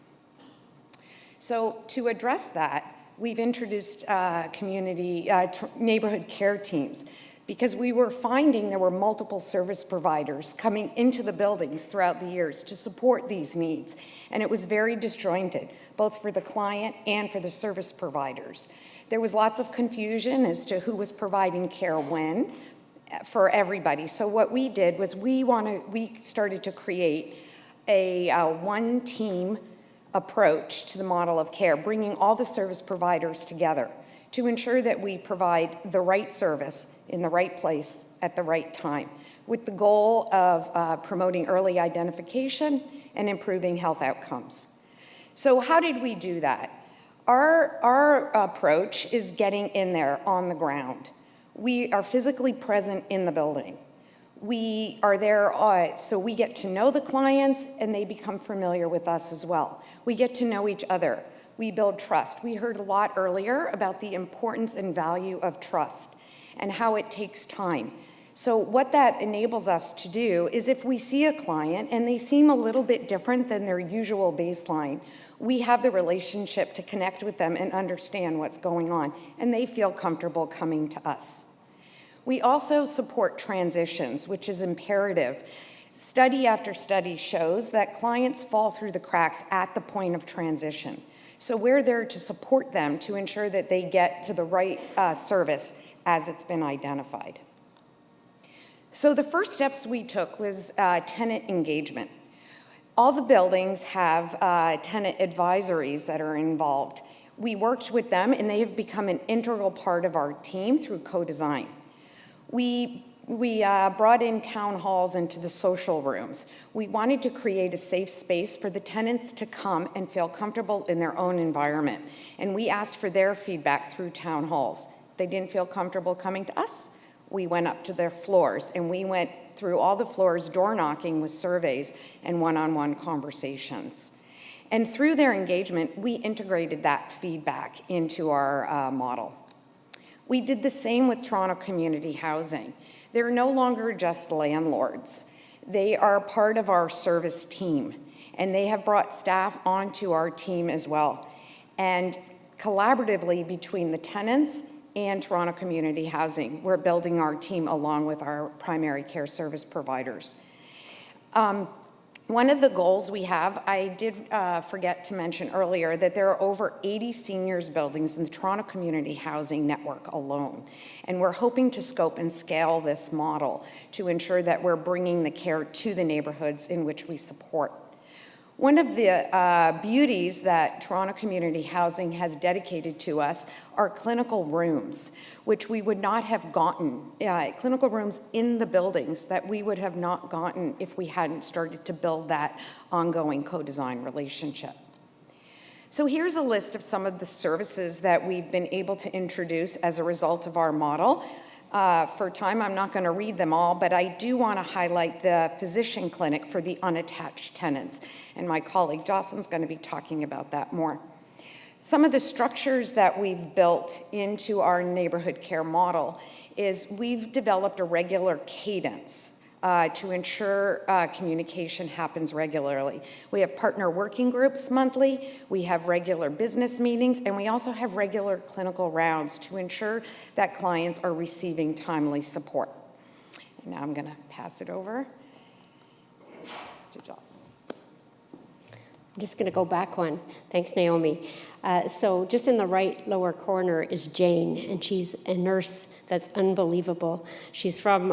So to address that, we've introduced neighborhood care teams, because we were finding there were multiple service providers coming into the buildings throughout the years to support these needs. And it was very disjointed, both for the client and for the service providers. There was lots of confusion as to who was providing care when for everybody. So what we did was we started to create a one-team approach to the model of care, bringing all the service providers together to ensure that we provide the right service in the right place at the right time, with the goal of promoting early identification and improving health outcomes. So how did we do that? Our approach is getting in there on the ground. We are physically present in the building. We are there so we get to know the clients and they become familiar with us as well. We get to know each other. We build trust. We heard a lot earlier about the importance and value of trust and how it takes time. So what that enables us to do is if we see a client and they seem a little bit different than their usual baseline, we have the relationship to connect with them and understand what's going on, and they feel comfortable coming to us. We also support transitions, which is imperative. Study after study shows that clients fall through the cracks at the point of transition. So we're there to support them to ensure that they get to the right service as it's been identified. So the first steps we took was tenant engagement. All the buildings have tenant advisories that are involved. We worked with them and they have become an integral part of our team through co-design. We brought in town halls into the social rooms. We wanted to create a safe space for the tenants to come and feel comfortable in their own environment. And we asked for their feedback through town halls. If they didn't feel comfortable coming to us, we went up to their floors and we went through all the floors, door knocking with surveys and one-on-one conversations. And through their engagement, we integrated that feedback into our model. We did the same with Toronto Community Housing. They're no longer just landlords. They are part of our service team, and they have brought staff onto our team as well. And collaboratively between the tenants and Toronto Community Housing, we're building our team along with our primary care service providers. One of the goals we have, I did forget to mention earlier that there are over 80 seniors buildings in the Toronto Community Housing Network alone. And we're hoping to scope and scale this model to ensure that we're bringing the care to the neighborhoods in which we support. One of the beauties that Toronto Community Housing has dedicated to us are clinical rooms, which we would not have gotten, clinical rooms in the buildings that we would have not gotten if we hadn't started to build that ongoing co-design relationship. So here's a list of some of the services that we've been able to introduce as a result of our model. For time, I'm not going to read them all, but I do want to highlight the physician clinic for the unattached tenants, and my colleague Jocelyn's going to be talking about that more. Some of the structures that we've built into our neighborhood care model is we've developed a regular cadence to ensure communication happens regularly. We have partner working groups monthly, we have regular business meetings, and we also have regular clinical rounds to ensure that clients are receiving timely support. And now I'm going to pass it over to Jocelyn. I'm just going to go back one. Thanks, Naomi. So just in the right lower corner is Jane, and she's a nurse that's unbelievable. She's from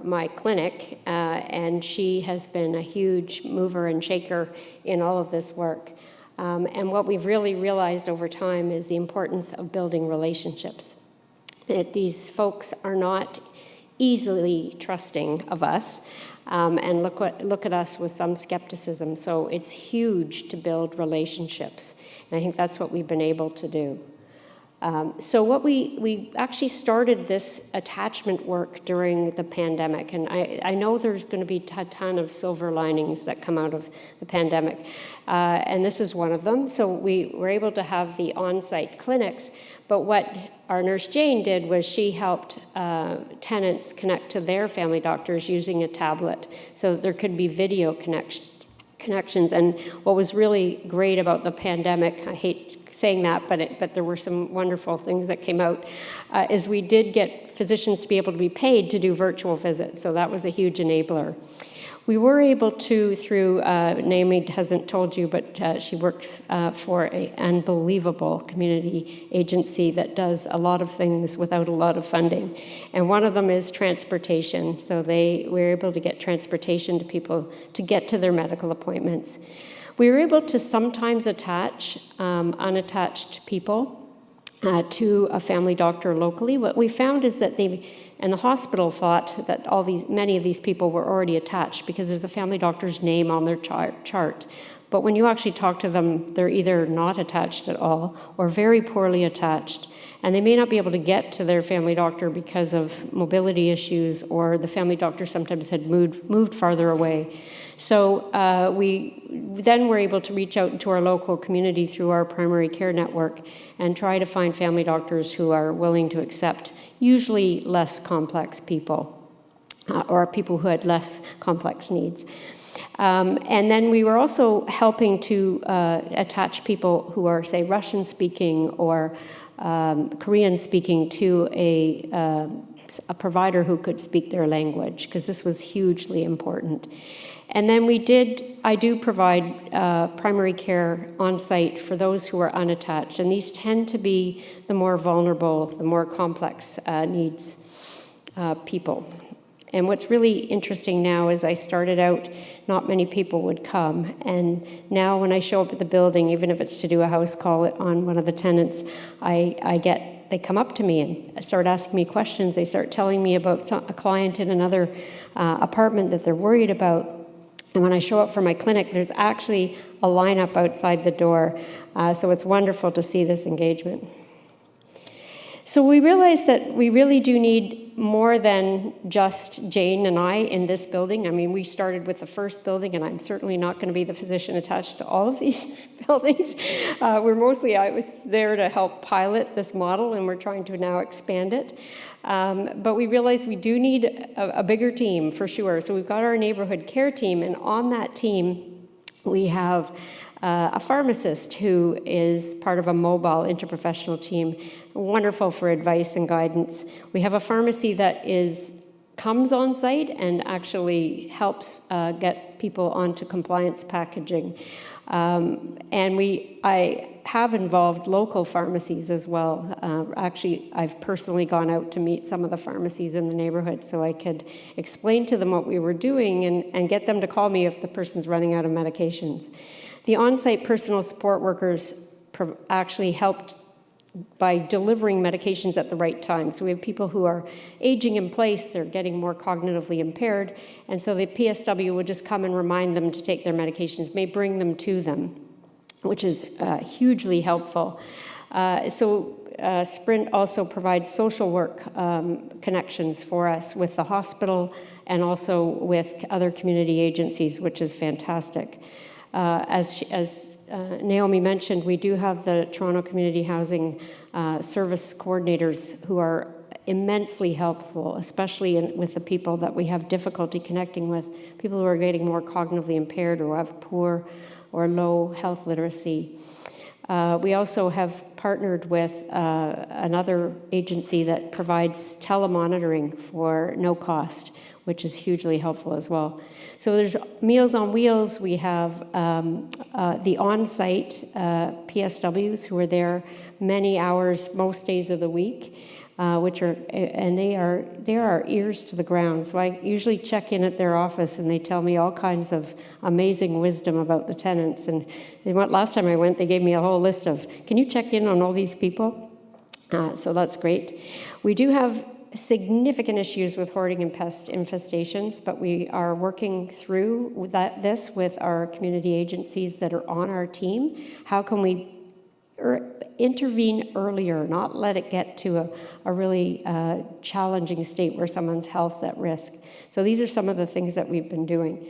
my clinic, and she has been a huge mover and shaker in all of this work. And what we've really realized over time is the importance of building relationships. That these folks are not easily trusting of us, and look at us with some skepticism. So it's huge to build relationships, and I think that's what we've been able to do. So what we actually started this attachment work during the pandemic, and I know there's going to be a ton of silver linings that come out of the pandemic, and this is one of them. So we were able to have the on-site clinics, but what our nurse Jane did was she helped tenants connect to their family doctors using a tablet, so that there could be video connections. And what was really great about the pandemic, I hate saying that, but there were some wonderful things that came out, is we did get physicians to be able to be paid to do virtual visits, so that was a huge enabler. We were able to, through, Naomi hasn't told you, but she works for an unbelievable community agency that does a lot of things without a lot of funding. And one of them is transportation. So we're able to get transportation to people to get to their medical appointments. We were able to sometimes attach unattached people to a family doctor locally. What we found is that and the hospital thought that many of these people were already attached because there's a family doctor's name on their chart. But when you actually talk to them, they're either not attached at all or very poorly attached. And they may not be able to get to their family doctor because of mobility issues, or the family doctor sometimes had moved farther away. So we then were able to reach out to our local community through our primary care network and try to find family doctors who are willing to accept usually less complex people or people who had less complex needs. And then we were also helping to attach people who are, say, Russian-speaking or Korean-speaking to a provider who could speak their language, because this was hugely important. And then I do provide primary care on-site for those who are unattached, and these tend to be the more vulnerable, the more complex needs people. And what's really interesting now is I started out, not many people would come. And now when I show up at the building, even if it's to do a house call on one of the tenants, they come up to me and start asking me questions. They start telling me about a client in another apartment that they're worried about. And when I show up for my clinic, there's actually a lineup outside the door. So it's wonderful to see this engagement. So we realized that we really do need more than just Jane and I in this building. I mean, we started with the first building, and I'm certainly not going to be the physician attached to all of these buildings. I was there to help pilot this model, and we're trying to now expand it. But we realized we do need a bigger team for sure. So we've got our neighborhood care team, and on that team, we have a pharmacist who is part of a mobile interprofessional team, wonderful for advice and guidance. We have a pharmacy that comes on site and actually helps get people onto compliance packaging. I have involved local pharmacies as well. Actually, I've personally gone out to meet some of the pharmacies in the neighborhood so I could explain to them what we were doing and get them to call me if the person's running out of medications. The on-site personal support workers actually helped by delivering medications at the right time. So we have people who are aging in place, they're getting more cognitively impaired, and so the PSW would just come and remind them to take their medications, may bring them to them, which is hugely helpful. Sprint also provides social work connections for us with the hospital and also with other community agencies, which is fantastic. As Naomi mentioned, we do have the Toronto Community Housing Service Coordinators who are immensely helpful, especially with the people that we have difficulty connecting with, people who are getting more cognitively impaired or have poor or low health literacy. We also have partnered with another agency that provides telemonitoring for no cost, which is hugely helpful as well. So there's Meals on Wheels. We have the on-site PSWs who are there many hours, most days of the week, they are our ears to the ground. So I usually check in at their office and they tell me all kinds of amazing wisdom about the tenants. And last time I went, they gave me a whole list of, can you check in on all these people? So that's great. We do have significant issues with hoarding and pest infestations, but we are working through this with our community agencies that are on our team. How can we intervene earlier, not let it get to a really challenging state where someone's health's at risk? So these are some of the things that we've been doing.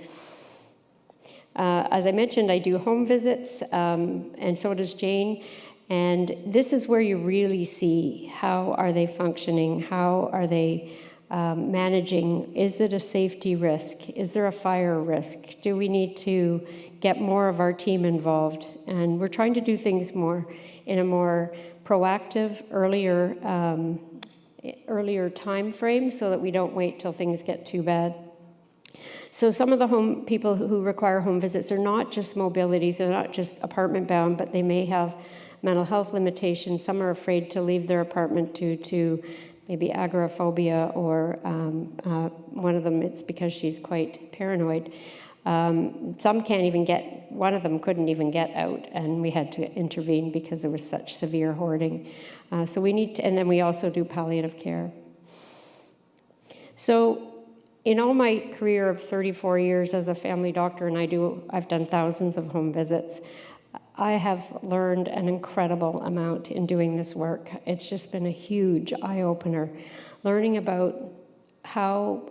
As I mentioned, I do home visits, and so does Jane. And this is where you really see how are they functioning, how are they managing, is it a safety risk, is there a fire risk, do we need to get more of our team involved? And we're trying to do things more in a more proactive, earlier time frame so that we don't wait till things get too bad. So some of the people who require home visits are not just mobility, they're not just apartment bound, but they may have mental health limitations. Some are afraid to leave their apartment due to maybe agoraphobia, or one of them, it's because she's quite paranoid. Some can't even one of them couldn't even get out, and we had to intervene because there was such severe hoarding. So we need to, and then we also do palliative care. So in all my career of 34 years as a family doctor, and I've done thousands of home visits, I have learned an incredible amount in doing this work. It's just been a huge eye-opener, learning about how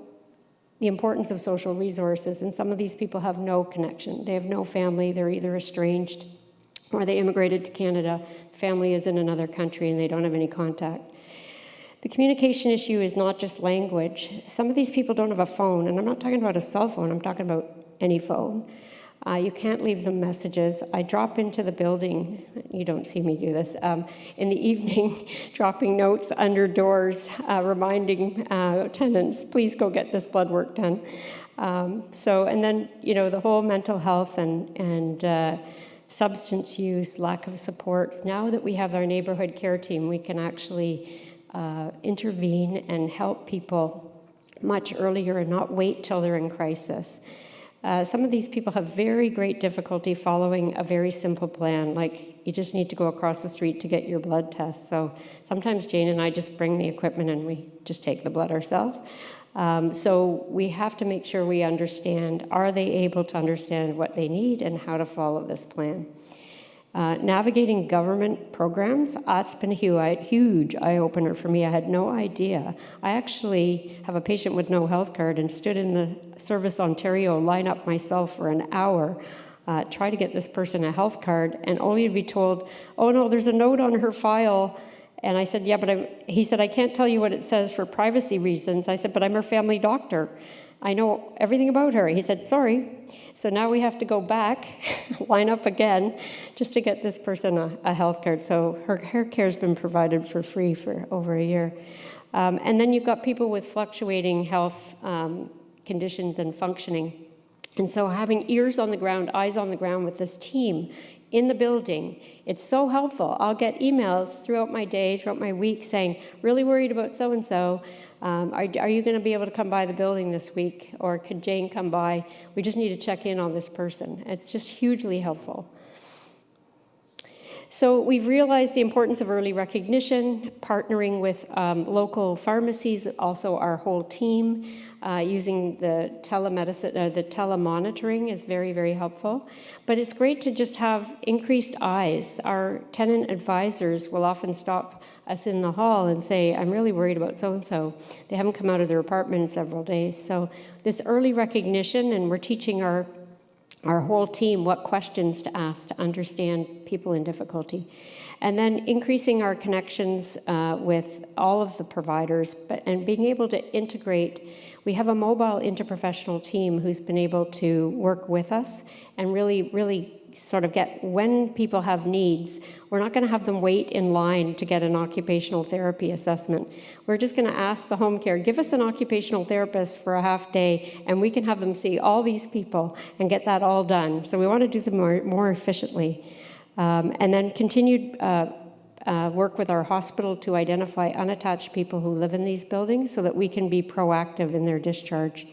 the importance of social resources, and some of these people have no connection. They have no family, they're either estranged or they immigrated to Canada, family is in another country and they don't have any contact. The communication issue is not just language. Some of these people don't have a phone, and I'm not talking about a cell phone, I'm talking about any phone. You can't leave them messages. I drop into the building, you don't see me do this, in the evening, dropping notes under doors, reminding tenants, please go get this blood work done. And then, the whole mental health and substance use, lack of support. Now that we have our neighborhood care team, we can actually intervene and help people much earlier and not wait till they're in crisis. Some of these people have very great difficulty following a very simple plan, like you just need to go across the street to get your blood test. So sometimes Jane and I just bring the equipment and we just take the blood ourselves. So we have to make sure we understand, are they able to understand what they need and how to follow this plan? Navigating government programs, that's been a huge eye-opener for me. I had no idea. I actually have a patient with no health card and stood in the Service Ontario line up myself for an hour, try to get this person a health card, and only to be told, oh no, there's a note on her file. And I said, yeah, but he said, I can't tell you what it says for privacy reasons. I said, but I'm her family doctor. I know everything about her. He said, sorry. So now we have to go back, line up again, just to get this person a health card. So her care has been provided for free for over a year. And then you've got people with fluctuating health conditions and functioning. And so having ears on the ground, eyes on the ground with this team in the building, it's so helpful. I'll get emails throughout my day, throughout my week saying, really worried about so-and-so. Are you going to be able to come by the building this week? Or could Jane come by? We just need to check in on this person. It's just hugely helpful. So we've realized the importance of early recognition, partnering with local pharmacies, also our whole team, using the telemedicine, the telemonitoring is very, very helpful. But it's great to just have increased eyes. Our tenant advisors will often stop us in the hall and say, I'm really worried about so-and-so. They haven't come out of their apartment in several days. So this early recognition, and we're teaching our whole team what questions to ask to understand people in difficulty. And then increasing our connections with all of the providers, and being able to integrate. We have a mobile interprofessional team who's been able to work with us and really sort of get, when people have needs, we're not going to have them wait in line to get an occupational therapy assessment. We're just going to ask the home care, give us an occupational therapist for a half day, and we can have them see all these people and get that all done. So we want to do them more efficiently. And then continued work with our hospital to identify unattached people who live in these buildings so that we can be proactive in their discharge.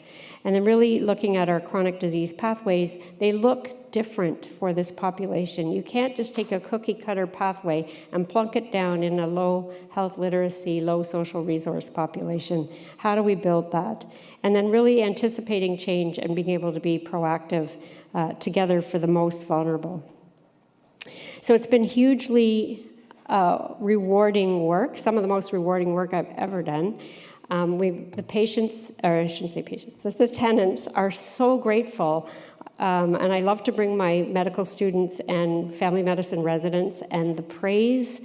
And then really looking at our chronic disease pathways, they look different for this population. You can't just take a cookie cutter pathway and plunk it down in a low health literacy, low social resource population. How do we build that? And then really anticipating change and being able to be proactive together for the most vulnerable. So it's been hugely rewarding work, some of the most rewarding work I've ever done. The patients, or I shouldn't say patients, the tenants are so grateful. And I love to bring my medical students and family medicine residents, and the praise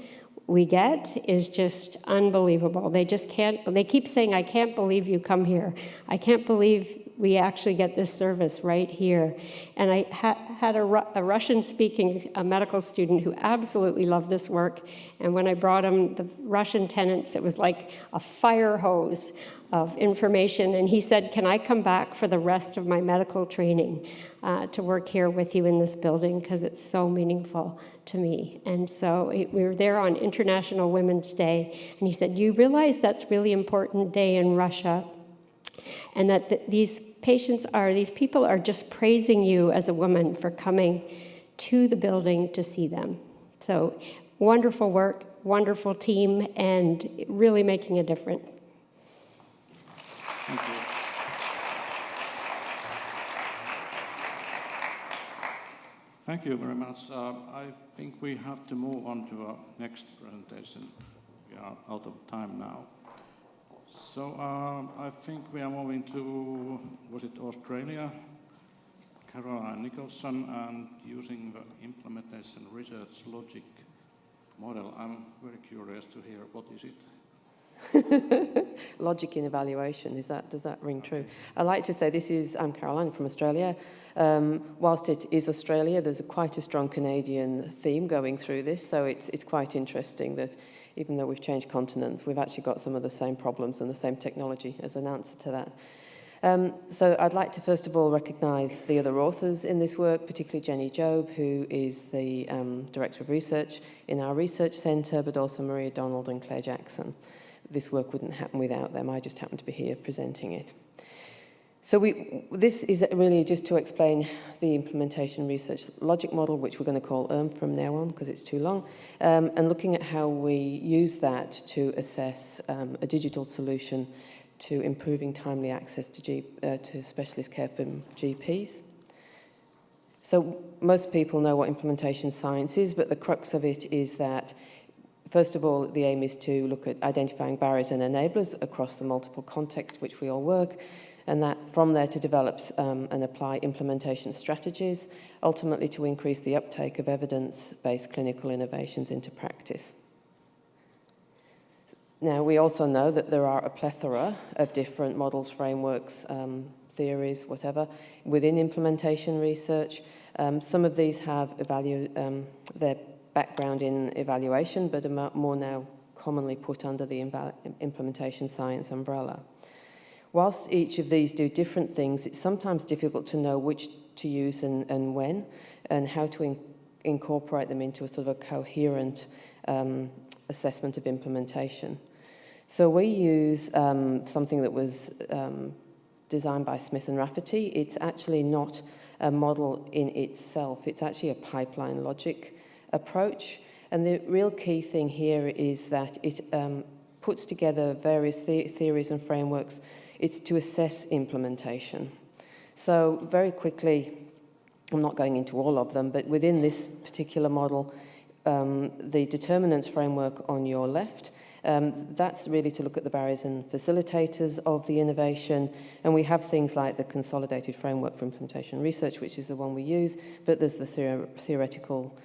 we get is just unbelievable. They just can't, they keep saying, I can't believe you come here. I can't believe we actually get this service right here. And I had a Russian-speaking medical student who absolutely loved this work. And when I brought him the Russian tenants, it was like a fire hose of information. And he said, can I come back for the rest of my medical training to work here with you in this building, because it's so meaningful to me. And so we were there on International Women's Day. And he said, you realize that's a really important day in Russia, and that these people are just praising you as a woman for coming to the building to see them. So wonderful work, wonderful team, and really making a difference. Thank you. Thank you very much. I think we have to move on to our next presentation. We are out of time now. So I think we are moving to, was it Australia? Caroline Nicholson, and using the implementation research logic model. I'm very curious to hear, what is it? Logic in evaluation, does that ring true? I like to say I'm Caroline from Australia. Whilst it is Australia, there's quite a strong Canadian theme going through this, so it's quite interesting that even though we've changed continents, we've actually got some of the same problems and the same technology as an answer to that. So I'd like to first of all recognise the other authors in this work, particularly Jenny Jobe, who is the Director of Research in our research centre, but also Maria Donald and Claire Jackson. This work wouldn't happen without them. I just happen to be here presenting it. So this is really just to explain the implementation research logic model, which we're going to call from now on because it's too long, and looking at how we use that to assess a digital solution to improving timely access to specialist care from GPs. So most people know what implementation science is, but the crux of it is that first of all, the aim is to look at identifying barriers and enablers across the multiple contexts which we all work, and that from there to develop and apply implementation strategies, ultimately to increase the uptake of evidence-based clinical innovations into practice. Now, we also know that there are a plethora of different models, frameworks, theories, whatever, within implementation research. Some of these have their background in evaluation, but are more now commonly put under the implementation science umbrella. Whilst each of these do different things, it's sometimes difficult to know which to use and when, and how to incorporate them into a sort of a coherent assessment of implementation. So we use something that was designed by Smith and Rafferty. It's actually not a model in itself. It's actually a pipeline logic approach. And the real key thing here is that it puts together various theories and frameworks. It's to assess implementation. So very quickly, I'm not going into all of them, but within this particular model, the determinants framework on your left, that's really to look at the barriers and facilitators of the innovation. And we have things like the Consolidated Framework for Implementation Research, which is the one we use, but there's the theoretical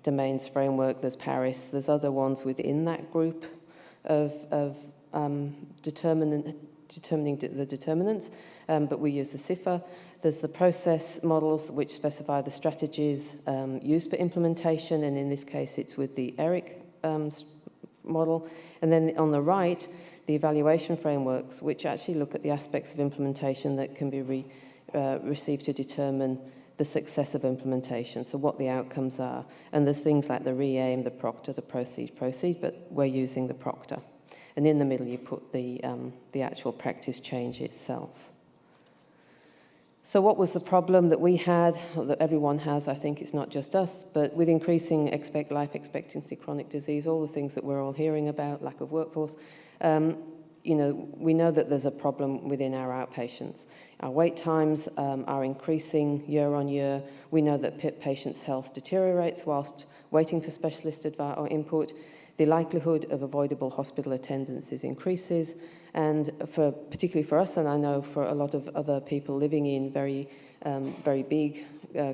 domains framework, there's Paris, there's other ones within that group of determining the determinants, but we use the CIFA. There's the process models, which specify the strategies used for implementation, and in this case, it's with the IJIC model. And then on the right, the evaluation frameworks, which actually look at the aspects of implementation that can be received to determine the success of implementation, so what the outcomes are. And there's things like the re-aim, the proctor, the proceed, but we're using the proctor. And in the middle, you put the actual practice change itself. So what was the problem that we had, or that everyone has, I think it's not just us, but with increasing life expectancy, chronic disease, all the things that we're all hearing about, lack of workforce, we know that there's a problem within our outpatients. Our wait times are increasing year on year. We know that patients' health deteriorates whilst waiting for specialist advice or input. The likelihood of avoidable hospital attendances increases, and particularly for us, and I know for a lot of other people living in very big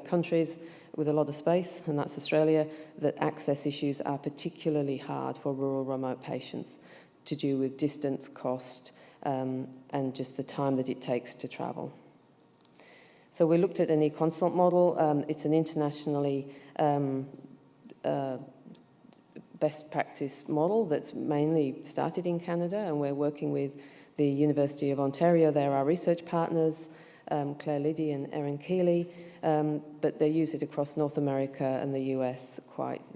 countries with a lot of space, and that's Australia, that access issues are particularly hard for rural remote patients to do with distance, cost, and just the time that it takes to travel. So we looked at an e-consult model. It's an internationally best practice model that's mainly started in Canada, and we're working with the University of Ontario. They're our research partners, Claire Liddy and Erin Keeley, but they use it across North America and the US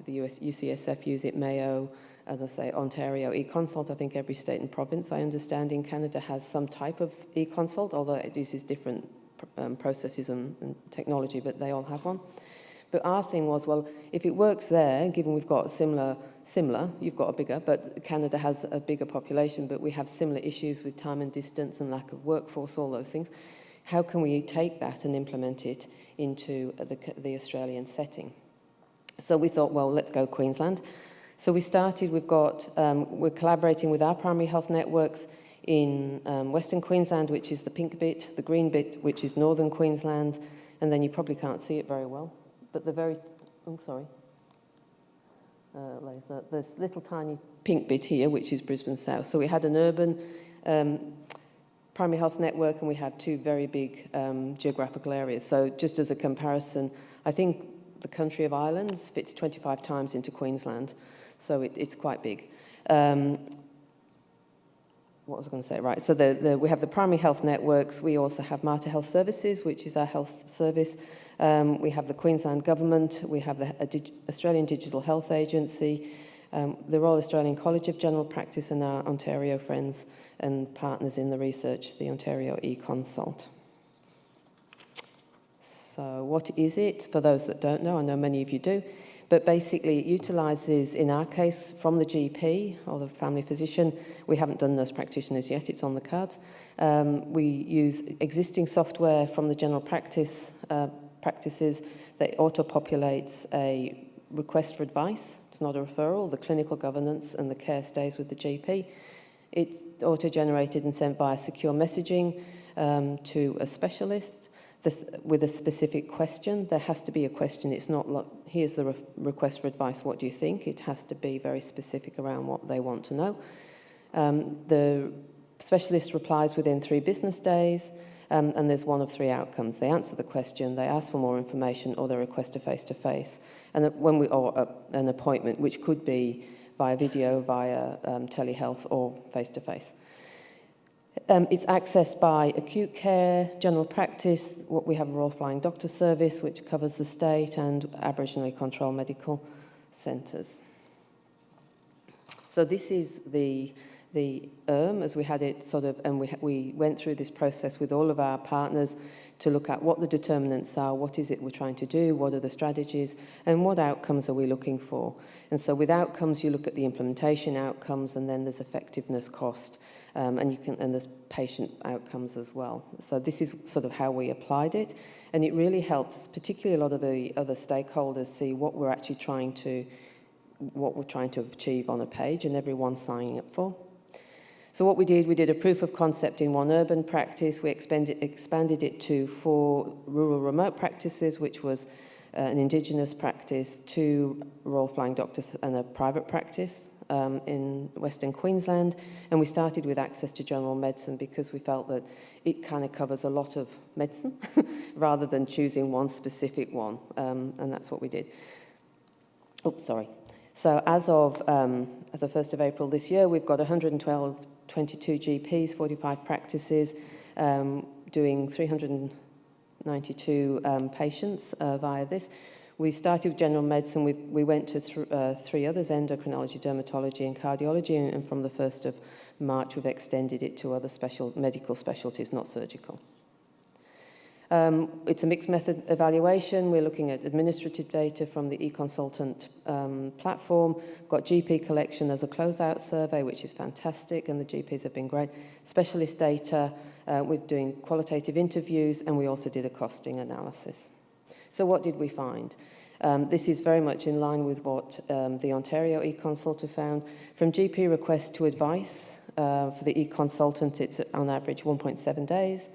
the US UCSF use it, Mayo, as I say, Ontario e-consult. I think every state and province, I understand, in Canada has some type of e-consult, although it uses different processes and technology, but they all have one. But our thing was, well, if it works there, given we've got similar, you've got a bigger, but Canada has a bigger population, but we have similar issues with time and distance and lack of workforce, all those things. How can we take that and implement it into the Australian setting? So we thought, well, let's go Queensland. So we started, we're collaborating with our primary health networks in Western Queensland, which is the pink bit, the green bit, which is Northern Queensland, and then you probably can't see it very well. But there's this little tiny pink bit here, which is Brisbane South. So we had an urban primary health network, and we have two very big geographical areas. So just as a comparison, I think the country of Ireland fits 25 times into Queensland, so it's quite big. What was I going to say? Right, so we have the primary health networks. We also have Mater Health Services, which is our health service. We have the Queensland Government. We have the Australian Digital Health Agency, the Royal Australian College of General Practice, and our Ontario friends and partners in the research, the Ontario e-consult. So what is it? For those that don't know, I know many of you do, but basically it utilises, in our case, from the GP or the family physician. We haven't done nurse practitioners yet, it's on the cards. We use existing software from the general practices that auto-populates a request for advice. It's not a referral. The clinical governance and the care stays with the GP. It's auto-generated and sent via secure messaging to a specialist with a specific question. There has to be a question. It's not like, here's the request for advice, what do you think? It has to be very specific around what they want to know. The specialist replies within 3 business days, and there's one of 3 outcomes. They answer the question, they ask for more information, or they request a face-to-face, and an appointment, which could be via video, via telehealth, or face-to-face. It's accessed by acute care, general practice, what we have a Royal Flying Doctor Service, which covers the state, and Aboriginally controlled medical centres. So this is the as we had it sort of, and we went through this process with all of our partners to look at what the determinants are, what is it we're trying to do, what are the strategies, and what outcomes are we looking for. And so with outcomes, you look at the implementation outcomes, and then there's effectiveness cost, and there's patient outcomes as well. So this is sort of how we applied it, and it really helped us, particularly a lot of the other stakeholders, see what we're actually trying to achieve on a page, and everyone's signing up for. So what we did a proof of concept in one urban practice. We expanded it to 4 rural remote practices, which was an Indigenous practice, 2 Royal Flying Doctors and a private practice in Western Queensland. And we started with access to general medicine because we felt that it kind of covers a lot of medicine rather than choosing one specific one. And that's what we did. Oh, sorry. So as of the 1st of April this year, we've got 22 GPs, 45 practices, doing 392 patients via this. We started with general medicine. We went to 3 others, endocrinology, dermatology and cardiology, and from the 1st of March, we've extended it to other medical specialties, not surgical. It's a mixed method evaluation. We're looking at administrative data from the eConsultant platform. Got GP collection as a closeout survey, which is fantastic, and the GPs have been great. Specialist data, we're doing qualitative interviews, and we also did a costing analysis. So what did we find? This is very much in line with what the Ontario eConsultant found. From GP request to advice, for the eConsultant, it's on average 1.7 days.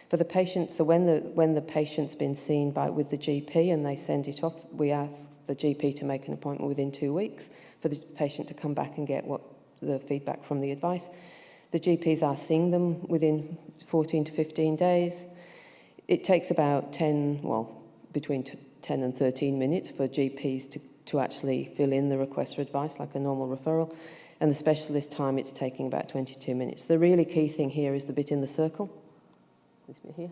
For the patient, so when the patient's been seen with the GP and they send it off, we ask the GP to make an appointment within 2 weeks for the patient to come back and get the feedback from the advice. The GPs are seeing them within 14 to 15 days. It takes about between 10 and 13 minutes for GPs to actually fill in the request for advice, like a normal referral. And the specialist time, it's taking about 22 minutes. The really key thing here is the bit in the circle. This bit here.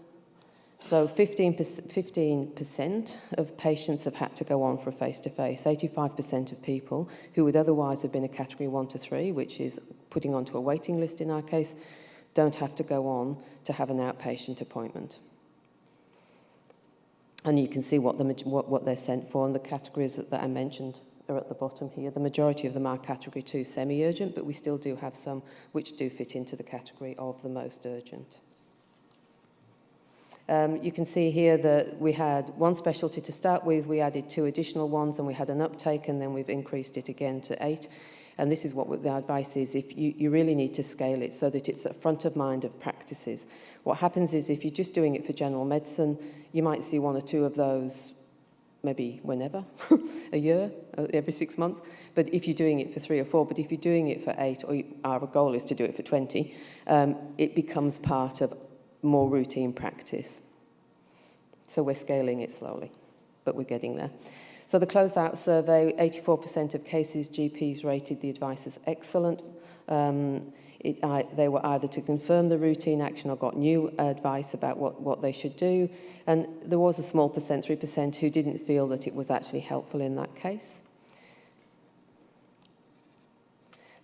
So 15% of patients have had to go on for face-to-face. 85% of people who would otherwise have been a category 1 to 3, which is putting onto a waiting list in our case, don't have to go on to have an outpatient appointment. And you can see what they're sent for, and the categories that I mentioned are at the bottom here. The majority of them are category 2 semi-urgent, but we still do have some which do fit into the category of the most urgent. You can see here that we had 1 specialty to start with, we added 2 additional ones, and we had an uptake, and then we've increased it again to 8. And this is what the advice is. If you really need to scale it so that it's at front of mind of practices. What happens is if you're just doing it for general medicine, you might see 1 or 2 of those maybe whenever, a year, every 6 months. But if you're doing it for 3 or 4, but if you're doing it for 8, or our goal is to do it for 20, it becomes part of more routine practice. So we're scaling it slowly, but we're getting there. So the closeout survey, 84% of cases, GPs rated the advice as excellent. They were either to confirm the routine action or got new advice about what they should do. And there was a small percent, 3%, who didn't feel that it was actually helpful in that case.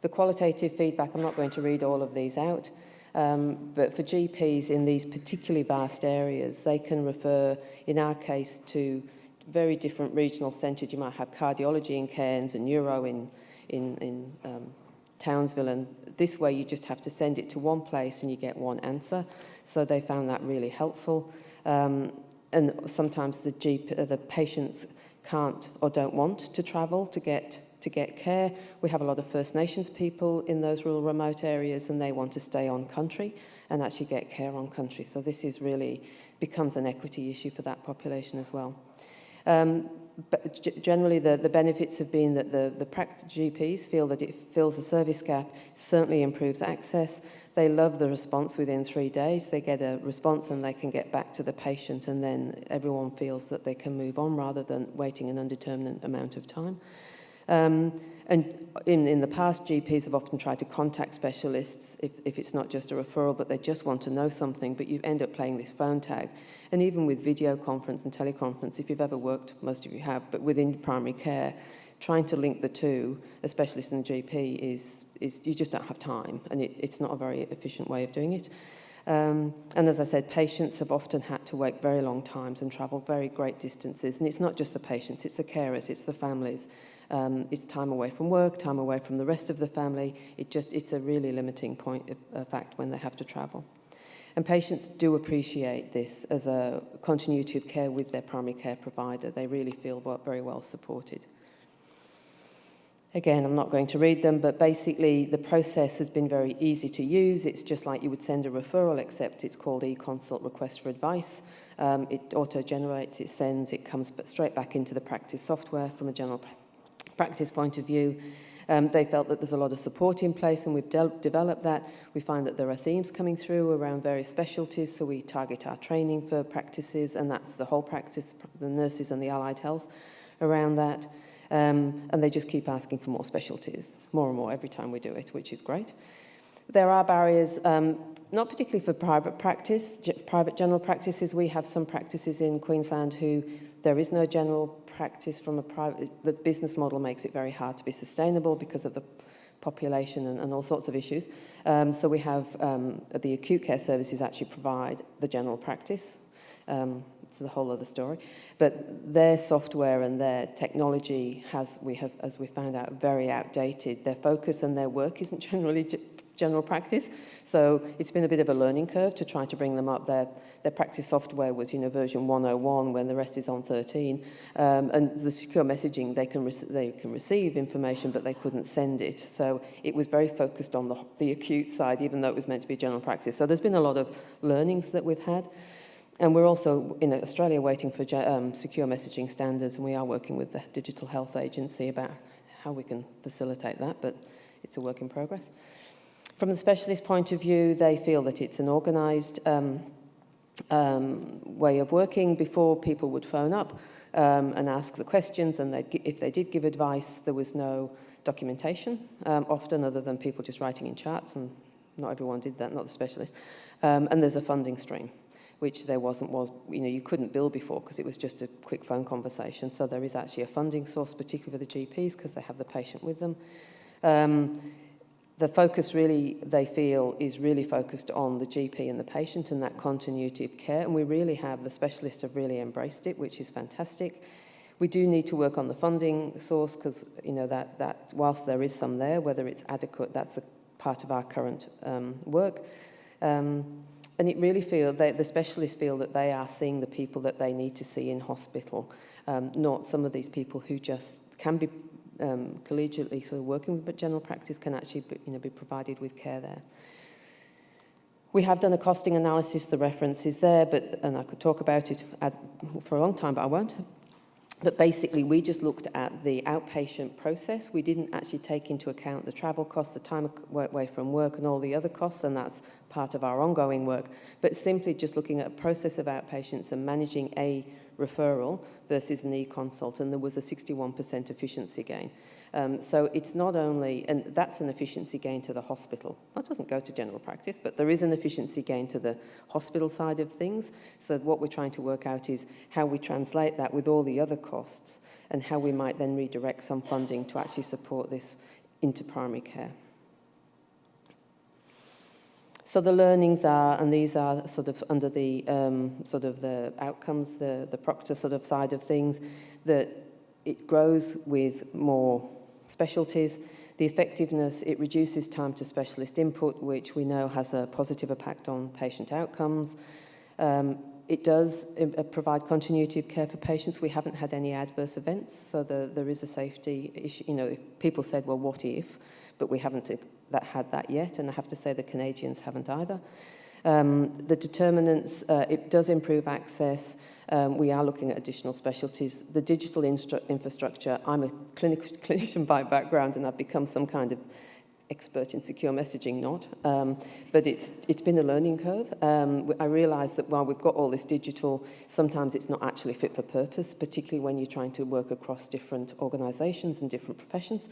The qualitative feedback, I'm not going to read all of these out. But for GPs in these particularly vast areas, they can refer, in our case, to very different regional centres. You might have cardiology in Cairns and neuro in Townsville, and this way you just have to send it to one place and you get one answer. So they found that really helpful. And sometimes the patients can't or don't want to travel to get care. We have a lot of First Nations people in those rural remote areas, and they want to stay on country and actually get care on country. So this is really becomes an equity issue for that population as well. But generally, the benefits have been that the practice GPs feel that it fills a service gap, certainly improves access. They love the response within 3 days. They get a response and they can get back to the patient, and then everyone feels that they can move on rather than waiting an undetermined amount of time. And in the past, GPs have often tried to contact specialists if it's not just a referral, but they just want to know something, but you end up playing this phone tag. And even with video conference and teleconference, if you've ever worked, most of you have, but within primary care, trying to link the two, a specialist and a GP, is you just don't have time, and it's not a very efficient way of doing it. And as I said, patients have often had to wait very long times and travel very great distances. And it's not just the patients, it's the carers, it's the families. It's time away from work, time away from the rest of the family. It's a really limiting fact when they have to travel. And patients do appreciate this as a continuity of care with their primary care provider. They really feel very well supported. Again, I'm not going to read them, but basically the process has been very easy to use. It's just like you would send a referral, except it's called e-consult request for advice. It auto-generates, it sends, it comes straight back into the practice software from a general practice point of view. They felt that there's a lot of support in place, and we've developed that. We find that there are themes coming through around various specialties, so we target our training for practices, and that's the whole practice, the nurses and the allied health around that. And they just keep asking for more specialties, more and more every time we do it, which is great. There are barriers, not particularly for private practice, private general practices. We have some practices in Queensland who there is no general practice from a private. The business model makes it very hard to be sustainable because of the population and all sorts of issues. So we have the acute care services actually provide the general practice. It's a whole other story. But their software and their technology as we found out, very outdated. Their focus and their work isn't generally general practice. So it's been a bit of a learning curve to try to bring them up. Their practice software was, version 101 when the rest is on 13. And the secure messaging, they can receive information, but they couldn't send it. So it was very focused on the acute side, even though it was meant to be general practice. So there's been a lot of learnings that we've had. And we're also in Australia waiting for secure messaging standards, and we are working with the Digital Health Agency about how we can facilitate that, but it's a work in progress. From the specialist point of view, they feel that it's an organised way of working. Before, people would phone up and ask the questions, and if they did give advice, there was no documentation, often other than people just writing in charts, and not everyone did that, not the specialist. And there's a funding stream, which there was, you couldn't bill before because it was just a quick phone conversation. So there is actually a funding source, particularly for the GPs, because they have the patient with them. The focus really, they feel, is really focused on the GP and the patient and that continuity of care. And we really have, the specialists have really embraced it, which is fantastic. We do need to work on the funding source because, that whilst there is some there, whether it's adequate, that's a part of our current work. And it really the specialists feel that they are seeing the people that they need to see in hospital, not some of these people who just can be collegiately sort of working with, but general practice can actually be provided with care there. We have done a costing analysis, the reference is there, and I could talk about it for a long time, but I won't. But basically, we just looked at the outpatient process. We didn't actually take into account the travel costs, the time away from work, and all the other costs, and that's part of our ongoing work. But simply just looking at a process of outpatients and managing a referral versus an e-consult, and there was a 61% efficiency gain. So it's not only, and that's an efficiency gain to the hospital. That doesn't go to general practice, but there is an efficiency gain to the hospital side of things. So what we're trying to work out is how we translate that with all the other costs and how we might then redirect some funding to actually support this into primary care. So the learnings are, and these are sort of under the sort of the outcomes, the proctor sort of side of things, that it grows with more specialties. The effectiveness, it reduces time to specialist input, which we know has a positive impact on patient outcomes. It does provide continuity of care for patients. We haven't had any adverse events, so there is a safety issue. If people said, well, what if? But we haven't had that yet, and I have to say the Canadians haven't either. The determinants, it does improve access. We are looking at additional specialties. The digital infrastructure, I'm a clinician by background, and I've become some kind of expert in secure messaging, not, but it's been a learning curve. I realise that while we've got all this digital, sometimes it's not actually fit for purpose, particularly when you're trying to work across different organisations and different professions.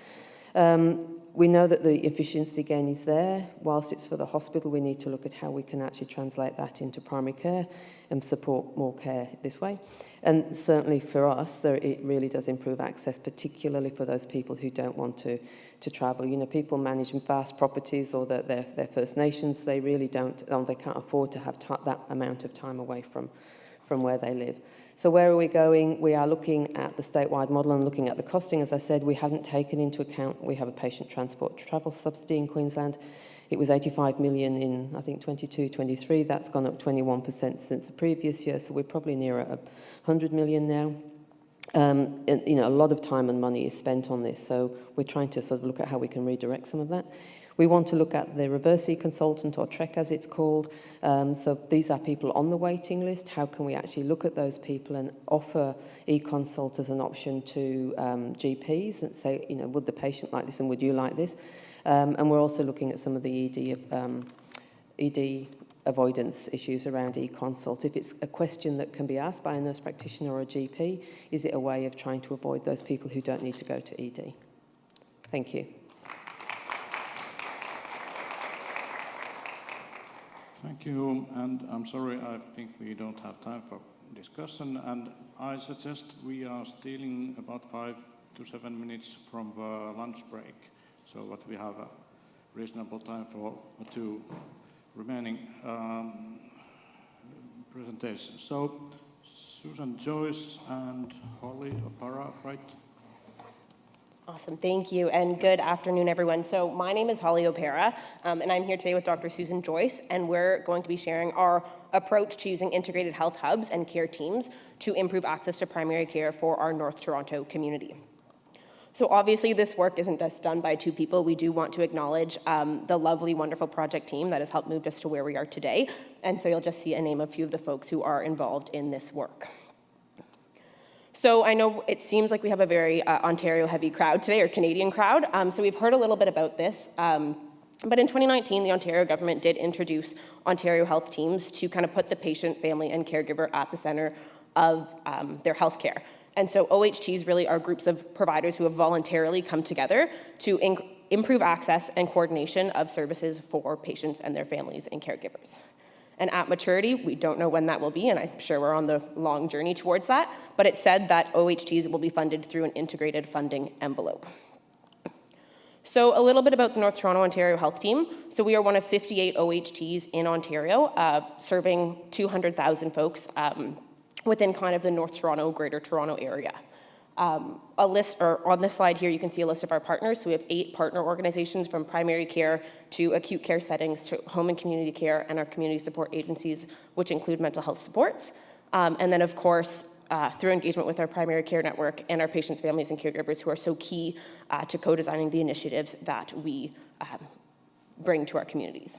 We know that the efficiency gain is there. Whilst it's for the hospital, we need to look at how we can actually translate that into primary care and support more care this way. And certainly for us, it really does improve access, particularly for those people who don't want to travel. You know, people manage vast properties or their First Nations, they really don't, they can't afford to have that amount of time away from where they live. So where are we going? We are looking at the statewide model and looking at the costing. As I said, we haven't taken into account, we have a patient transport travel subsidy in Queensland. It was 85 million in, I think, 22-23. That's gone up 21% since the previous year, so we're probably nearer 100 million now. And, you know, a lot of time and money is spent on this, so we're trying to sort of look at how we can redirect some of that. We want to look at the reverse e-consultant, or TREC as it's called. So these are people on the waiting list. How can we actually look at those people and offer e-consult as an option to GPs and say, you know, would the patient like this and would you like this? And we're also looking at some of the ED avoidance issues around e-consult. If it's a question that can be asked by a nurse practitioner or a GP, is it a way of trying to avoid those people who don't need to go to ED? Thank you. Thank you, and I'm sorry, I think we don't have time for discussion, and I suggest we are stealing about 5 to 7 minutes from the lunch break, so that we have a reasonable time for 2 remaining presentations. So, Susan Joyce and Holly O'Para, right? Awesome, thank you, and good afternoon, everyone. So my name is Holly O'Para, and I'm here today with Dr. Susan Joyce, and we're going to be sharing our approach to using integrated health hubs and care teams to improve access to primary care for our North Toronto community. So obviously this work isn't just done by 2 people. We do want to acknowledge the lovely, wonderful project team that has helped move us to where we are today, and so you'll just see a name of a few of the folks who are involved in this work. So I know it seems like we have a very Ontario-heavy crowd today, or Canadian crowd, so we've heard a little bit about this. But in 2019, the Ontario government did introduce Ontario health teams to kind of put the patient, family, and caregiver at the center of their healthcare. And so OHTs really are groups of providers who have voluntarily come together to improve access and coordination of services for patients and their families and caregivers. And at maturity, we don't know when that will be, and I'm sure we're on the long journey towards that, but it said that OHTs will be funded through an integrated funding envelope. So a little bit about the North Toronto Ontario Health Team. So we are one of 58 OHTs in Ontario, serving 200,000 folks within kind of the North Toronto, Greater Toronto area. A list, or on this slide here, you can see a list of our partners. So we have 8 partner organizations, from primary care to acute care settings to home and community care, and our community support agencies, which include mental health supports. And then, of course, through engagement with our primary care network and our patients, families, and caregivers, who are so key to co-designing the initiatives that we bring to our communities.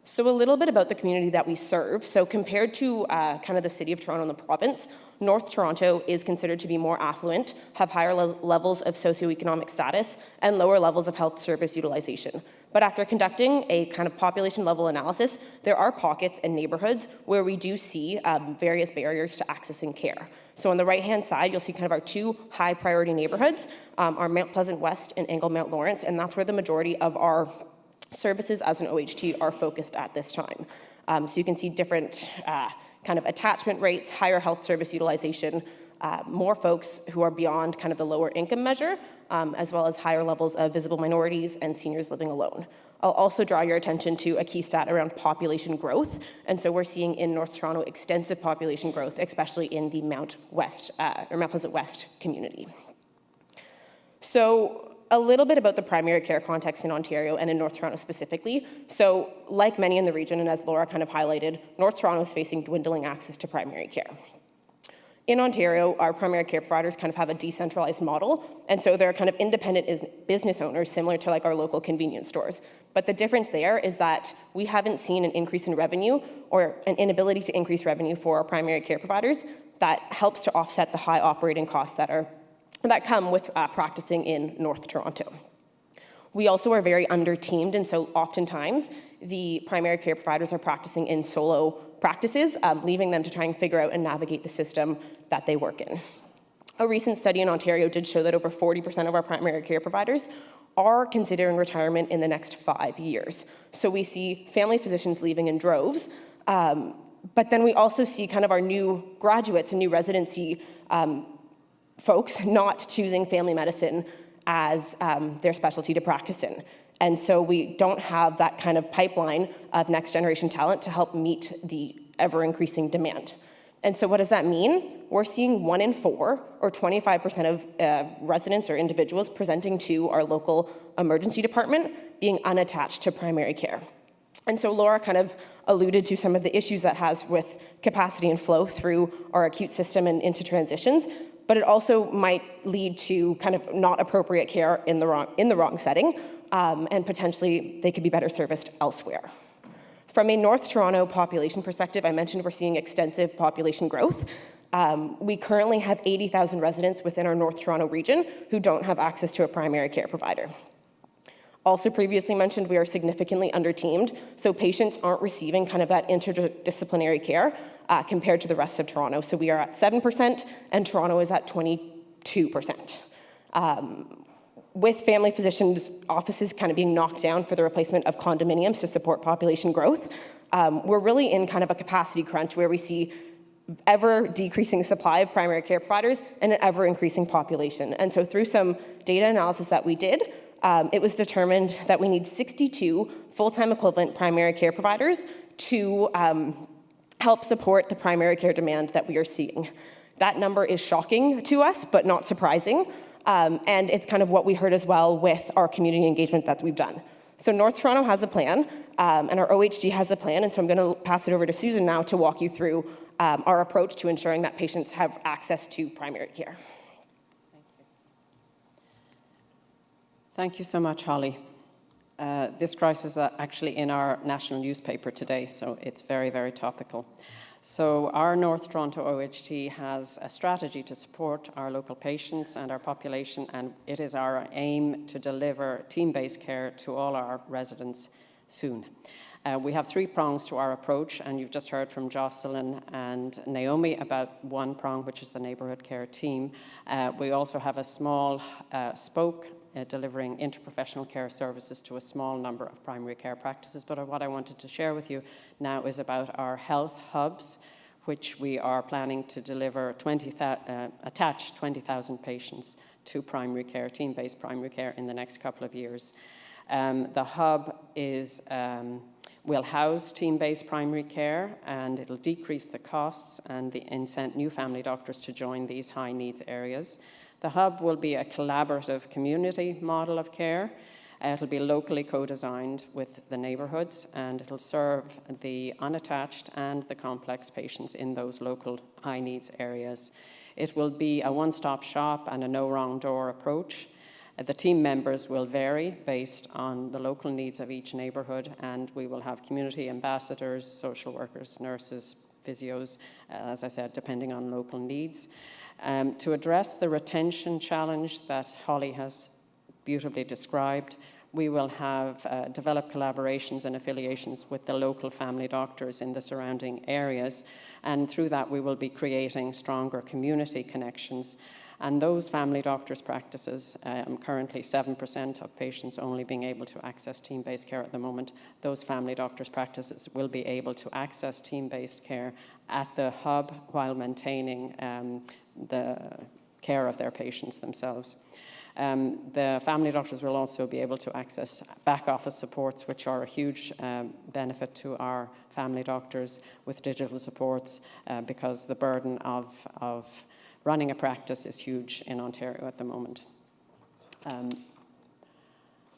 So a little bit about the community that we serve. So compared to kind of the city of Toronto and the province, North Toronto is considered to be more affluent, have higher levels of socioeconomic status, and lower levels of health service utilization. But after conducting a kind of population level analysis, there are pockets and neighborhoods where we do see various barriers to accessing care. So on the right-hand side, you'll see kind of our 2 high priority neighborhoods, are Mount Pleasant West and Angle Mount Lawrence, and that's where the majority of our services as an OHT are focused at this time. So you can see different kind of attachment rates, higher health service utilization, more folks who are beyond kind of the lower income measure, as well as higher levels of visible minorities and seniors living alone. I'll also draw your attention to a key stat around population growth. And so we're seeing in North Toronto extensive population growth, especially in the Mount Pleasant West community. So a little bit about the primary care context in Ontario and in North Toronto specifically. So like many in the region, and as Laura kind of highlighted, North Toronto is facing dwindling access to primary care. In Ontario, our primary care providers kind of have a decentralized model, and so they're kind of independent business owners, similar to like our local convenience stores. But the difference there is that we haven't seen an increase in revenue or an inability to increase revenue for our primary care providers that helps to offset the high operating costs that come with practicing in North Toronto. We also are very under-teamed, and so oftentimes the primary care providers are practicing in solo practices, leaving them to try and figure out and navigate the system that they work in. A recent study in Ontario did show that over 40% of our primary care providers are considering retirement in the next 5 years. So we see family physicians leaving in droves, but then we also see kind of our new graduates and new residency folks not choosing family medicine as their specialty to practice in. And so we don't have that kind of pipeline of next generation talent to help meet the ever-increasing demand. And so what does that mean? We're seeing 1 in 4, or 25% of residents or individuals presenting to our local emergency department being unattached to primary care. And so Laura kind of alluded to some of the issues that has with capacity and flow through our acute system and into transitions, but it also might lead to kind of not appropriate care in the wrong setting, and potentially they could be better serviced elsewhere. From a North Toronto population perspective, I mentioned we're seeing extensive population growth. We currently have 80,000 residents within our North Toronto region who don't have access to a primary care provider. Also previously mentioned, we are significantly under-teamed, so patients aren't receiving kind of that interdisciplinary care compared to the rest of Toronto. So we are at 7%, and Toronto is at 22%. With family physicians' offices kind of being knocked down for the replacement of condominiums to support population growth, we're really in kind of a capacity crunch where we see ever-decreasing supply of primary care providers and an ever-increasing population. And so through some data analysis that we did, it was determined that we need 62 full-time equivalent primary care providers to help support the primary care demand that we are seeing. That number is shocking to us, but not surprising. And it's kind of what we heard as well with our community engagement that we've done. So North Toronto has a plan, and our OHG has a plan, and so I'm going to pass it over to Susan now to walk you through our approach to ensuring that patients have access to primary care. Thank you so much, Holly. This crisis is actually in our national newspaper today, so it's very, very topical. So our North Toronto OHT has a strategy to support our local patients and our population, and it is our aim to deliver team-based care to all our residents soon. We have 3 prongs to our approach, and you've just heard from Jocelyn and Naomi about one prong, which is the neighbourhood care team. We also have a small spoke delivering interprofessional care services to a small number of primary care practices. But what I wanted to share with you now is about our health hubs, which we are planning to deliver attach 20,000 patients to primary care, team-based primary care in the next couple of years. The hub will house team-based primary care, and it'll decrease the costs and incent new family doctors to join these high-needs areas. The hub will be a collaborative community model of care. It'll be locally co-designed with the neighbourhoods, and it'll serve the unattached and the complex patients in those local high-needs areas. It will be a one-stop shop and a no-wrong-door approach. The team members will vary based on the local needs of each neighbourhood, and we will have community ambassadors, social workers, nurses, physios, as I said, depending on local needs. To address the retention challenge that Holly has beautifully described, we will have developed collaborations and affiliations with the local family doctors in the surrounding areas, and through that we will be creating stronger community connections. And those family doctors' practices, currently 7% of patients only being able to access team-based care at the moment, those family doctors' practices will be able to access team-based care at the hub while maintaining the care of their patients themselves. The family doctors will also be able to access back office supports, which are a huge benefit to our family doctors with digital supports, because the burden of running a practice is huge in Ontario at the moment.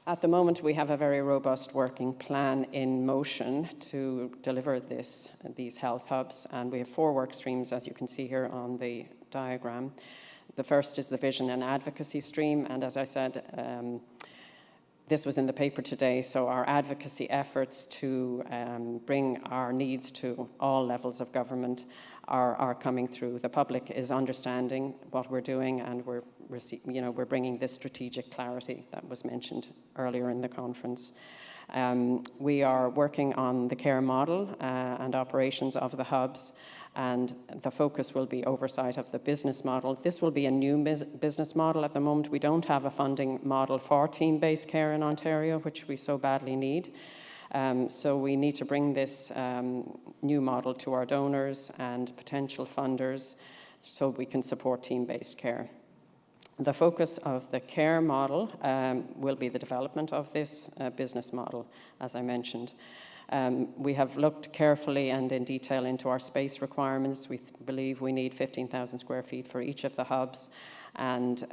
At the moment, we have a very robust working plan in motion to deliver these health hubs, and we have 4 work streams, as you can see here on the diagram. The first is the vision and advocacy stream, and as I said, this was in the paper today, so our advocacy efforts to bring our needs to all levels of government are coming through. The public is understanding what we're doing, and we're bringing this strategic clarity that was mentioned earlier in the conference. We are working on the care model and operations of the hubs, and the focus will be oversight of the business model. This will be a new business model. At the moment, we don't have a funding model for team-based care in Ontario, which we so badly need. So we need to bring this new model to our donors and potential funders so we can support team-based care. The focus of the care model will be the development of this business model, as I mentioned. We have looked carefully and in detail into our space requirements. We believe we need 15,000 square feet for each of the hubs. And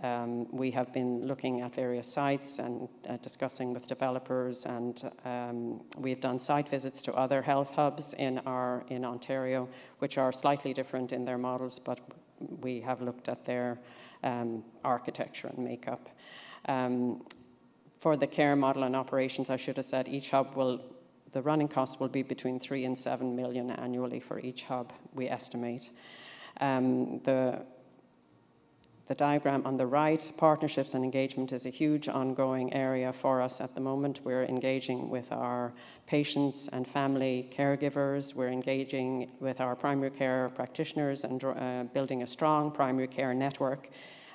we have been looking at various sites and discussing with developers, and we've done site visits to other health hubs in Ontario, which are slightly different in their models, but we have looked at their architecture and makeup. For the care model and operations, I should have said each hub the running costs will be between 3 and 7 million annually for each hub, we estimate. The diagram on the right, partnerships and engagement, is a huge ongoing area for us at the moment. We're engaging with our patients and family caregivers. We're engaging with our primary care practitioners and building a strong primary care network.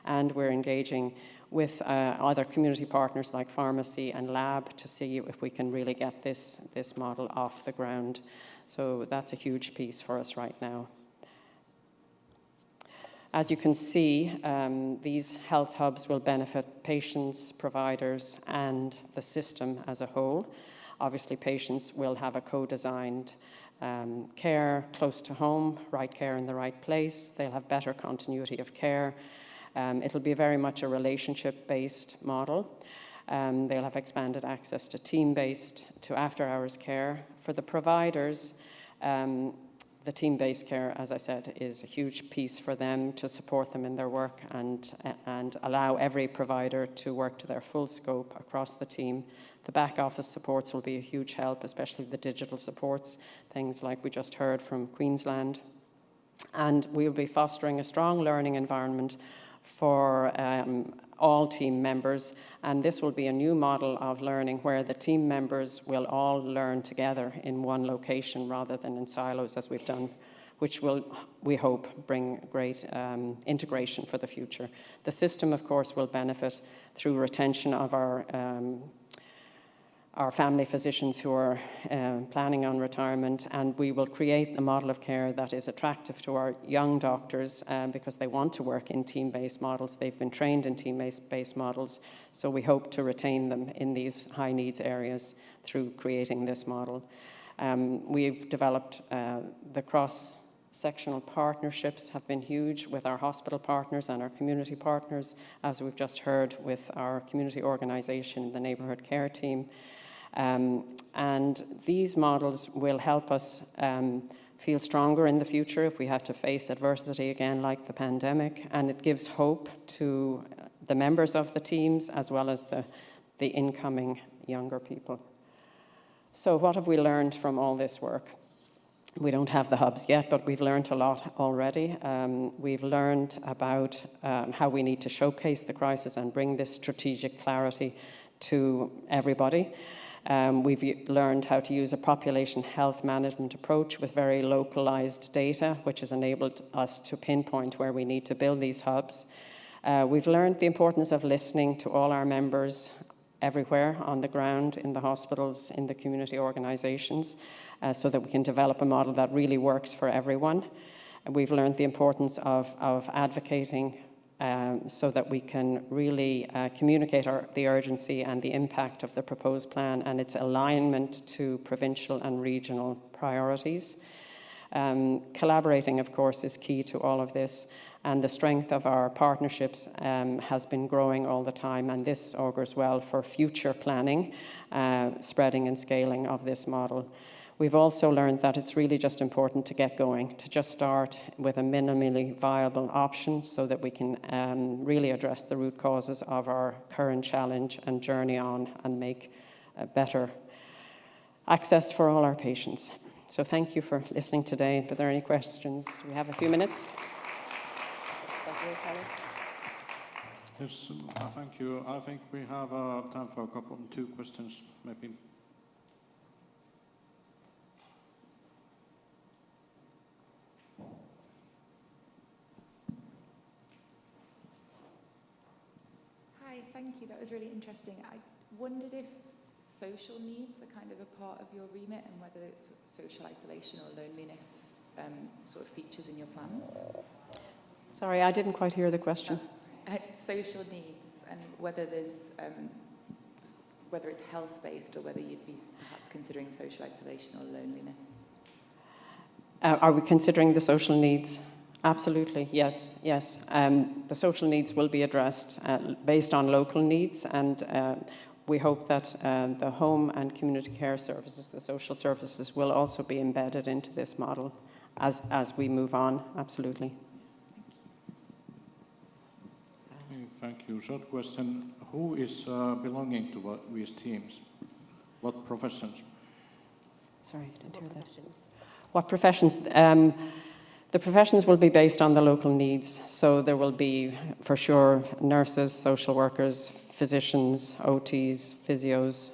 And we're engaging with other community partners like pharmacy and lab to see if we can really get this model off the ground. So that's a huge piece for us right now. As you can see, these health hubs will benefit patients, providers, and the system as a whole. Obviously, patients will have a co-designed care close to home, right care in the right place. They'll have better continuity of care. It'll be very much a relationship-based model. They'll have expanded access to team-based, to after-hours care. For the providers, the team-based care, as I said, is a huge piece for them to support them in their work and allow every provider to work to their full scope across the team. The back office supports will be a huge help, especially the digital supports, things like we just heard from Queensland. And we'll be fostering a strong learning environment for all team members, and this will be a new model of learning where the team members will all learn together in one location rather than in silos as we've done, which will, we hope, bring great integration for the future. The system, of course, will benefit through retention of our family physicians who are planning on retirement, and we will create a model of care that is attractive to our young doctors because they want to work in team-based models. They've been trained in team-based models, so we hope to retain them in these high-needs areas through creating this model. We've developed the cross-sectional partnerships have been huge with our hospital partners and our community partners, as we've just heard with our community organisation, the neighbourhood care team. And these models will help us feel stronger in the future if we have to face adversity again like the pandemic, and it gives hope to the members of the teams as well as the incoming younger people. So what have we learned from all this work? We don't have the hubs yet, but we've learned a lot already. We've learned about how we need to showcase the crisis and bring this strategic clarity to everybody. We've learned how to use a population health management approach with very localized data, which has enabled us to pinpoint where we need to build these hubs. We've learned the importance of listening to all our members everywhere on the ground, in the hospitals, in the community organizations, so that we can develop a model that really works for everyone. We've learned the importance of advocating so that we can really communicate the urgency and the impact of the proposed plan and its alignment to provincial and regional priorities. Collaborating, of course, is key to all of this, and the strength of our partnerships has been growing all the time, and this augurs well for future planning, spreading and scaling of this model. We've also learned that it's really just important to get going, to just start with a minimally viable option so that we can really address the root causes of our current challenge and journey on and make better access for all our patients. So thank you for listening today. Are there any questions? Do we have a few minutes? Yes, thank you. I think we have time for two questions, maybe. Hi, thank you. That was really interesting. I wondered if social needs are kind of a part of your remit and whether it's social isolation or loneliness sort of features in your plans. Sorry, I didn't quite hear the question. Social needs and whether there's whether it's health-based or whether you'd be perhaps considering social isolation or loneliness. Are we considering the social needs? Absolutely, yes, yes. The social needs will be addressed based on local needs, and we hope that the home and community care services, the social services, will also be embedded into this model as we move on, absolutely. Thank you. Short question. Who is belonging to what these teams? What professions? Sorry, I didn't hear that. What professions? The professions will be based on the local needs. So there will be, for sure, nurses, social workers, physicians, OTs, physios,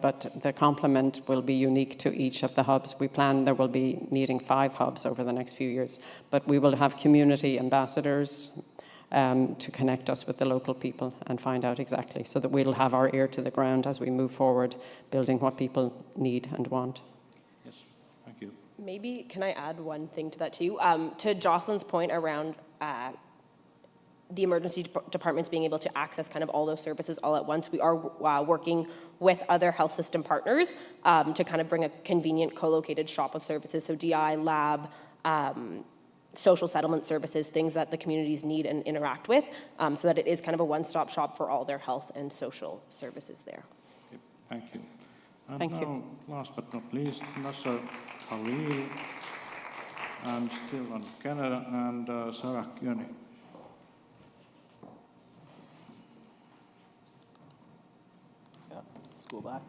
but the complement will be unique to each of the hubs. We plan there will be needing 5 hubs over the next few years, but we will have community ambassadors to connect us with the local people and find out exactly, so that we'll have our ear to the ground as we move forward, building what people need and want. Yes, thank you. Maybe, can I add one thing to that too? To Jocelyn's point around the emergency departments being able to access kind of all those services all at once, we are working with other health system partners to kind of bring a convenient co-located shop of services, so DI, lab, social settlement services, things that the communities need and interact with, so that it is kind of a one-stop shop for all their health and social services there. Okay, thank you. And thank now, you. Last but not least, Nasser Khalil, and still on Canada, and Sarah Kyöni. Yeah, let's go back.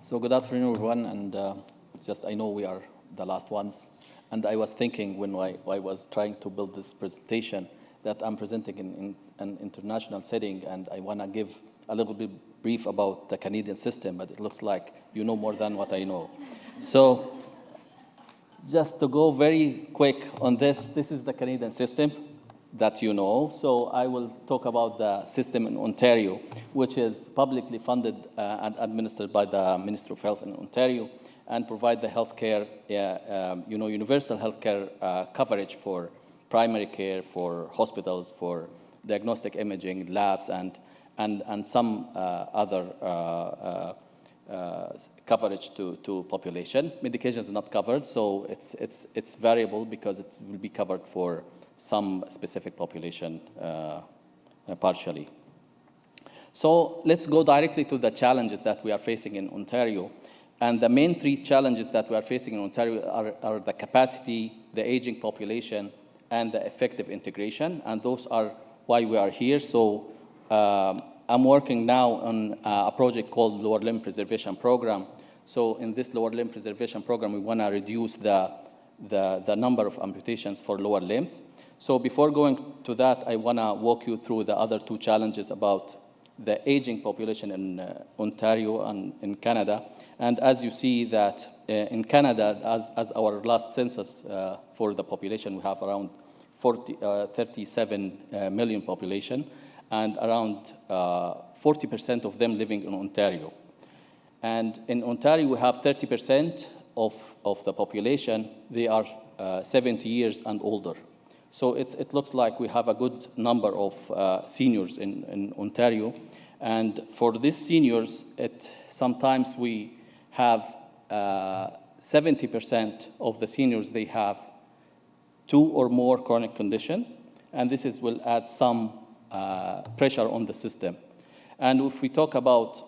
So good afternoon, everyone, and I know we are the last ones. And I was thinking when I was trying to build this presentation that I'm presenting in an international setting, and I want to give a little bit brief about the Canadian system, but it looks like you know more than what I know. So just to go very quick on this is the Canadian system that you know. So I will talk about the system in Ontario, which is publicly funded and administered by the Ministry of Health in Ontario, and provide the healthcare, universal healthcare coverage for primary care, for hospitals, for diagnostic imaging, labs, and some other coverage to population. Medication is not covered, so it's variable because it will be covered for some specific population partially. So let's go directly to the challenges that we are facing in Ontario. And the main 3 challenges that we are facing in Ontario are the capacity, the aging population, and the effective integration. And those are why we are here. So I'm working now on a project called Lower Limb Preservation Program. So in this Lower Limb Preservation Program, we want to reduce the number of amputations for lower limbs. So before going to that, I want to walk you through the other 2 challenges about the aging population in Ontario and in Canada. And as you see that in Canada, as our last census for the population, we have around 37 million population, and around 40% of them living in Ontario. And in Ontario, we have 30% of the population, they are 70 years and older. So it looks like we have a good number of seniors in Ontario. And for these seniors, sometimes we have 70% of the seniors, they have 2 or more chronic conditions. And this will add some pressure on the system. And if we talk about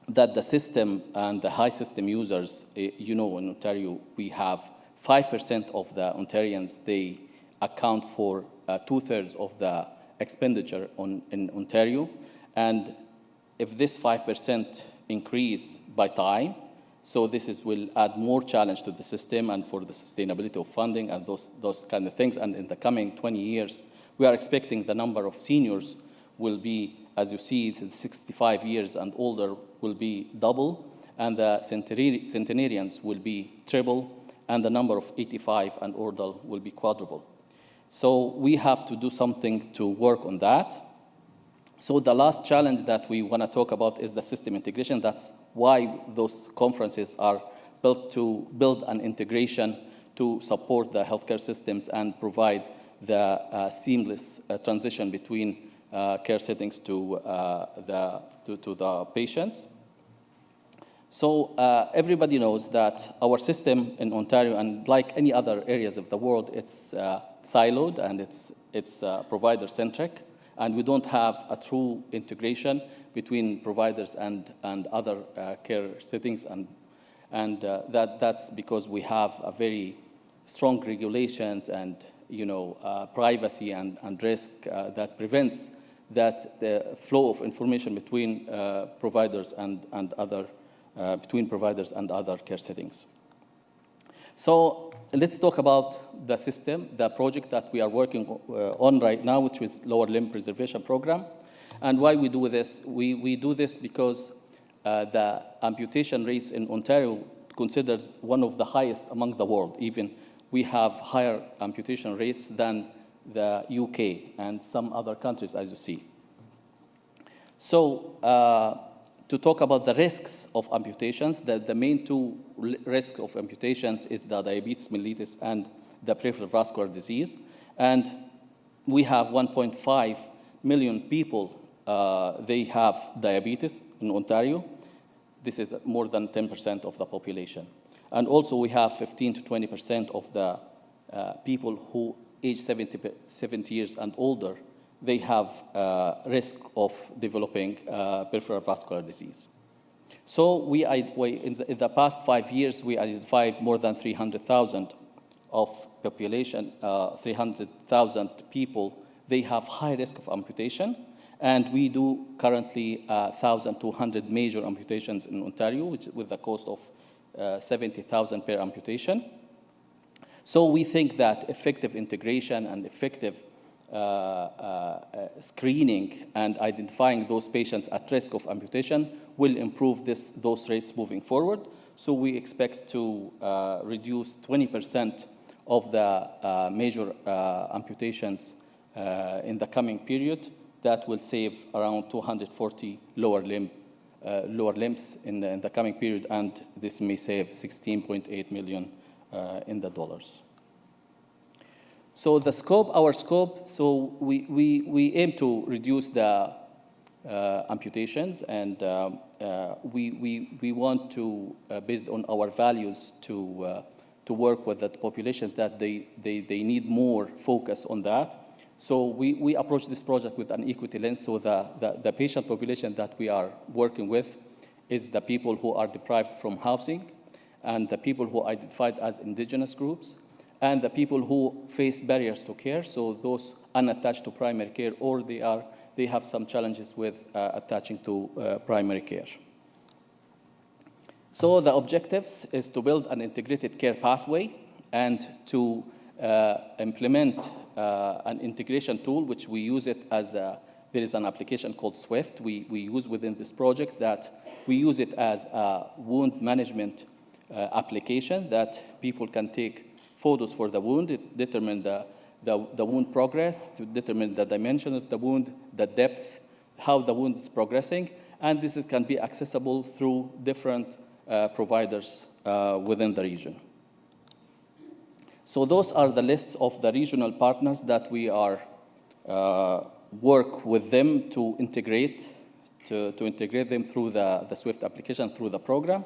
that the system and the high system users, in Ontario, we have 5% of the Ontarians, they account for 2/3 of the expenditure in Ontario. And if this 5% increase by time, So will add more challenge to the system and for the sustainability of funding and those kind of things. And in the coming 20 years, we are expecting the number of seniors will be, as you see, 65 years and older will be double, and the centenarians will be triple, and the number of 85 and older will be quadruple. So we have to do something to work on that. So the last challenge that we want to talk about is the system integration. That's why those conferences are built to build an integration to support the healthcare systems and provide the seamless transition between care settings to the patients. So everybody knows that our system in Ontario, and like any other areas of the world, it's siloed and it's provider-centric, and we don't have a true integration between providers and other care settings, and that's because we have a very strong regulations and privacy and risk that prevents that the flow of information between providers and other care settings. So let's talk about the system, the project that we are working on right now, which is Lower Limb Preservation Program. And why we do this? We do this because the amputation rates in Ontario considered one of the highest among the world. Even we have higher amputation rates than the UK and some other countries, as you see. So to talk about the risks of amputations, the main two risks of amputations is the diabetes mellitus and the peripheral vascular disease. And we have 1.5 million people, they have diabetes in Ontario. This is more than 10% of the population. And also we have 15 to 20% of the people who age 70 years and older, they have risk of developing peripheral vascular disease. So in the past 5 years, we identified more than 300,000 of population, 300,000 people, they have high risk of amputation. And we do currently 1,200 major amputations in Ontario, which with a cost of 70,000 per amputation. So we think that effective integration and effective screening and identifying those patients at risk of amputation will improve those rates moving forward. So we expect to reduce 20% of the major amputations in the coming period. That will save around 240 lower limbs in the coming period, and this may save $16.8 million in the dollars. So our scope, so we aim to reduce the amputations, and we want to, based on our values, to work with the population that they need more focus on that. So we approach this project with an equity lens. So the patient population that we are working with is the people who are deprived from housing, and the people who are identified as indigenous groups, and the people who face barriers to care, so those unattached to primary care, or they have some challenges with attaching to primary care. So the objectives is to build an integrated care pathway and to implement an integration tool, which we use it as there is an application called SWIFT we use within this project, that we use it as a wound management application that people can take photos for the wound, it determine the wound progress, to determine the dimension of the wound, the depth, how the wound is progressing, and this can be accessible through different providers within the region. So those are the lists of the regional partners that we are work with them to integrate them through the SWIFT application, through the program.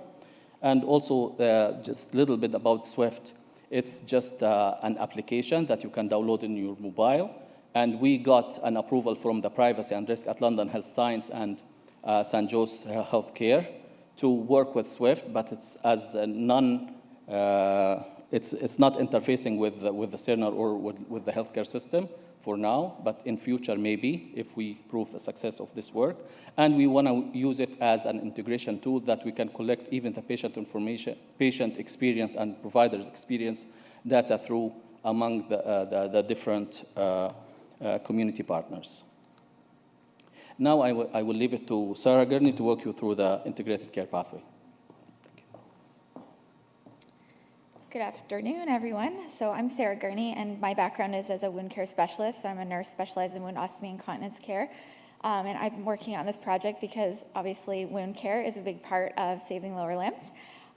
And also just a little bit about SWIFT. It's just an application that you can download in your mobile. And we got an approval from the Privacy and Risk at London Health Science and St. Joe's Healthcare to work with SWIFT, but it's as a it's not interfacing with the CERNA or with the healthcare system. for now, but in future maybe, if we prove the success of this work. And we want to use it as an integration tool that we can collect even the patient information, patient experience and providers experience data through among the different community partners. Now I will leave it to Sarah Gurney to walk you through the integrated care pathway. Good afternoon, everyone. So I'm Sarah Gurney, and my background is as a wound care specialist. So I'm a nurse specialized in wound ostomy and continence care. And I'm working on this project because obviously wound care is a big part of saving lower limbs.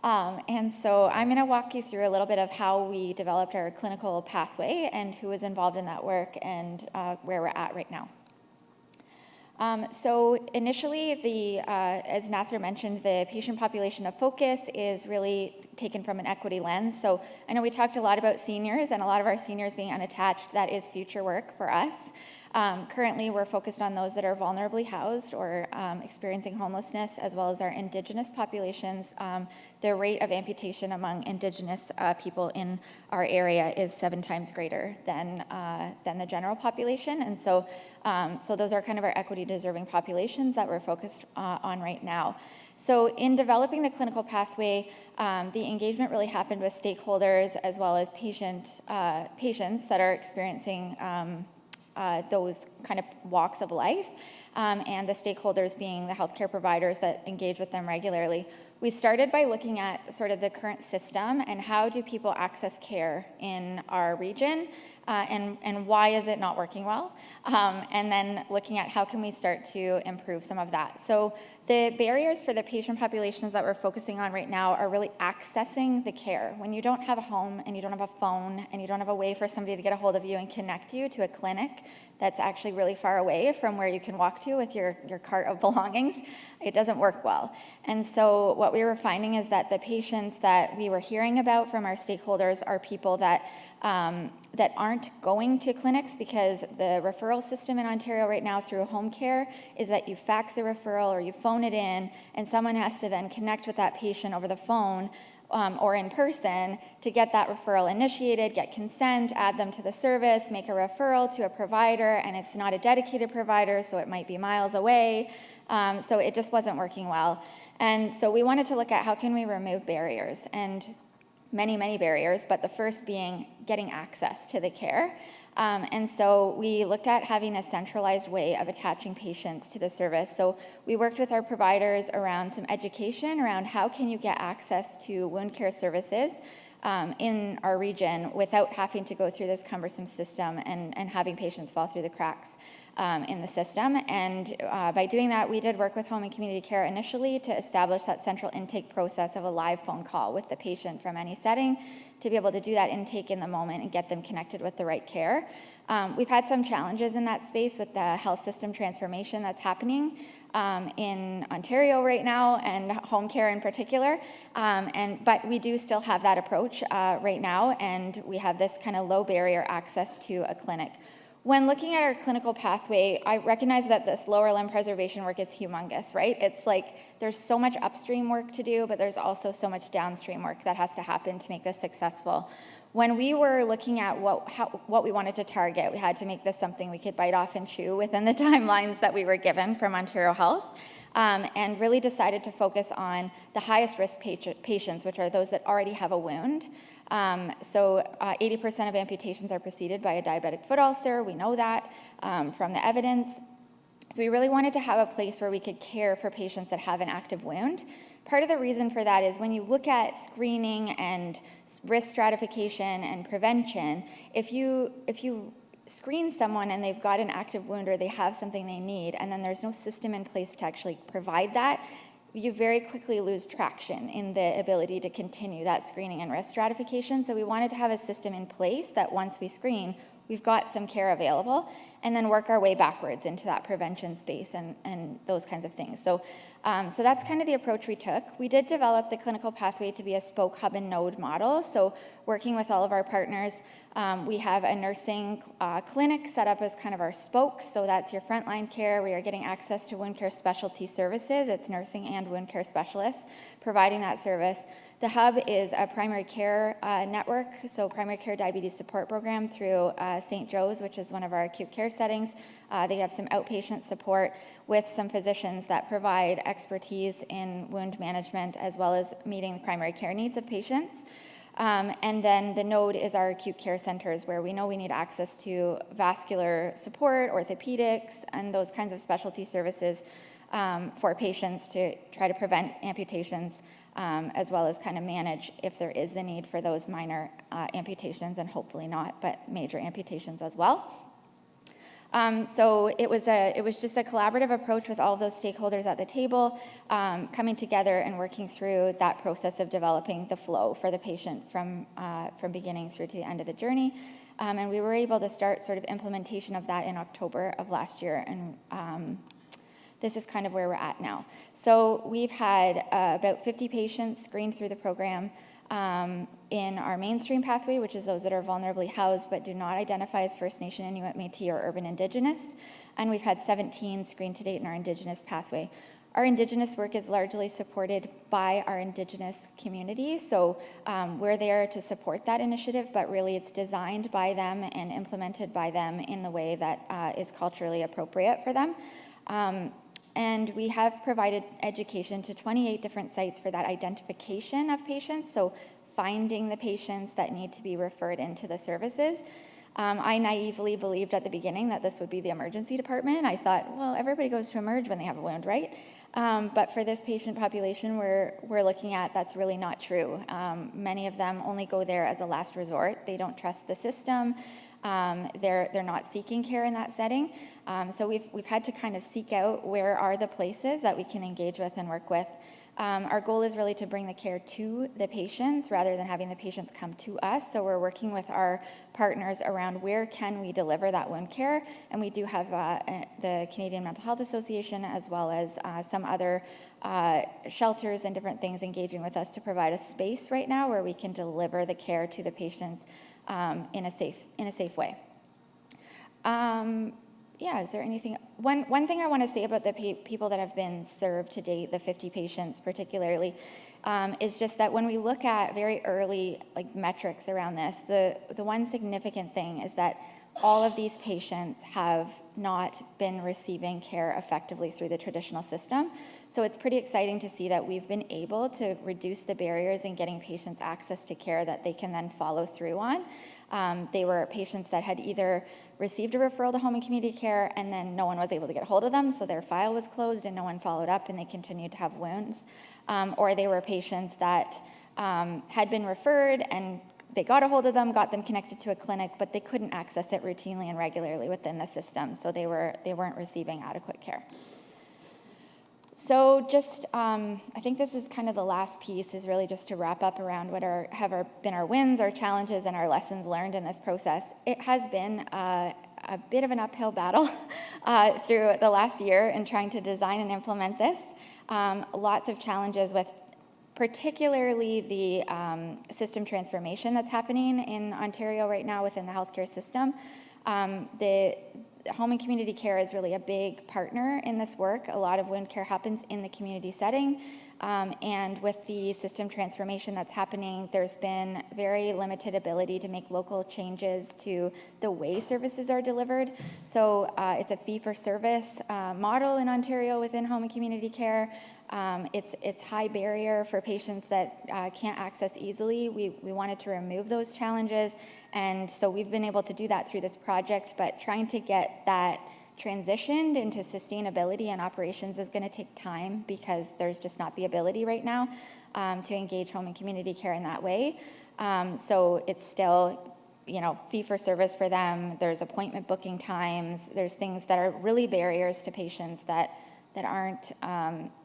And so I'm going to walk you through a little bit of how we developed our clinical pathway and who was involved in that work and where we're at right now. So initially, as Nasser mentioned, the patient population of focus is really taken from an equity lens. So I know we talked a lot about seniors and a lot of our seniors being unattached. That is future work for us. Currently, we're focused on those that are vulnerably housed or experiencing homelessness, as well as our Indigenous populations. The rate of amputation among Indigenous people in our area is 7 times greater than the general population. And so, so those are kind of our equity-deserving populations that we're focused on right now. So in developing the clinical pathway, the engagement really happened with stakeholders as well as patients that are experiencing those kind of walks of life, and the stakeholders being the healthcare providers that engage with them regularly. We started by looking at sort of the current system and how do people access care in our region, and why is it not working well, and then looking at how can we start to improve some of that. So the barriers for the patient populations that we're focusing on right now are really accessing the care. When you don't have a home and you don't have a phone and you don't have a way for somebody to get a hold of you and connect you to a clinic that's actually really far away from where you can walk to with your cart of belongings, it doesn't work well. And so what we were finding is that the patients that we were hearing about from our stakeholders are people that that aren't going to clinics, because the referral system in Ontario right now through home care is that you fax a referral or you phone it in, and someone has to then connect with that patient over the phone or in person to get that referral initiated, get consent, add them to the service, make a referral to a provider, and it's not a dedicated provider, so it might be miles away. So it just wasn't working well. And so we wanted to look at how can we remove barriers, and many barriers, but the first being getting access to the care. And so we looked at having a centralized way of attaching patients to the service. So we worked with our providers around some education around how can you get access to wound care services in our region without having to go through this cumbersome system and having patients fall through the cracks in the system. And by doing that, we did work with home and community care initially to establish that central intake process of a live phone call with the patient from any setting to be able to do that intake in the moment and get them connected with the right care. We've had some challenges in that space with the health system transformation that's happening in Ontario right now, and home care in particular. But we do still have that approach right now, and we have this kind of low barrier access to a clinic. When looking at our clinical pathway, I recognize that this lower limb preservation work is humongous, right? It's like there's so much upstream work to do, but there's also so much downstream work that has to happen to make this successful. When we were looking at what we wanted to target, we had to make this something we could bite off and chew within the timelines that we were given from Ontario Health, and really decided to focus on the highest risk patients, which are those that already have a wound. So 80% of amputations are preceded by a diabetic foot ulcer. We know that from the evidence. So we really wanted to have a place where we could care for patients that have an active wound. Part of the reason for that is when you look at screening and risk stratification and prevention, if you screen someone and they've got an active wound or they have something they need, and then there's no system in place to actually provide that, you very quickly lose traction in the ability to continue that screening and risk stratification. So we wanted to have a system in place that once we screen, we've got some care available. and then work our way backwards into that prevention space and those kinds of things. So that's kind of the approach we took. We did develop the clinical pathway to be a spoke, hub, and node model. So working with all of our partners, we have a nursing clinic set up as kind of our spoke. So that's your frontline care. We are getting access to wound care specialty services. It's nursing and wound care specialists providing that service. The hub is a primary care network, so primary care diabetes support program through St. Joe's, which is one of our acute care settings. They have some outpatient support with some physicians that provide expertise in wound management as well as meeting the primary care needs of patients. And then the node is our acute care centers where we know we need access to vascular support, orthopedics, and those kinds of specialty services for patients to try to prevent amputations, as well as kind of manage if there is the need for those minor amputations, and hopefully not, but major amputations as well. So it was just a collaborative approach with all of those stakeholders at the table, coming together and working through that process of developing the flow for the patient from beginning through to the end of the journey. And we were able to start sort of implementation of that in October of last year, and this is kind of where we're at now. So we've had about 50 patients screened through the program in our mainstream pathway, which is those that are vulnerably housed but do not identify as First Nation, Inuit, Métis, or Urban Indigenous. And we've had 17 screened to date in our Indigenous pathway. Our Indigenous work is largely supported by our Indigenous community, so we're there to support that initiative, but really it's designed by them and implemented by them in the way that is culturally appropriate for them. And we have provided education to 28 different sites for that identification of patients, so finding the patients that need to be referred into the services. I naively believed at the beginning that this would be the emergency department. I thought, well, everybody goes to emerge when they have a wound, right? But for this patient population we're looking at, that's really not true. Many of them only go there as a last resort. They don't trust the system. They're not seeking care in that setting. So we've had to kind of seek out where are the places that we can engage with and work with. Our goal is really to bring the care to the patients rather than having the patients come to us. So we're working with our partners around where can we deliver that wound care. And we do have the Canadian Mental Health Association as well as some other shelters and different things engaging with us to provide a space right now where we can deliver the care to the patients in a safe way. Yeah, is there anything? One thing I want to say about the people that have been served to date, the 50 patients particularly, is just that when we look at very early metrics around this, the one significant thing is that all of these patients have not been receiving care effectively through the traditional system. So it's pretty exciting to see that we've been able to reduce the barriers in getting patients access to care that they can then follow through on. They were patients that had either received a referral to home and community care and then no one was able to get a hold of them, so their file was closed and no one followed up and they continued to have wounds. Or they were patients that had been referred and they got a hold of them, got them connected to a clinic, but they couldn't access it routinely and regularly within the system, so they weren't receiving adequate care. So just, I think this is kind of the last piece, is really just to wrap up around what have been our wins, our challenges, and our lessons learned in this process. It has been a bit of an uphill battle through the last year in trying to design and implement this. Lots of challenges with particularly the system transformation that's happening in Ontario right now within the healthcare system. The home and community care is really a big partner in this work. A lot of wound care happens in the community setting. And with the system transformation that's happening, there's been very limited ability to make local changes to the way services are delivered. So it's a fee-for-service model in Ontario within home and community care. It's high barrier for patients that can't access easily. We wanted to remove those challenges, and so we've been able to do that through this project, but trying to get that transitioned into sustainability and operations is going to take time because there's just not the ability right now to engage home and community care in that way. So it's still, fee for service for them. There's appointment booking times. There's things that are really barriers to patients that aren't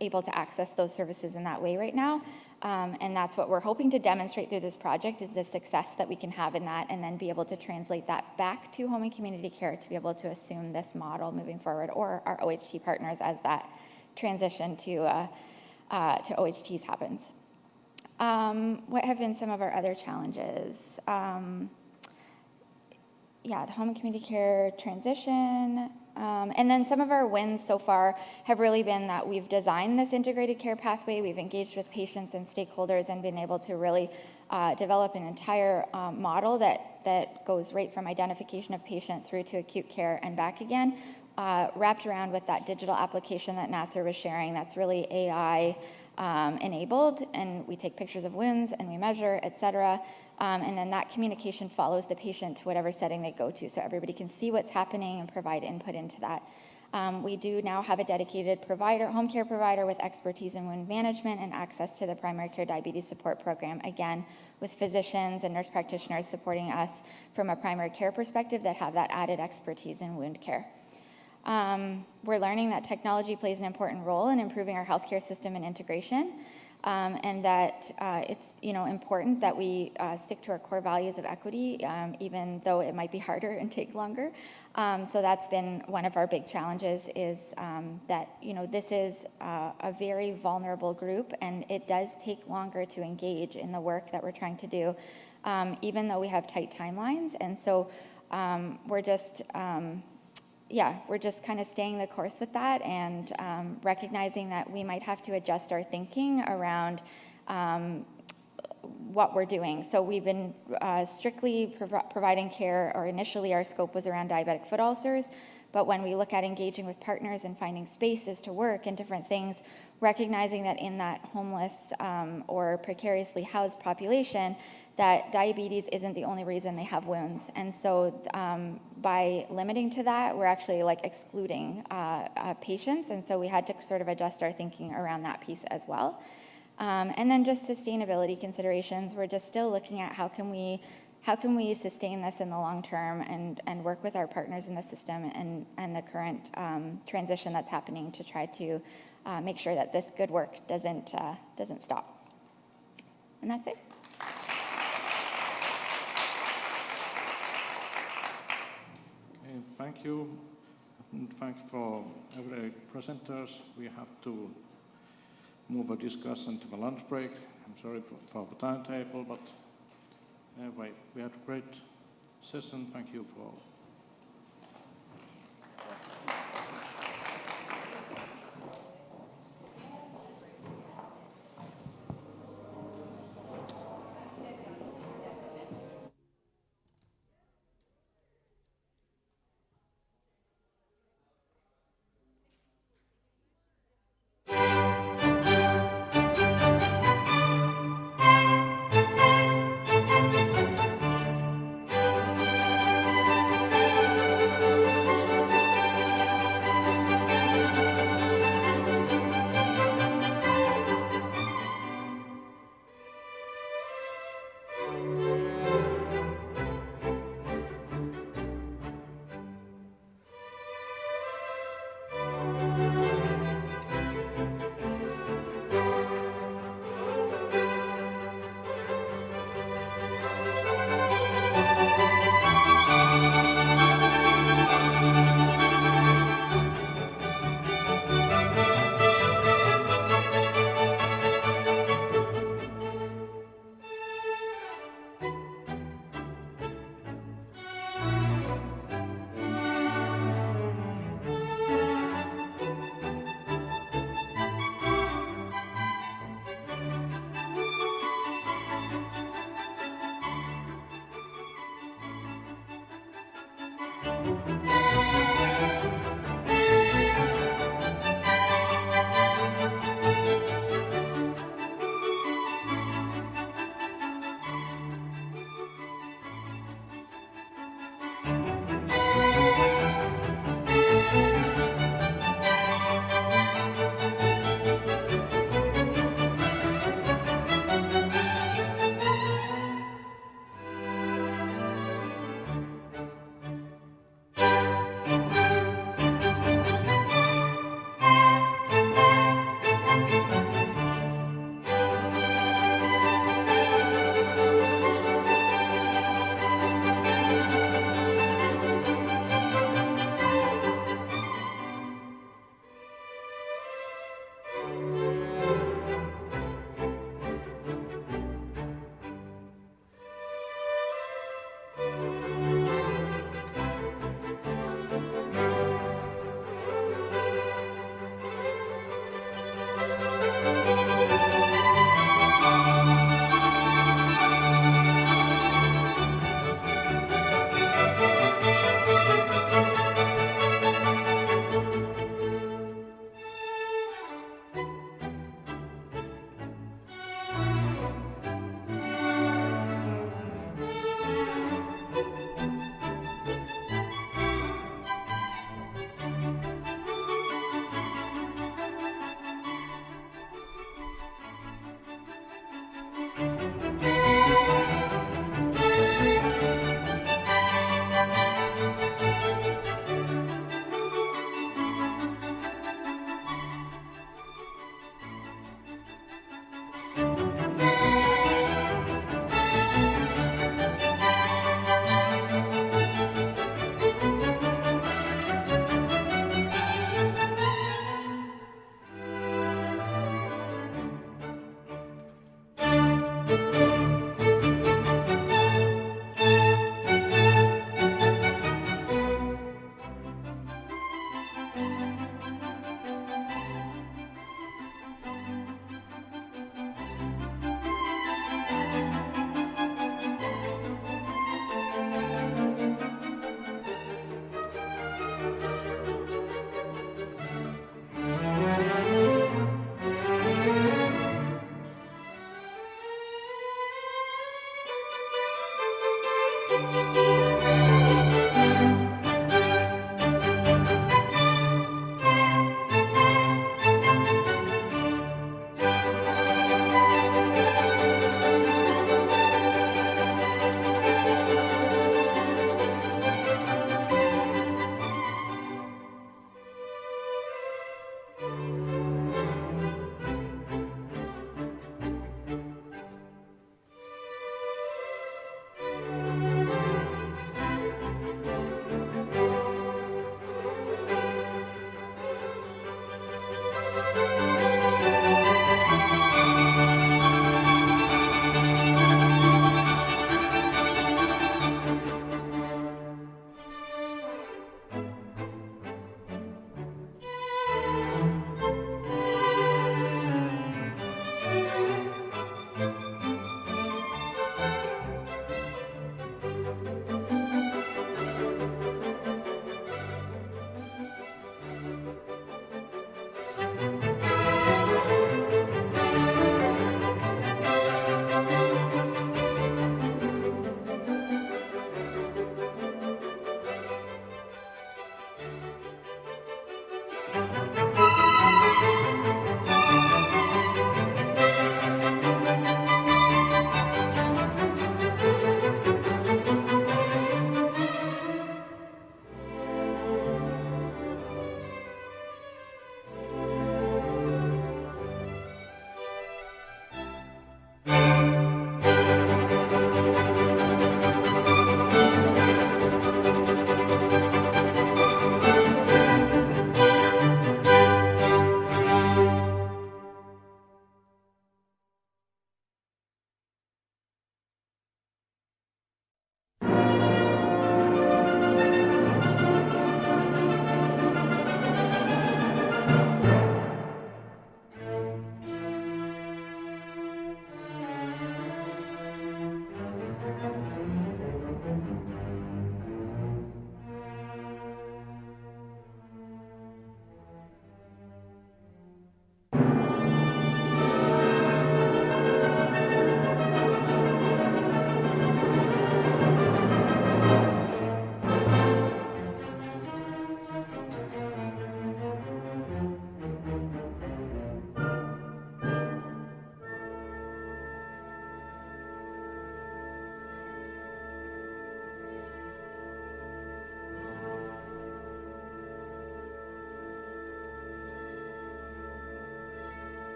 able to access those services in that way right now. And that's what we're hoping to demonstrate through this project, is the success that we can have in that, and then be able to translate that back to home and community care to be able to assume this model moving forward, or our OHT partners as that transition to OHTs happens. What have been some of our other challenges? Yeah, the home and community care transition. And then some of our wins so far have really been that we've designed this integrated care pathway, we've engaged with patients and stakeholders and been able to really develop an entire model that goes right from identification of patient through to acute care and back again, wrapped around with that digital application that Nasser was sharing that's really AI enabled, and we take pictures of wounds and we measure, et cetera. And then that communication follows the patient to whatever setting they go to, so everybody can see what's happening and provide input into that. We do now have a dedicated provider, home care provider with expertise in wound management and access to the primary care diabetes support program, again, with physicians and nurse practitioners supporting us from a primary care perspective that have that added expertise in wound care. We're learning that technology plays an important role in improving our healthcare system and integration. And that it's important that we stick to our core values of equity, even though it might be harder and take longer. So that's been one of our big challenges, is that this is a very vulnerable group, and it does take longer to engage in the work that we're trying to do, even though we have tight timelines. And so we're just kind of staying the course with that, and recognizing that we might have to adjust our thinking around what we're doing. So we've been strictly providing care, or initially our scope was around diabetic foot ulcers, but when we look at engaging with partners and finding spaces to work and different things, recognizing that in that homeless or precariously housed population, that diabetes isn't the only reason they have wounds. And so by limiting to that, we're actually excluding patients. And so we had to sort of adjust our thinking around that piece as well. And then just sustainability considerations. We're just still looking at how can we sustain this in the long term, and work with our partners in the system and the current transition that's happening to try to make sure that this good work doesn't stop. And that's it. Thank you. And thanks for every presenters. We have to move a discussion to the lunch break. I'm sorry for the timetable, but anyway, we had a great session. Thank you for all.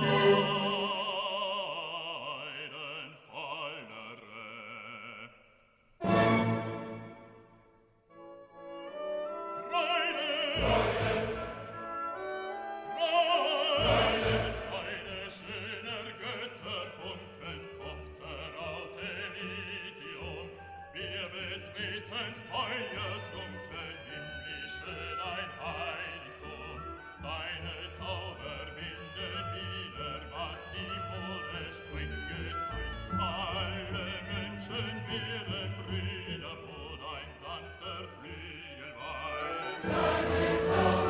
Deine Zauber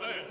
Deine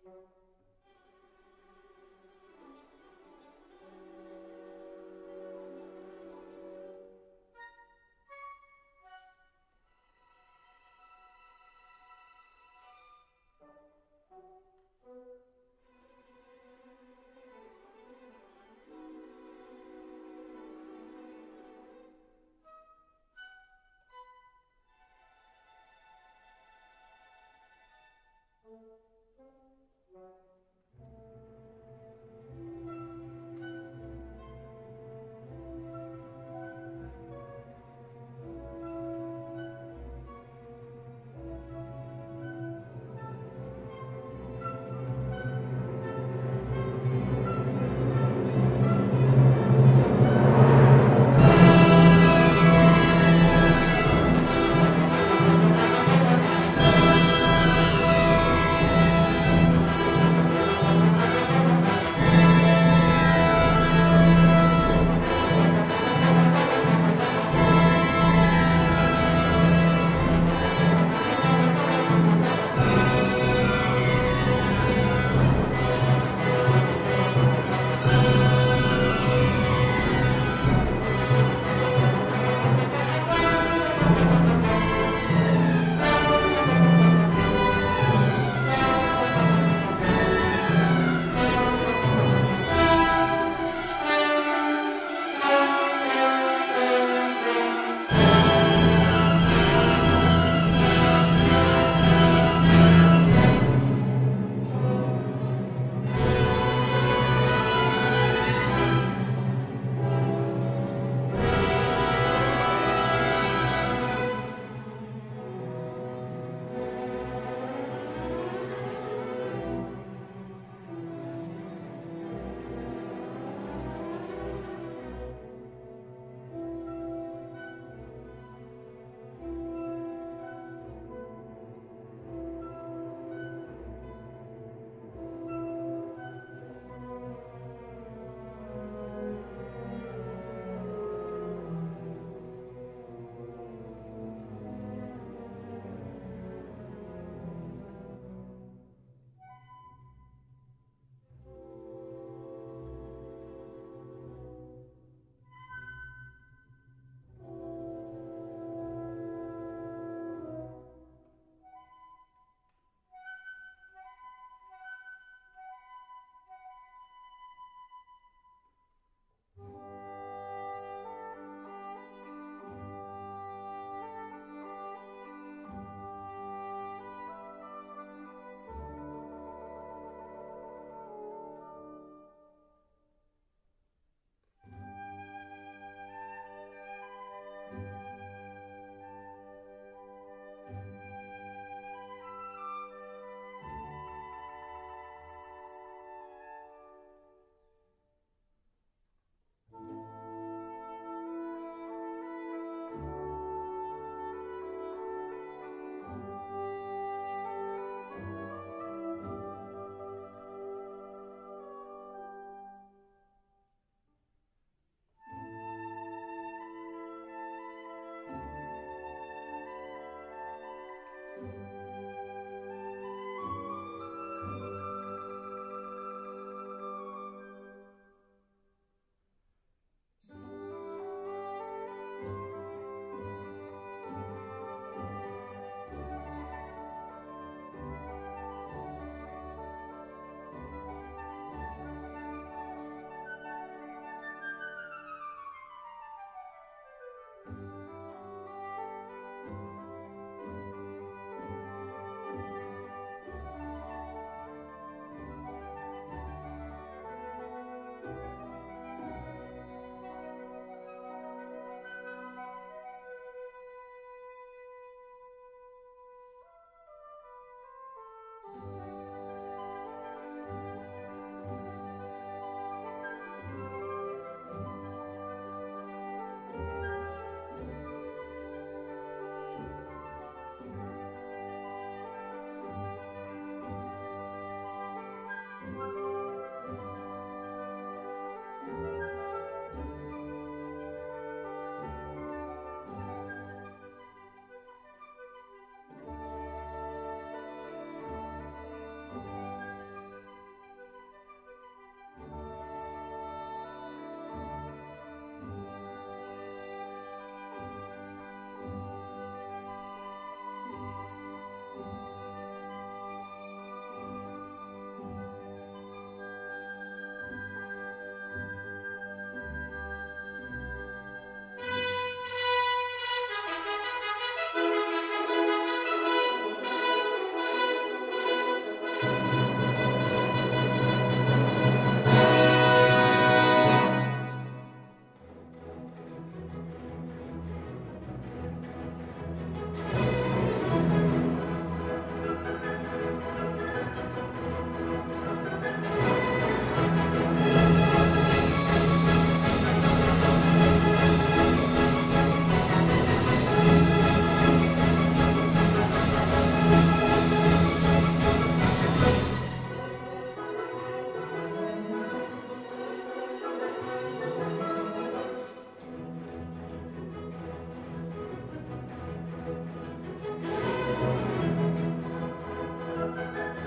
Thank you.